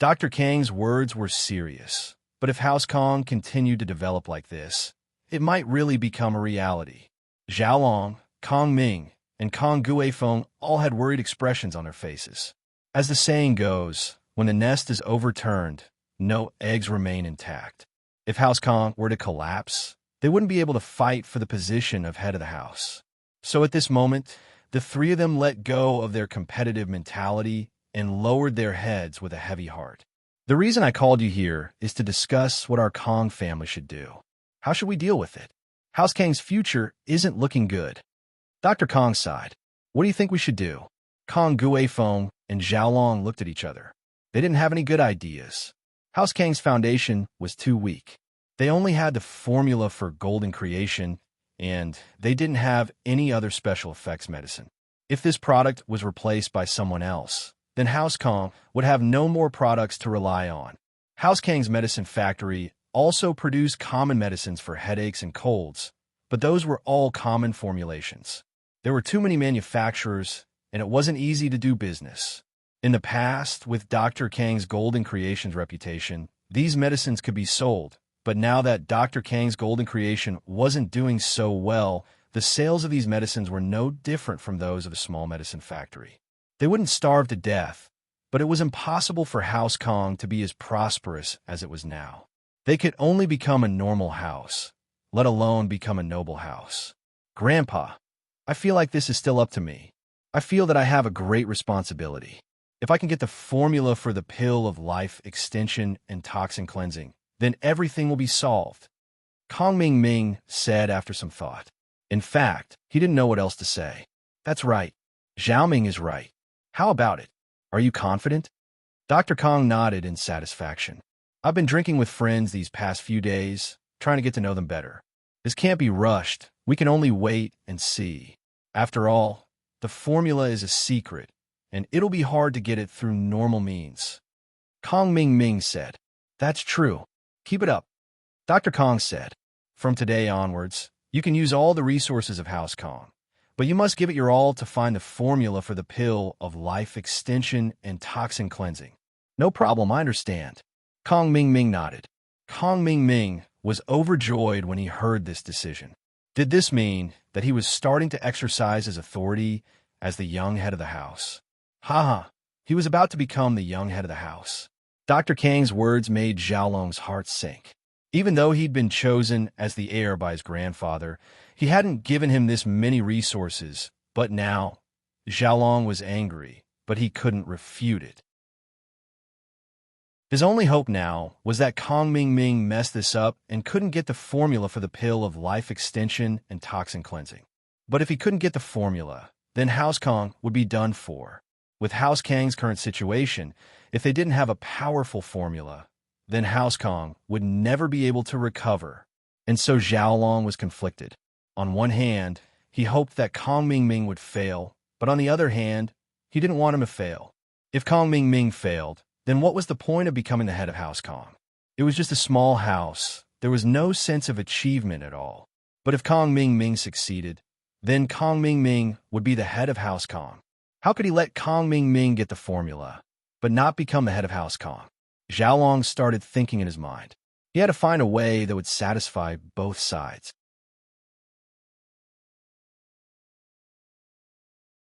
Dr. Kang's words were serious, But if House Kong continued to develop like this, it might really become a reality. Xiaolong, Kong Ming, and Kong Guifeng all had worried expressions on their faces. As the saying goes, when the nest is overturned, no eggs remain intact. If House Kong were to collapse, they wouldn't be able to fight for the position of head of the house. So at this moment, the three of them let go of their competitive mentality and lowered their heads with a heavy heart. The reason I called you here is to discuss what our Kong family should do. How should we deal with it? House Kang's future isn't looking good. Dr. Kong sighed. What do you think we should do? Kong Guifeng and Xiaolong looked at each other. They didn't have any good ideas. House Kang's foundation was too weak. They only had the formula for golden creation, and they didn't have any other special effects medicine. If this product was replaced by someone else, then House Kong would have no more products to rely on. House Kang's medicine factory also produced common medicines for headaches and colds, but those were all common formulations. There were too many manufacturers, and it wasn't easy to do business. In the past, with Dr. Kang's Golden Creations reputation, these medicines could be sold, but now that Dr. Kang's Golden Creation wasn't doing so well, the sales of these medicines were no different from those of a small medicine factory. They wouldn't starve to death, but it was impossible for House Kong to be as prosperous as it was now. They could only become a normal house, let alone become a noble house. Grandpa, I feel like this is still up to me. I feel that I have a great responsibility. If I can get the formula for the pill of life extension and toxin cleansing, then everything will be solved. Kong Ming said after some thought. In fact, he didn't know what else to say. That's right. Zhao Ming is right. How about it? Are you confident? Dr. Kong nodded in satisfaction. I've been drinking with friends these past few days, trying to get to know them better. This can't be rushed. We can only wait and see. After all, the formula is a secret, and it'll be hard to get it through normal means. Kong Ming said. That's true. Keep it up. Dr. Kong said. From today onwards, you can use all the resources of House Kong, but you must give it your all to find the formula for the pill of life extension and toxin cleansing. No problem, I understand. Kong Ming nodded. Kong Ming was overjoyed when he heard this decision. Did this mean that he was starting to exercise his authority as the young head of the house? He was about to become the young head of the house. Dr. Kang's words made Xiaolong's heart sink. Even though he'd been chosen as the heir by his grandfather, he hadn't given him this many resources, but now, Xiaolong was angry, but he couldn't refute it. His only hope now was that Kong Ming messed this up and couldn't get the formula for the pill of life extension and toxin cleansing. But if he couldn't get the formula, then House Kong would be done for. With House Kang's current situation, if they didn't have a powerful formula, then House Kong would never be able to recover. And so Xiaolong was conflicted. On one hand, he hoped that Kong Ming would fail, but on the other hand, he didn't want him to fail. If Kong Ming failed, then what was the point of becoming the head of House Kong? It was just a small house. There was no sense of achievement at all. But if Kong Ming succeeded, then Kong Ming would be the head of House Kong. How could he let Kong Ming get the formula, but not become the head of House Kong? Xiaolong started thinking in his mind. He had to find a way that would satisfy both sides.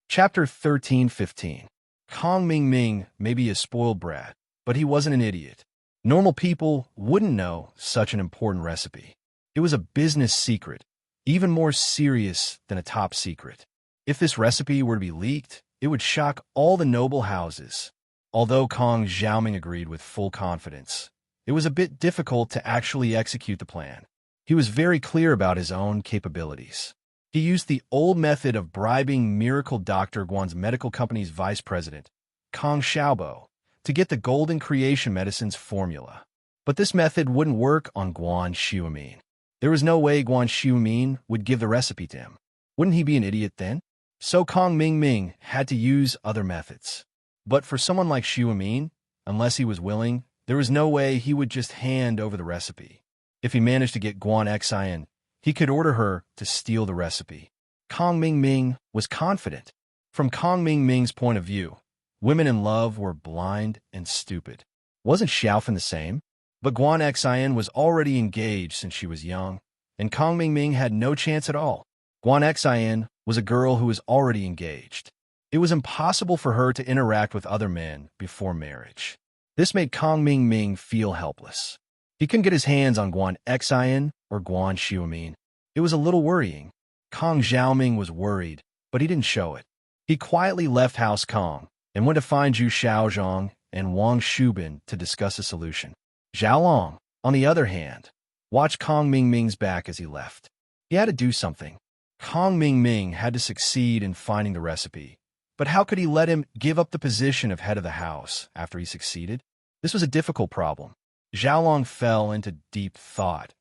Chapter 13-15. Kong Ming may be a spoiled brat, but he wasn't an idiot. Normal people wouldn't know such an important recipe. It was a business secret, even more serious than a top secret. If this recipe were to be leaked, it would shock all the noble houses. Although Kong Xiaoming agreed with full confidence, it was a bit difficult to actually execute the plan. He was very clear about his own capabilities. He used the old method of bribing Miracle Dr. Guan's medical company's vice president, Kong Xiaobo, to get the Golden Creation Medicine's formula. But this method wouldn't work on Guan Xiumin. There was no way Guan Xiumin would give the recipe to him. Wouldn't he be an idiot then? So Kong Ming had to use other methods. But for someone like Xiumin, unless he was willing, there was no way he would just hand over the recipe. If he managed to get Guan Xian, he could order her to steal the recipe. Kong Ming was confident. From Kong Ming's point of view, women in love were blind and stupid. Wasn't Xiaofan the same? But Guan Xian was already engaged since she was young, and Kong Mingming had no chance at all. Guan Xian was a girl who was already engaged. It was impossible for her to interact with other men before marriage. This made Kong Mingming feel helpless. He couldn't get his hands on Guan Xian or Guan Xiumin. It was a little worrying. Kong Xiaoming was worried, but he didn't show it. He quietly left House Kong and went to find Zhu Xiaozhong and Wang Shubin to discuss a solution. Zhao Long, on the other hand, watched Kong Mingming's back as he left. He had to do something. Kong Mingming had to succeed in finding the recipe. But how could he let him give up the position of head of the house after he succeeded? This was a difficult problem. Zhao Long fell into deep thought.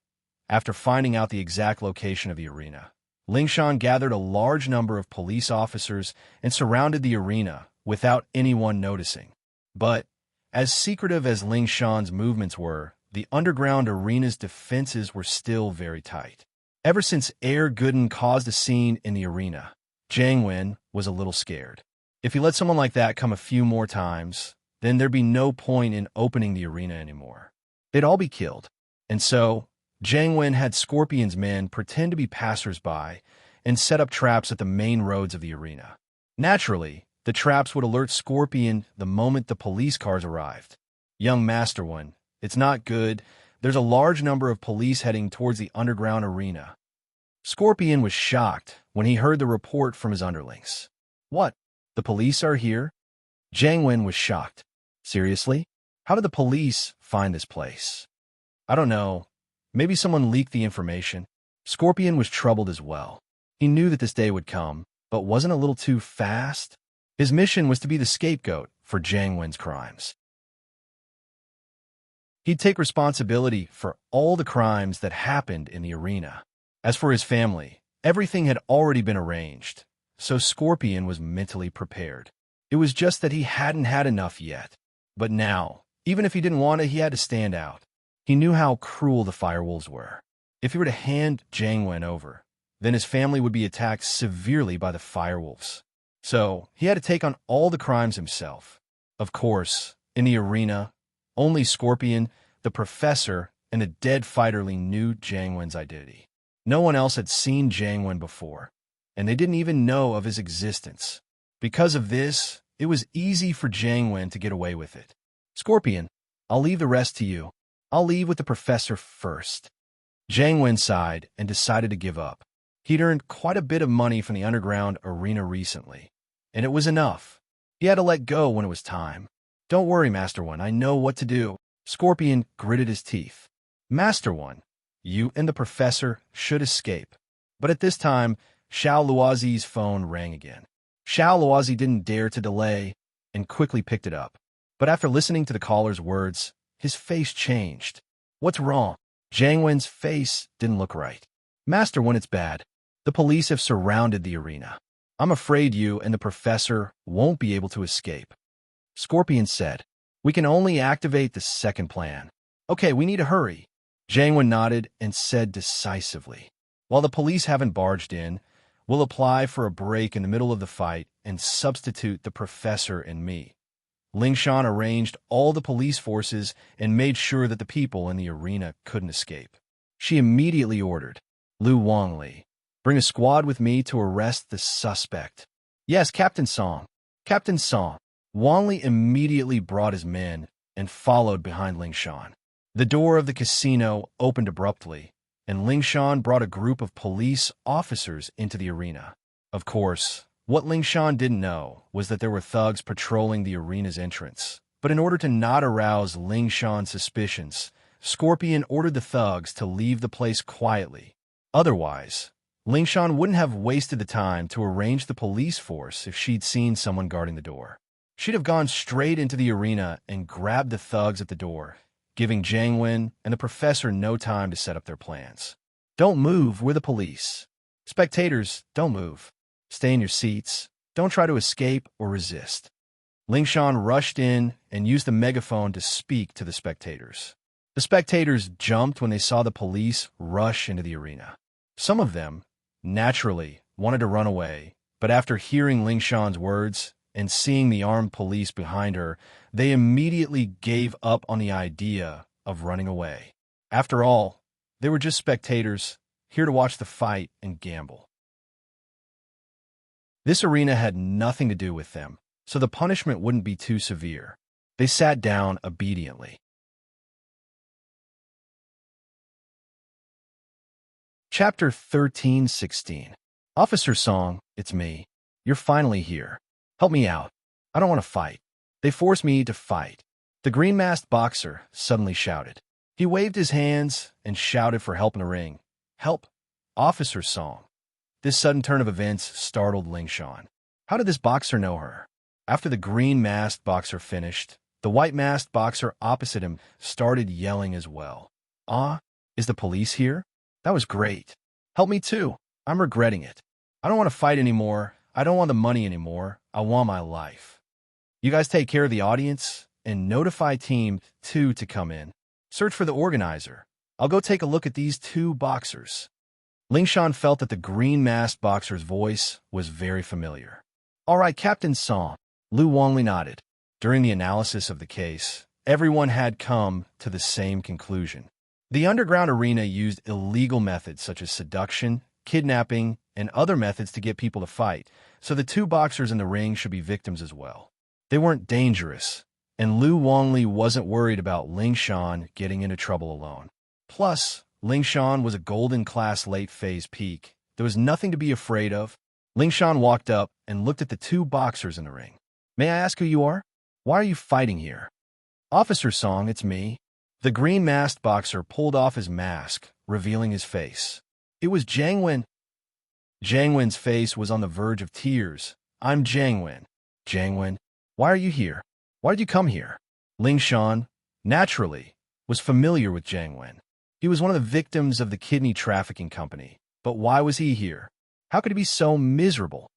After finding out the exact location of the arena, Lingshan gathered a large number of police officers and surrounded the arena without anyone noticing. But, as secretive as Lingshan's movements were, the underground arena's defenses were still very tight. Ever since Air Gooden caused a scene in the arena, Jiang Wen was a little scared. If he let someone like that come a few more times, then there'd be no point in opening the arena anymore. They'd all be killed. And so, Jiang Wen had Scorpion's men pretend to be passers-by and set up traps at the main roads of the arena. Naturally, the traps would alert Scorpion the moment the police cars arrived. Young Master One, it's not good. There's a large number of police heading towards the underground arena. Scorpion was shocked when he heard the report from his underlings. What? The police are here? Jiang Wen was shocked. Seriously? How did the police find this place? I don't know. Maybe someone leaked the information. Scorpion was troubled as well. He knew that this day would come, but wasn't a little too fast? His mission was to be the scapegoat for Jiang Wen's crimes. He'd take responsibility for all the crimes that happened in the arena. As for his family, everything had already been arranged, so Scorpion was mentally prepared. It was just that he hadn't had enough yet. But now, even if he didn't want it, he had to stand out. He knew how cruel the firewolves were. If he were to hand Jiang Wen over, then his family would be attacked severely by the firewolves. So, he had to take on all the crimes himself. Of course, in the arena, only Scorpion, the professor, and a dead fighterling knew Jiang Wen's identity. No one else had seen Jiang Wen before, and they didn't even know of his existence. Because of this, it was easy for Jiang Wen to get away with it. Scorpion, I'll leave the rest to you. I'll leave with the professor first. Jiang Wen sighed and decided to give up. He'd earned quite a bit of money from the underground arena recently, and it was enough. He had to let go when it was time. Don't worry, Master One, I know what to do. Scorpion gritted his teeth. Master One, you and the professor should escape. But at this time, Xiao Luozi's phone rang again. Xiao Luozi didn't dare to delay and quickly picked it up. But after listening to the caller's words, his face changed. What's wrong? Jiang Wen's face didn't look right. Master One, it's bad. The police have surrounded the arena. I'm afraid you and the professor won't be able to escape. Scorpion said, we can only activate the second plan. Okay, we need to hurry. Jiang Wen nodded and said decisively, while the police haven't barged in, we'll apply for a break in the middle of the fight and substitute the professor and me. Lingshan arranged all the police forces and made sure that the people in the arena couldn't escape. She immediately ordered, Lu Wangli, bring a squad with me to arrest the suspect. Yes, Captain Song. Captain Song. Wangli immediately brought his men and followed behind Lingshan. The door of the casino opened abruptly, and Lingshan brought a group of police officers into the arena. Of course, what Lingshan didn't know was that there were thugs patrolling the arena's entrance. But in order to not arouse Lingshan's suspicions, Scorpion ordered the thugs to leave the place quietly. Otherwise, Lingshan wouldn't have wasted the time to arrange the police force if she'd seen someone guarding the door. She'd have gone straight into the arena and grabbed the thugs at the door, giving Jiang Wen and the professor no time to set up their plans. Don't move, we're the police. Spectators, don't move. Stay in your seats. Don't try to escape or resist. Lingshan rushed in and used the megaphone to speak to the spectators. The spectators jumped when they saw the police rush into the arena. Some of them, naturally, wanted to run away, but after hearing Lingshan's words and seeing the armed police behind her, they immediately gave up on the idea of running away. After all, they were just spectators, here to watch the fight and gamble. This arena had nothing to do with them, so the punishment wouldn't be too severe. They sat down obediently. Chapter 13:16. Officer Song, it's me. You're finally here. Help me out. I don't want to fight. They forced me to fight. The green-masked boxer suddenly shouted. He waved his hands and shouted for help in the ring. Help! Officer Song. This sudden turn of events startled Lingshan. How did this boxer know her? After the green-masked boxer finished, the white-masked boxer opposite him started yelling as well. Is the police here? That was great. Help me too. I'm regretting it. I don't want to fight anymore. I don't want the money anymore. I want my life. You guys take care of the audience and notify Team 2 to come in. Search for the organizer. I'll go take a look at these two boxers. Lingshan felt that the green-masked boxer's voice was very familiar. All right, Captain Song. Lu Wongli nodded. During the analysis of the case, everyone had come to the same conclusion. The underground arena used illegal methods such as seduction, kidnapping, and other methods to get people to fight, so the two boxers in the ring should be victims as well. They weren't dangerous, and Lu Wongli wasn't worried about Lingshan getting into trouble alone. Plus, Lingshan was a golden-class late-phase peak. There was nothing to be afraid of. Lingshan walked up and looked at the two boxers in the ring. May I ask who you are? Why are you fighting here? Officer Song, it's me. The green-masked boxer pulled off his mask, revealing his face. It was Jiang Wen. Jiang Wen's face was on the verge of tears. I'm Jiang Wen. Jiang Wen, why are you here? Why did you come here? Lingshan, naturally, was familiar with Jiang Wen. He was one of the victims of the kidney trafficking company. But why was he here? How could he be so miserable?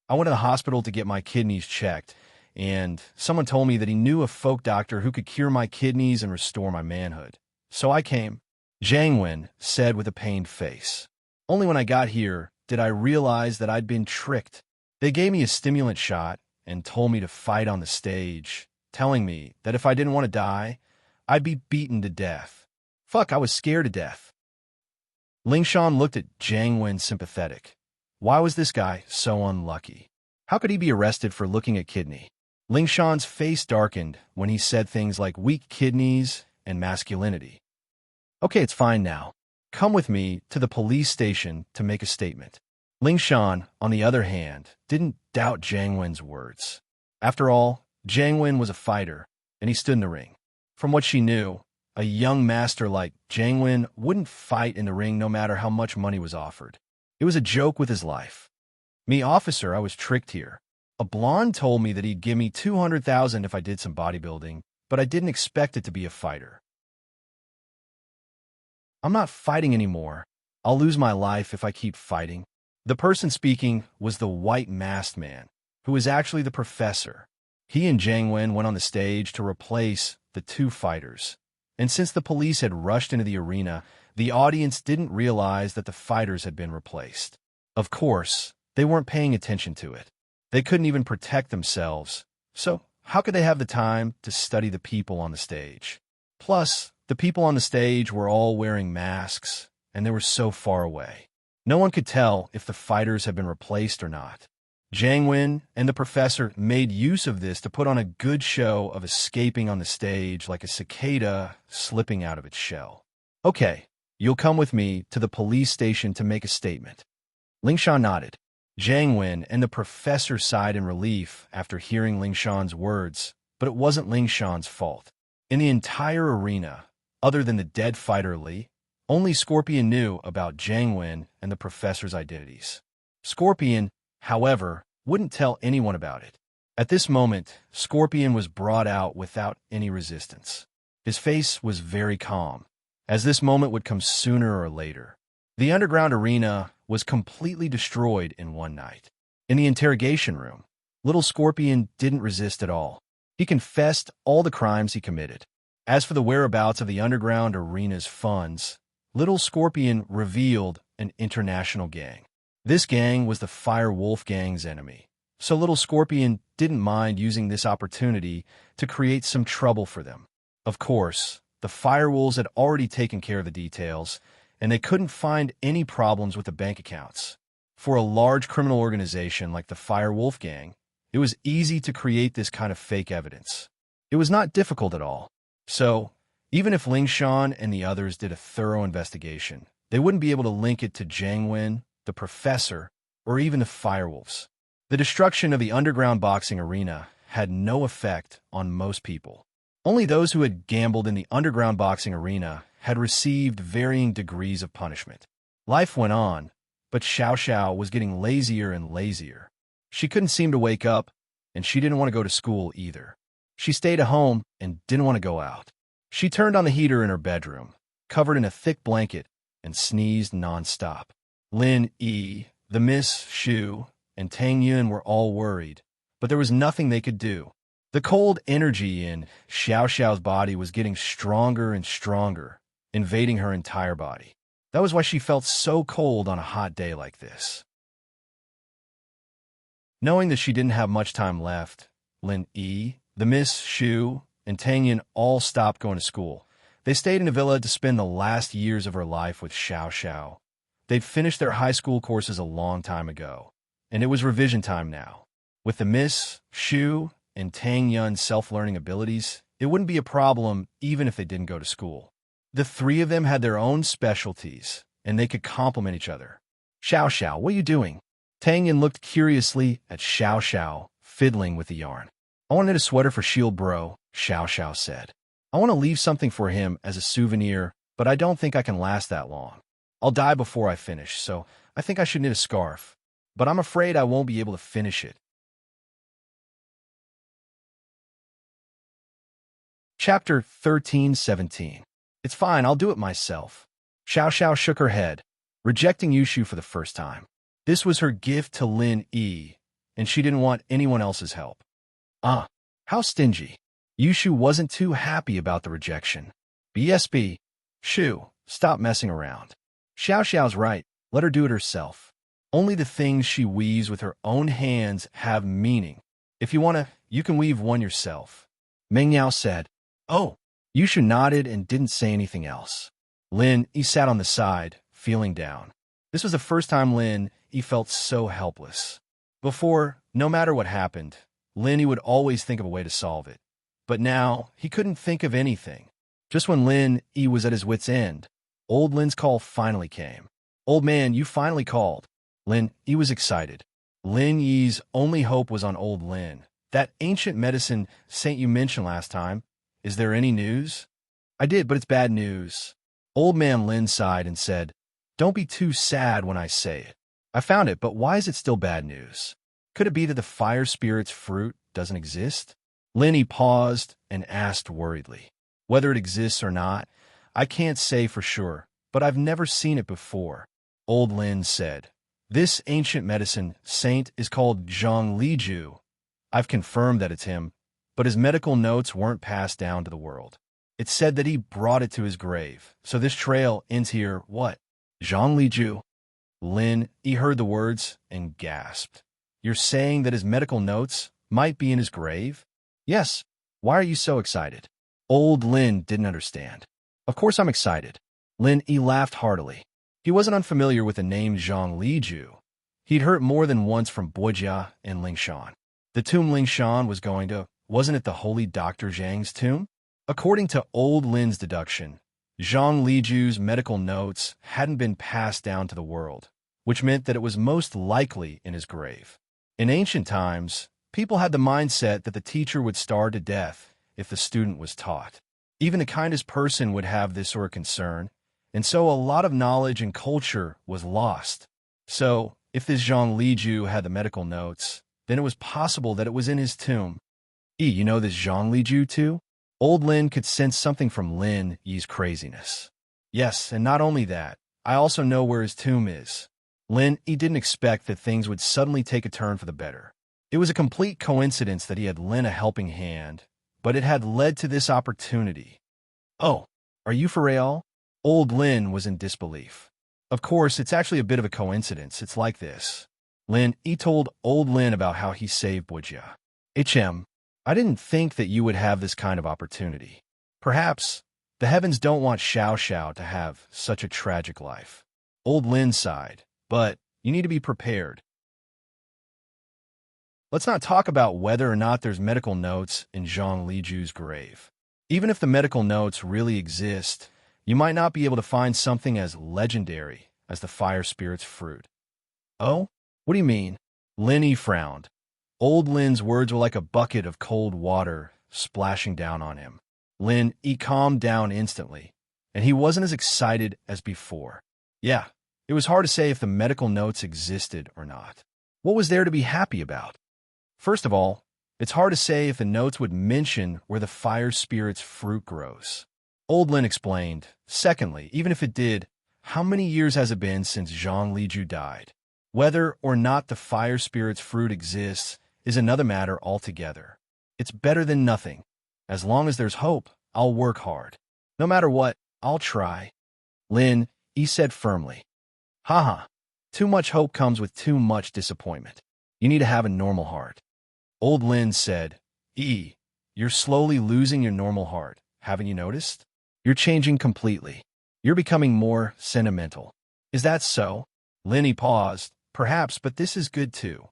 I went to the hospital to get my kidneys checked, and someone told me that he knew a folk doctor who could cure my kidneys and restore my manhood. So I came, Jiang Wen said with a pained face. Only when I got here did I realize that I'd been tricked. They gave me a stimulant shot and told me to fight on the stage, telling me that if I didn't want to die, I'd be beaten to death. Fuck, I was scared to death. Lingshan looked at Jiang Wen sympathetic. Why was this guy so unlucky? How could he be arrested for looking at kidney? Lingshan's face darkened when he said things like weak kidneys and masculinity. Okay, it's fine now. Come with me to the police station to make a statement. Lingshan, on the other hand, didn't doubt Jiang Wen's words. After all, Jiang Wen was a fighter, and he stood in the ring. From what she knew, a young master like Jiang Wen wouldn't fight in the ring no matter how much money was offered. It was a joke with his life. Me, officer, I was tricked here. A blonde told me that he'd give me 200,000 if I did some bodybuilding, but I didn't expect it to be a fighter. I'm not fighting anymore. I'll lose my life if I keep fighting. The person speaking was the white-masked man, who was actually the professor. He and Jiang Wen went on the stage to replace the two fighters. And since the police had rushed into the arena, the audience didn't realize that the fighters had been replaced. Of course, they weren't paying attention to it. They couldn't even protect themselves, so how could they have the time to study the people on the stage? Plus, the people on the stage were all wearing masks, and they were so far away. No one could tell if the fighters had been replaced or not. Jiang Wen and the professor made use of this to put on a good show of escaping on the stage like a cicada slipping out of its shell. Okay, you'll come with me to the police station to make a statement. Lingshan nodded. Jiang Wen and the professor sighed in relief after hearing Lingshan's words, but it wasn't Lingshan's fault. In the entire arena, other than the dead fighter Li, only Scorpion knew about Jiang Wen and the professor's identities. Scorpion, however, wouldn't tell anyone about it. At this moment, Scorpion was brought out without any resistance. His face was very calm, as this moment would come sooner or later. The underground arena was completely destroyed in one night. In the interrogation room, little Scorpion didn't resist at all. He confessed all the crimes he committed. As for the whereabouts of the underground arena's funds, little Scorpion revealed an international gang. This gang was the Fire Wolf Gang's enemy, so little Scorpion didn't mind using this opportunity to create some trouble for them. Of course, The firewolves had already taken care of the details, and they couldn't find any problems with the bank accounts. For a large criminal organization like the Firewolf Gang, it was easy to create this kind of fake evidence. It was not difficult at all. So, even if Ling Shan and the others did a thorough investigation, they wouldn't be able to link it to Jiang Wen, the professor, or even the Firewolves. The destruction of the underground boxing arena had no effect on most people. Only those who had gambled in the underground boxing arena had received varying degrees of punishment. Life went on, but Xiao Xiao was getting lazier and lazier. She couldn't seem to wake up, and she didn't want to go to school either. She stayed at home and didn't want to go out. She turned on the heater in her bedroom, covered in a thick blanket, and sneezed nonstop. Lin Yi, the Miss Shu, and Tang Yun were all worried, but there was nothing they could do. The cold energy in Xiao Xiao's body was getting stronger and stronger, invading her entire body. That was why she felt so cold on a hot day like this. Knowing that she didn't have much time left, Lin Yi, the Miss Shu, and Tang Yun all stopped going to school. They stayed in the villa to spend the last years of her life with Xiao Xiao. They'd finished their high school courses a long time ago, and it was revision time now. With the Miss Shu and Tang Yun's self-learning abilities, it wouldn't be a problem even if they didn't go to school. The three of them had their own specialties, and they could complement each other. Xiao Xiao, what are you doing? Tang Yun looked curiously at Xiao Xiao, fiddling with the yarn. I wanted a sweater for Shield Bro, Xiao Xiao said. I want to leave something for him as a souvenir, but I don't think I can last that long. I'll die before I finish, so I think I should knit a scarf. But I'm afraid I won't be able to finish it. Chapter 13-17. It's fine, I'll do it myself. Xiao Xiao shook her head, rejecting Yushu for the first time. This was her gift to Lin Yi, and she didn't want anyone else's help. How stingy. Yushu wasn't too happy about the rejection. BSB. Shu, stop messing around. Xiao Xiao's right, let her do it herself. Only the things she weaves with her own hands have meaning. If you want to, you can weave one yourself. Meng Yao said. Oh. Yushu nodded and didn't say anything else. Lin Yi sat on the side, feeling down. This was the first time Lin Yi felt so helpless. Before, no matter what happened, Lin Yi would always think of a way to solve it. But now, he couldn't think of anything. Just when Lin Yi was at his wit's end, old Lin's call finally came. Old man, you finally called. Lin Yi was excited. Lin Yi's only hope was on old Lin. That ancient medicine saint you mentioned last time, is there any news? I did, but it's bad news. Old man Lin sighed and said, don't be too sad when I say it. I found it, but why is it still bad news? Could it be that the fire spirit's fruit doesn't exist? Lin Yi paused and asked worriedly. Whether it exists or not, I can't say for sure, but I've never seen it before. Old Lin said, this ancient medicine saint is called Zhang Liju. I've confirmed that it's him, but his medical notes weren't passed down to the world. It said that he brought it to his grave, so this trail ends here, what? Zhang Liju? Lin Yi heard the words and gasped. You're saying that his medical notes might be in his grave? Yes. Why are you so excited? Old Lin didn't understand. Of course I'm excited. Lin Yi laughed heartily. He wasn't unfamiliar with the name Zhang Liju. He'd heard more than once from Bodyguard and Ling Shan. The tomb Ling Shan was going to, wasn't it the holy Dr. Zhang's tomb? According to old Lin's deduction, Zhang Liju's medical notes hadn't been passed down to the world, which meant that it was most likely in his grave. In ancient times, people had the mindset that the teacher would starve to death if the student was taught. Even the kindest person would have this sort of concern, and so a lot of knowledge and culture was lost. So, if this Zhang Liju had the medical notes, then it was possible that it was in his tomb. You know this Zhang Liju too? Old Lin could sense something from Lin Yi's craziness. Yes, and not only that, I also know where his tomb is. Lin Yi didn't expect that things would suddenly take a turn for the better. It was a complete coincidence that he had lent a helping hand, but it had led to this opportunity. Oh, are you for real? Old Lin was in disbelief. Of course, it's actually a bit of a coincidence. It's like this. Lin Yi told old Lin about how he saved Bujia. I didn't think that you would have this kind of opportunity. Perhaps The heavens don't want Xiao Xiao to have such a tragic life. Old Lin sighed, but you need to be prepared. Let's not talk about whether or not there's medical notes in Zhang Liju's grave. Even if the medical notes really exist, you might not be able to find something as legendary as the fire spirit's fruit. Oh? What do you mean? Lin Yi frowned. Old Lin's words were like a bucket of cold water splashing down on him. Lin Yi calmed down instantly, and he wasn't as excited as before. Yeah, it was hard to say if the medical notes existed or not. What was there to be happy about? First of all, it's hard to say if the notes would mention where the fire spirit's fruit grows. Old Lin explained. Secondly, even if it did, how many years has it been since Zhang Liju died? Whether or not the fire spirit's fruit exists is another matter altogether. It's better than nothing. As long as there's hope, I'll work hard. No matter what, I'll try. Lin Yi said firmly. Haha, too much hope comes with too much disappointment. You need to have a normal heart. Old Lin said, You're slowly losing your normal heart, haven't you noticed? You're changing completely. You're becoming more sentimental. Is that so? Lin Yi paused. Perhaps, but this is good too.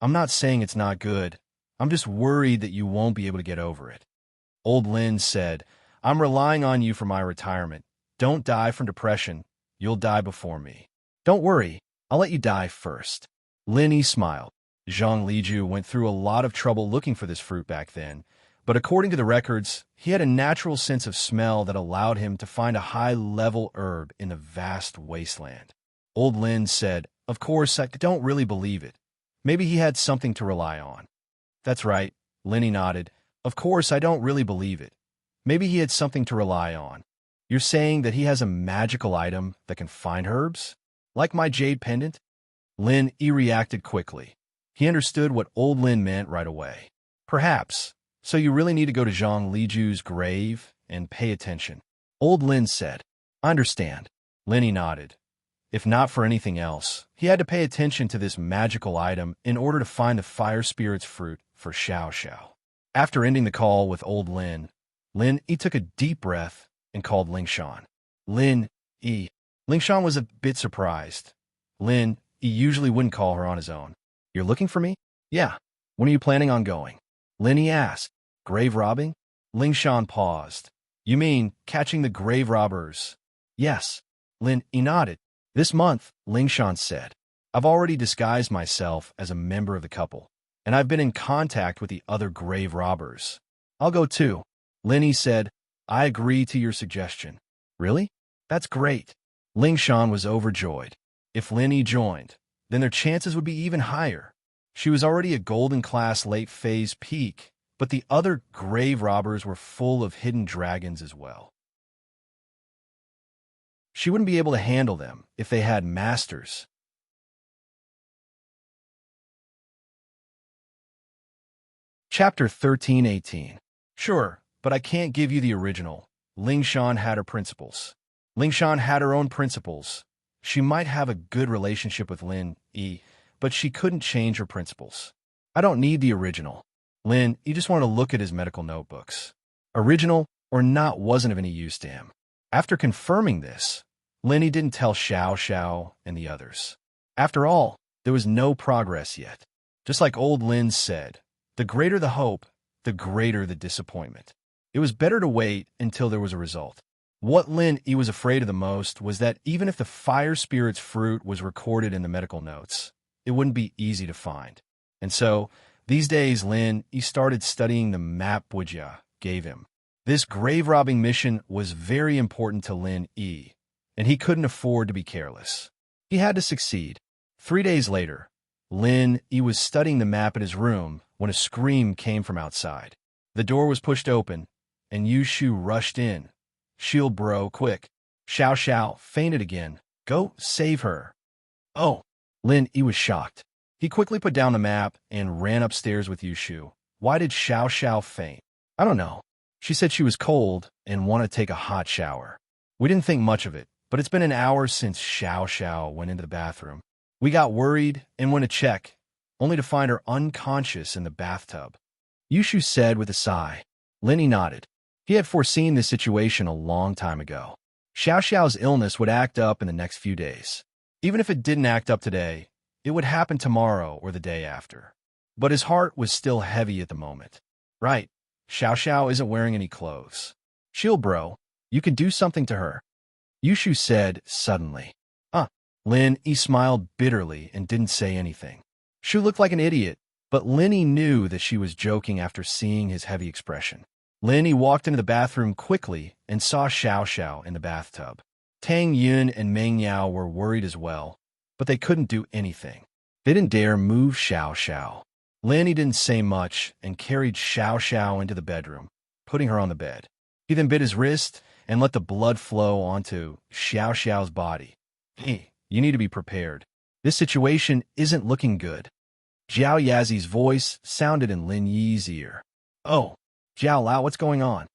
I'm not saying it's not good. I'm just worried that you won't be able to get over it. Old Lin said, I'm relying on you for my retirement. Don't die from depression. You'll die before me. Don't worry. I'll let you die first. Lin Yi smiled. Zhang Liju went through a lot of trouble looking for this fruit back then, but according to the records, he had a natural sense of smell that allowed him to find a high-level herb in the vast wasteland. Old Lin said, Of course, I don't really believe it. Maybe he had something to rely on. That's right, Lin Yi nodded. Of course, I don't really believe it. Maybe he had something to rely on. You're saying that he has a magical item that can find herbs? Like my jade pendant? Lin Yi reacted quickly. He understood what Old Lin meant right away. Perhaps. So you really need to go to Zhang Liju's grave and pay attention. Old Lin said. I understand. Lin Yi nodded. If not for anything else, he had to pay attention to this magical item in order to find the fire spirit's fruit for Xiao Xiao. After ending the call with Old Lin, Lin Yi took a deep breath and called Lingshan. Lin Yi. Lingshan was a bit surprised. Lin Yi usually wouldn't call her on his own. You're looking for me? Yeah. When are you planning on going? Lin Yi asked. Grave robbing? Lingshan paused. You mean catching the grave robbers? Yes. Lin Yi nodded. This month, Lingshan said. I've already disguised myself as a member of the couple, and I've been in contact with the other grave robbers. I'll go too. Lin Yi said, I agree to your suggestion. Really? That's great. Lingshan was overjoyed. If Lin Yi joined, then their chances would be even higher. She was already a golden class late phase peak, but the other grave robbers were full of hidden dragons as well. She wouldn't be able to handle them if they had masters. Chapter 13:18. Sure, but I can't give you the original. Lingshan had her principles. Lingshan had her own principles. She might have a good relationship with Lin Yi, but she couldn't change her principles. I don't need the original. Lin Yi just wanted to look at his medical notebooks. Original or not wasn't of any use to him. After confirming this, Lin Yi didn't tell Xiao Xiao and the others. After all, there was no progress yet. Just like Old Lin said, the greater the hope, the greater the disappointment. It was better to wait until there was a result. What Lin Yi was afraid of the most was that even if the fire spirit's fruit was recorded in the medical notes, it wouldn't be easy to find. And so, these days Lin Yi started studying the map Bujia gave him. This grave-robbing mission was very important to Lin Yi, and he couldn't afford to be careless. He had to succeed. 3 days later, Lin Yi was studying the map at his room when a scream came from outside. The door was pushed open, and Yushu rushed in. Shield bro, quick. Xiao Xiao fainted again. Go save her. Oh, Lin Yi was shocked. He quickly put down the map and ran upstairs with Yushu. Why did Xiao Xiao faint? I don't know. She said she was cold and wanted to take a hot shower. We didn't think much of it, but it's been an hour since Xiao Xiao went into the bathroom. We got worried and went to check, only to find her unconscious in the bathtub. Yushu said with a sigh. Lin Yi nodded. He had foreseen this situation a long time ago. Xiao Xiao's illness would act up in the next few days. Even if it didn't act up today, it would happen tomorrow or the day after. But his heart was still heavy at the moment. Right, Xiao Xiao isn't wearing any clothes. Chill, bro. You can do something to her. Yushu said suddenly. Lin Yi smiled bitterly and didn't say anything. Shu looked like an idiot, but Lin Yi knew that she was joking after seeing his heavy expression. Lin Yi walked into the bathroom quickly and saw Xiao Xiao in the bathtub. Tang Yun and Meng Yao were worried as well, but they couldn't do anything. They didn't dare move Xiao Xiao. Lin Yi didn't say much and carried Xiao Xiao into the bedroom, putting her on the bed. He then bit his wrist and let the blood flow onto Xiao Xiao's body. Hey, you need to be prepared. This situation isn't looking good. Jiao Yazi's voice sounded in Lin Yi's ear. Oh, Jiao Lao, what's going on?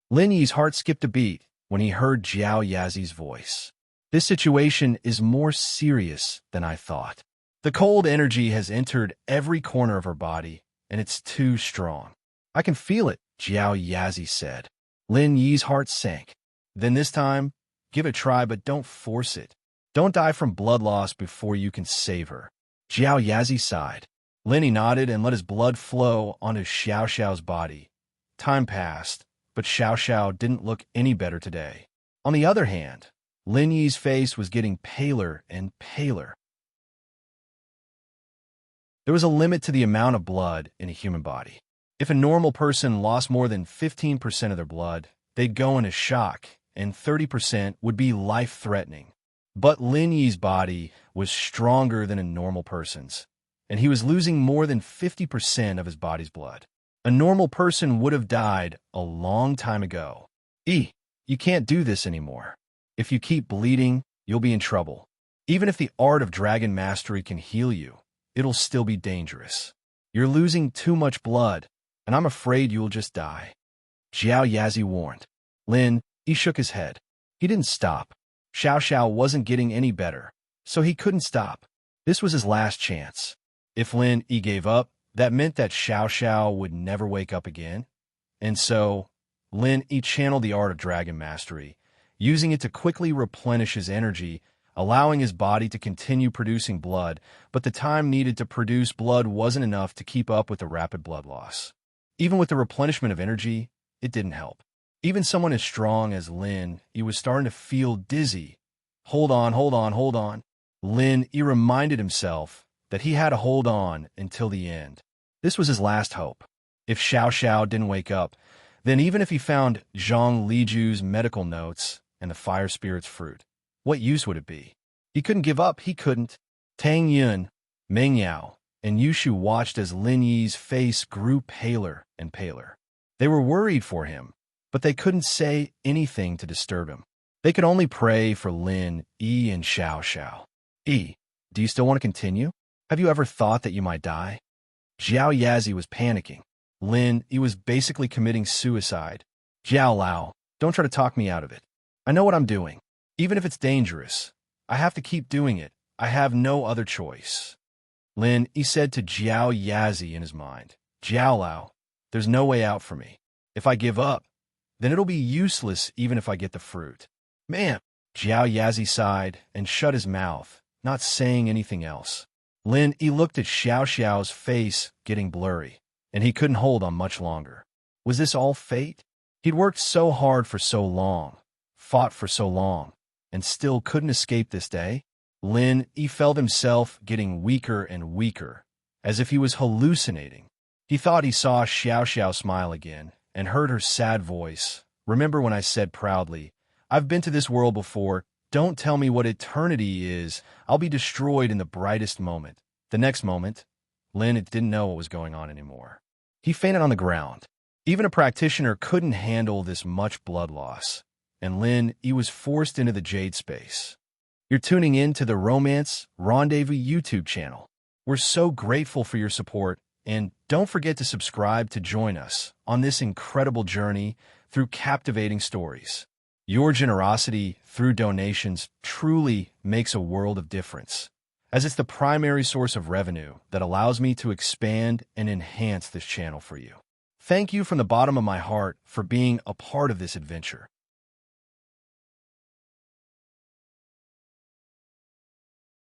Lin Yi's heart skipped a beat when he heard Jiao Yazi's voice. This situation is more serious than I thought. The cold energy has entered every corner of her body, and it's too strong. I can feel it, Jiao Yazi said. Lin Yi's heart sank. Then this time, give it a try, but don't force it. Don't die from blood loss before you can save her. Jiao Yazi sighed. Lin Yi nodded and let his blood flow onto Xiao Xiao's body. Time passed, but Xiao Xiao didn't look any better today. On the other hand, Lin Yi's face was getting paler and paler. There was a limit to the amount of blood in a human body. If a normal person lost more than 15% of their blood, they'd go into shock, and 30% would be life-threatening. But Lin Yi's body was stronger than a normal person's, and he was losing more than 50% of his body's blood. A normal person would have died a long time ago. You can't do this anymore. If you keep bleeding, you'll be in trouble. Even if the art of dragon mastery can heal you, it'll still be dangerous. You're losing too much blood, and I'm afraid you'll just die. Jiao Yazi warned. Lin Yi shook his head. He didn't stop. Xiao Xiao wasn't getting any better, so he couldn't stop. This was his last chance. If Lin Yi gave up, that meant that Xiao Xiao would never wake up again. And so, Lin Yi channeled the art of dragon mastery, using it to quickly replenish his energy, allowing his body to continue producing blood, but the time needed to produce blood wasn't enough to keep up with the rapid blood loss. Even with the replenishment of energy, it didn't help. Even someone as strong as Lin Yi was starting to feel dizzy. Hold on. Lin Yi reminded himself that he had to hold on until the end. This was his last hope. If Xiao Xiao didn't wake up, then even if he found Zhang Liju's medical notes and the fire spirit's fruit, what use would it be? He couldn't give up, he couldn't. Tang Yun, Meng Yao, and Yushu watched as Lin Yi's face grew paler and paler. They were worried for him, but they couldn't say anything to disturb him. They could only pray for Lin Yi and Xiao Xiao. Do you still want to continue? Have you ever thought that you might die? Jiao Yazi was panicking. Lin Yi was basically committing suicide. Jiao Lao, don't try to talk me out of it. I know what I'm doing. Even if it's dangerous, I have to keep doing it. I have no other choice. Lin Yi said to Jiao Yazi in his mind, Jiao Lao, there's no way out for me. If I give up, then it'll be useless even if I get the fruit. Man, Jiao Yazi sighed and shut his mouth, not saying anything else. Lin Yi looked at Xiao Xiao's face getting blurry, and he couldn't hold on much longer. Was this all fate? He'd worked so hard for so long, fought for so long, and still couldn't escape this day. Lin Yi felt himself getting weaker and weaker, as if he was hallucinating. He thought he saw Xiao Xiao smile again, and heard her sad voice. Remember when I said proudly, I've been to this world before, don't tell me what eternity is, I'll be destroyed in the brightest moment. The next moment, Lin didn't know what was going on anymore. He fainted on the ground. Even a practitioner couldn't handle this much blood loss, and Lin Yi was forced into the Jade Space. You're tuning in to the Romance Rendezvous YouTube channel. We're so grateful for your support, and don't forget to subscribe to join us on this incredible journey through captivating stories. Your generosity through donations truly makes a world of difference, as it's the primary source of revenue that allows me to expand and enhance this channel for you. Thank you from the bottom of my heart for being a part of this adventure.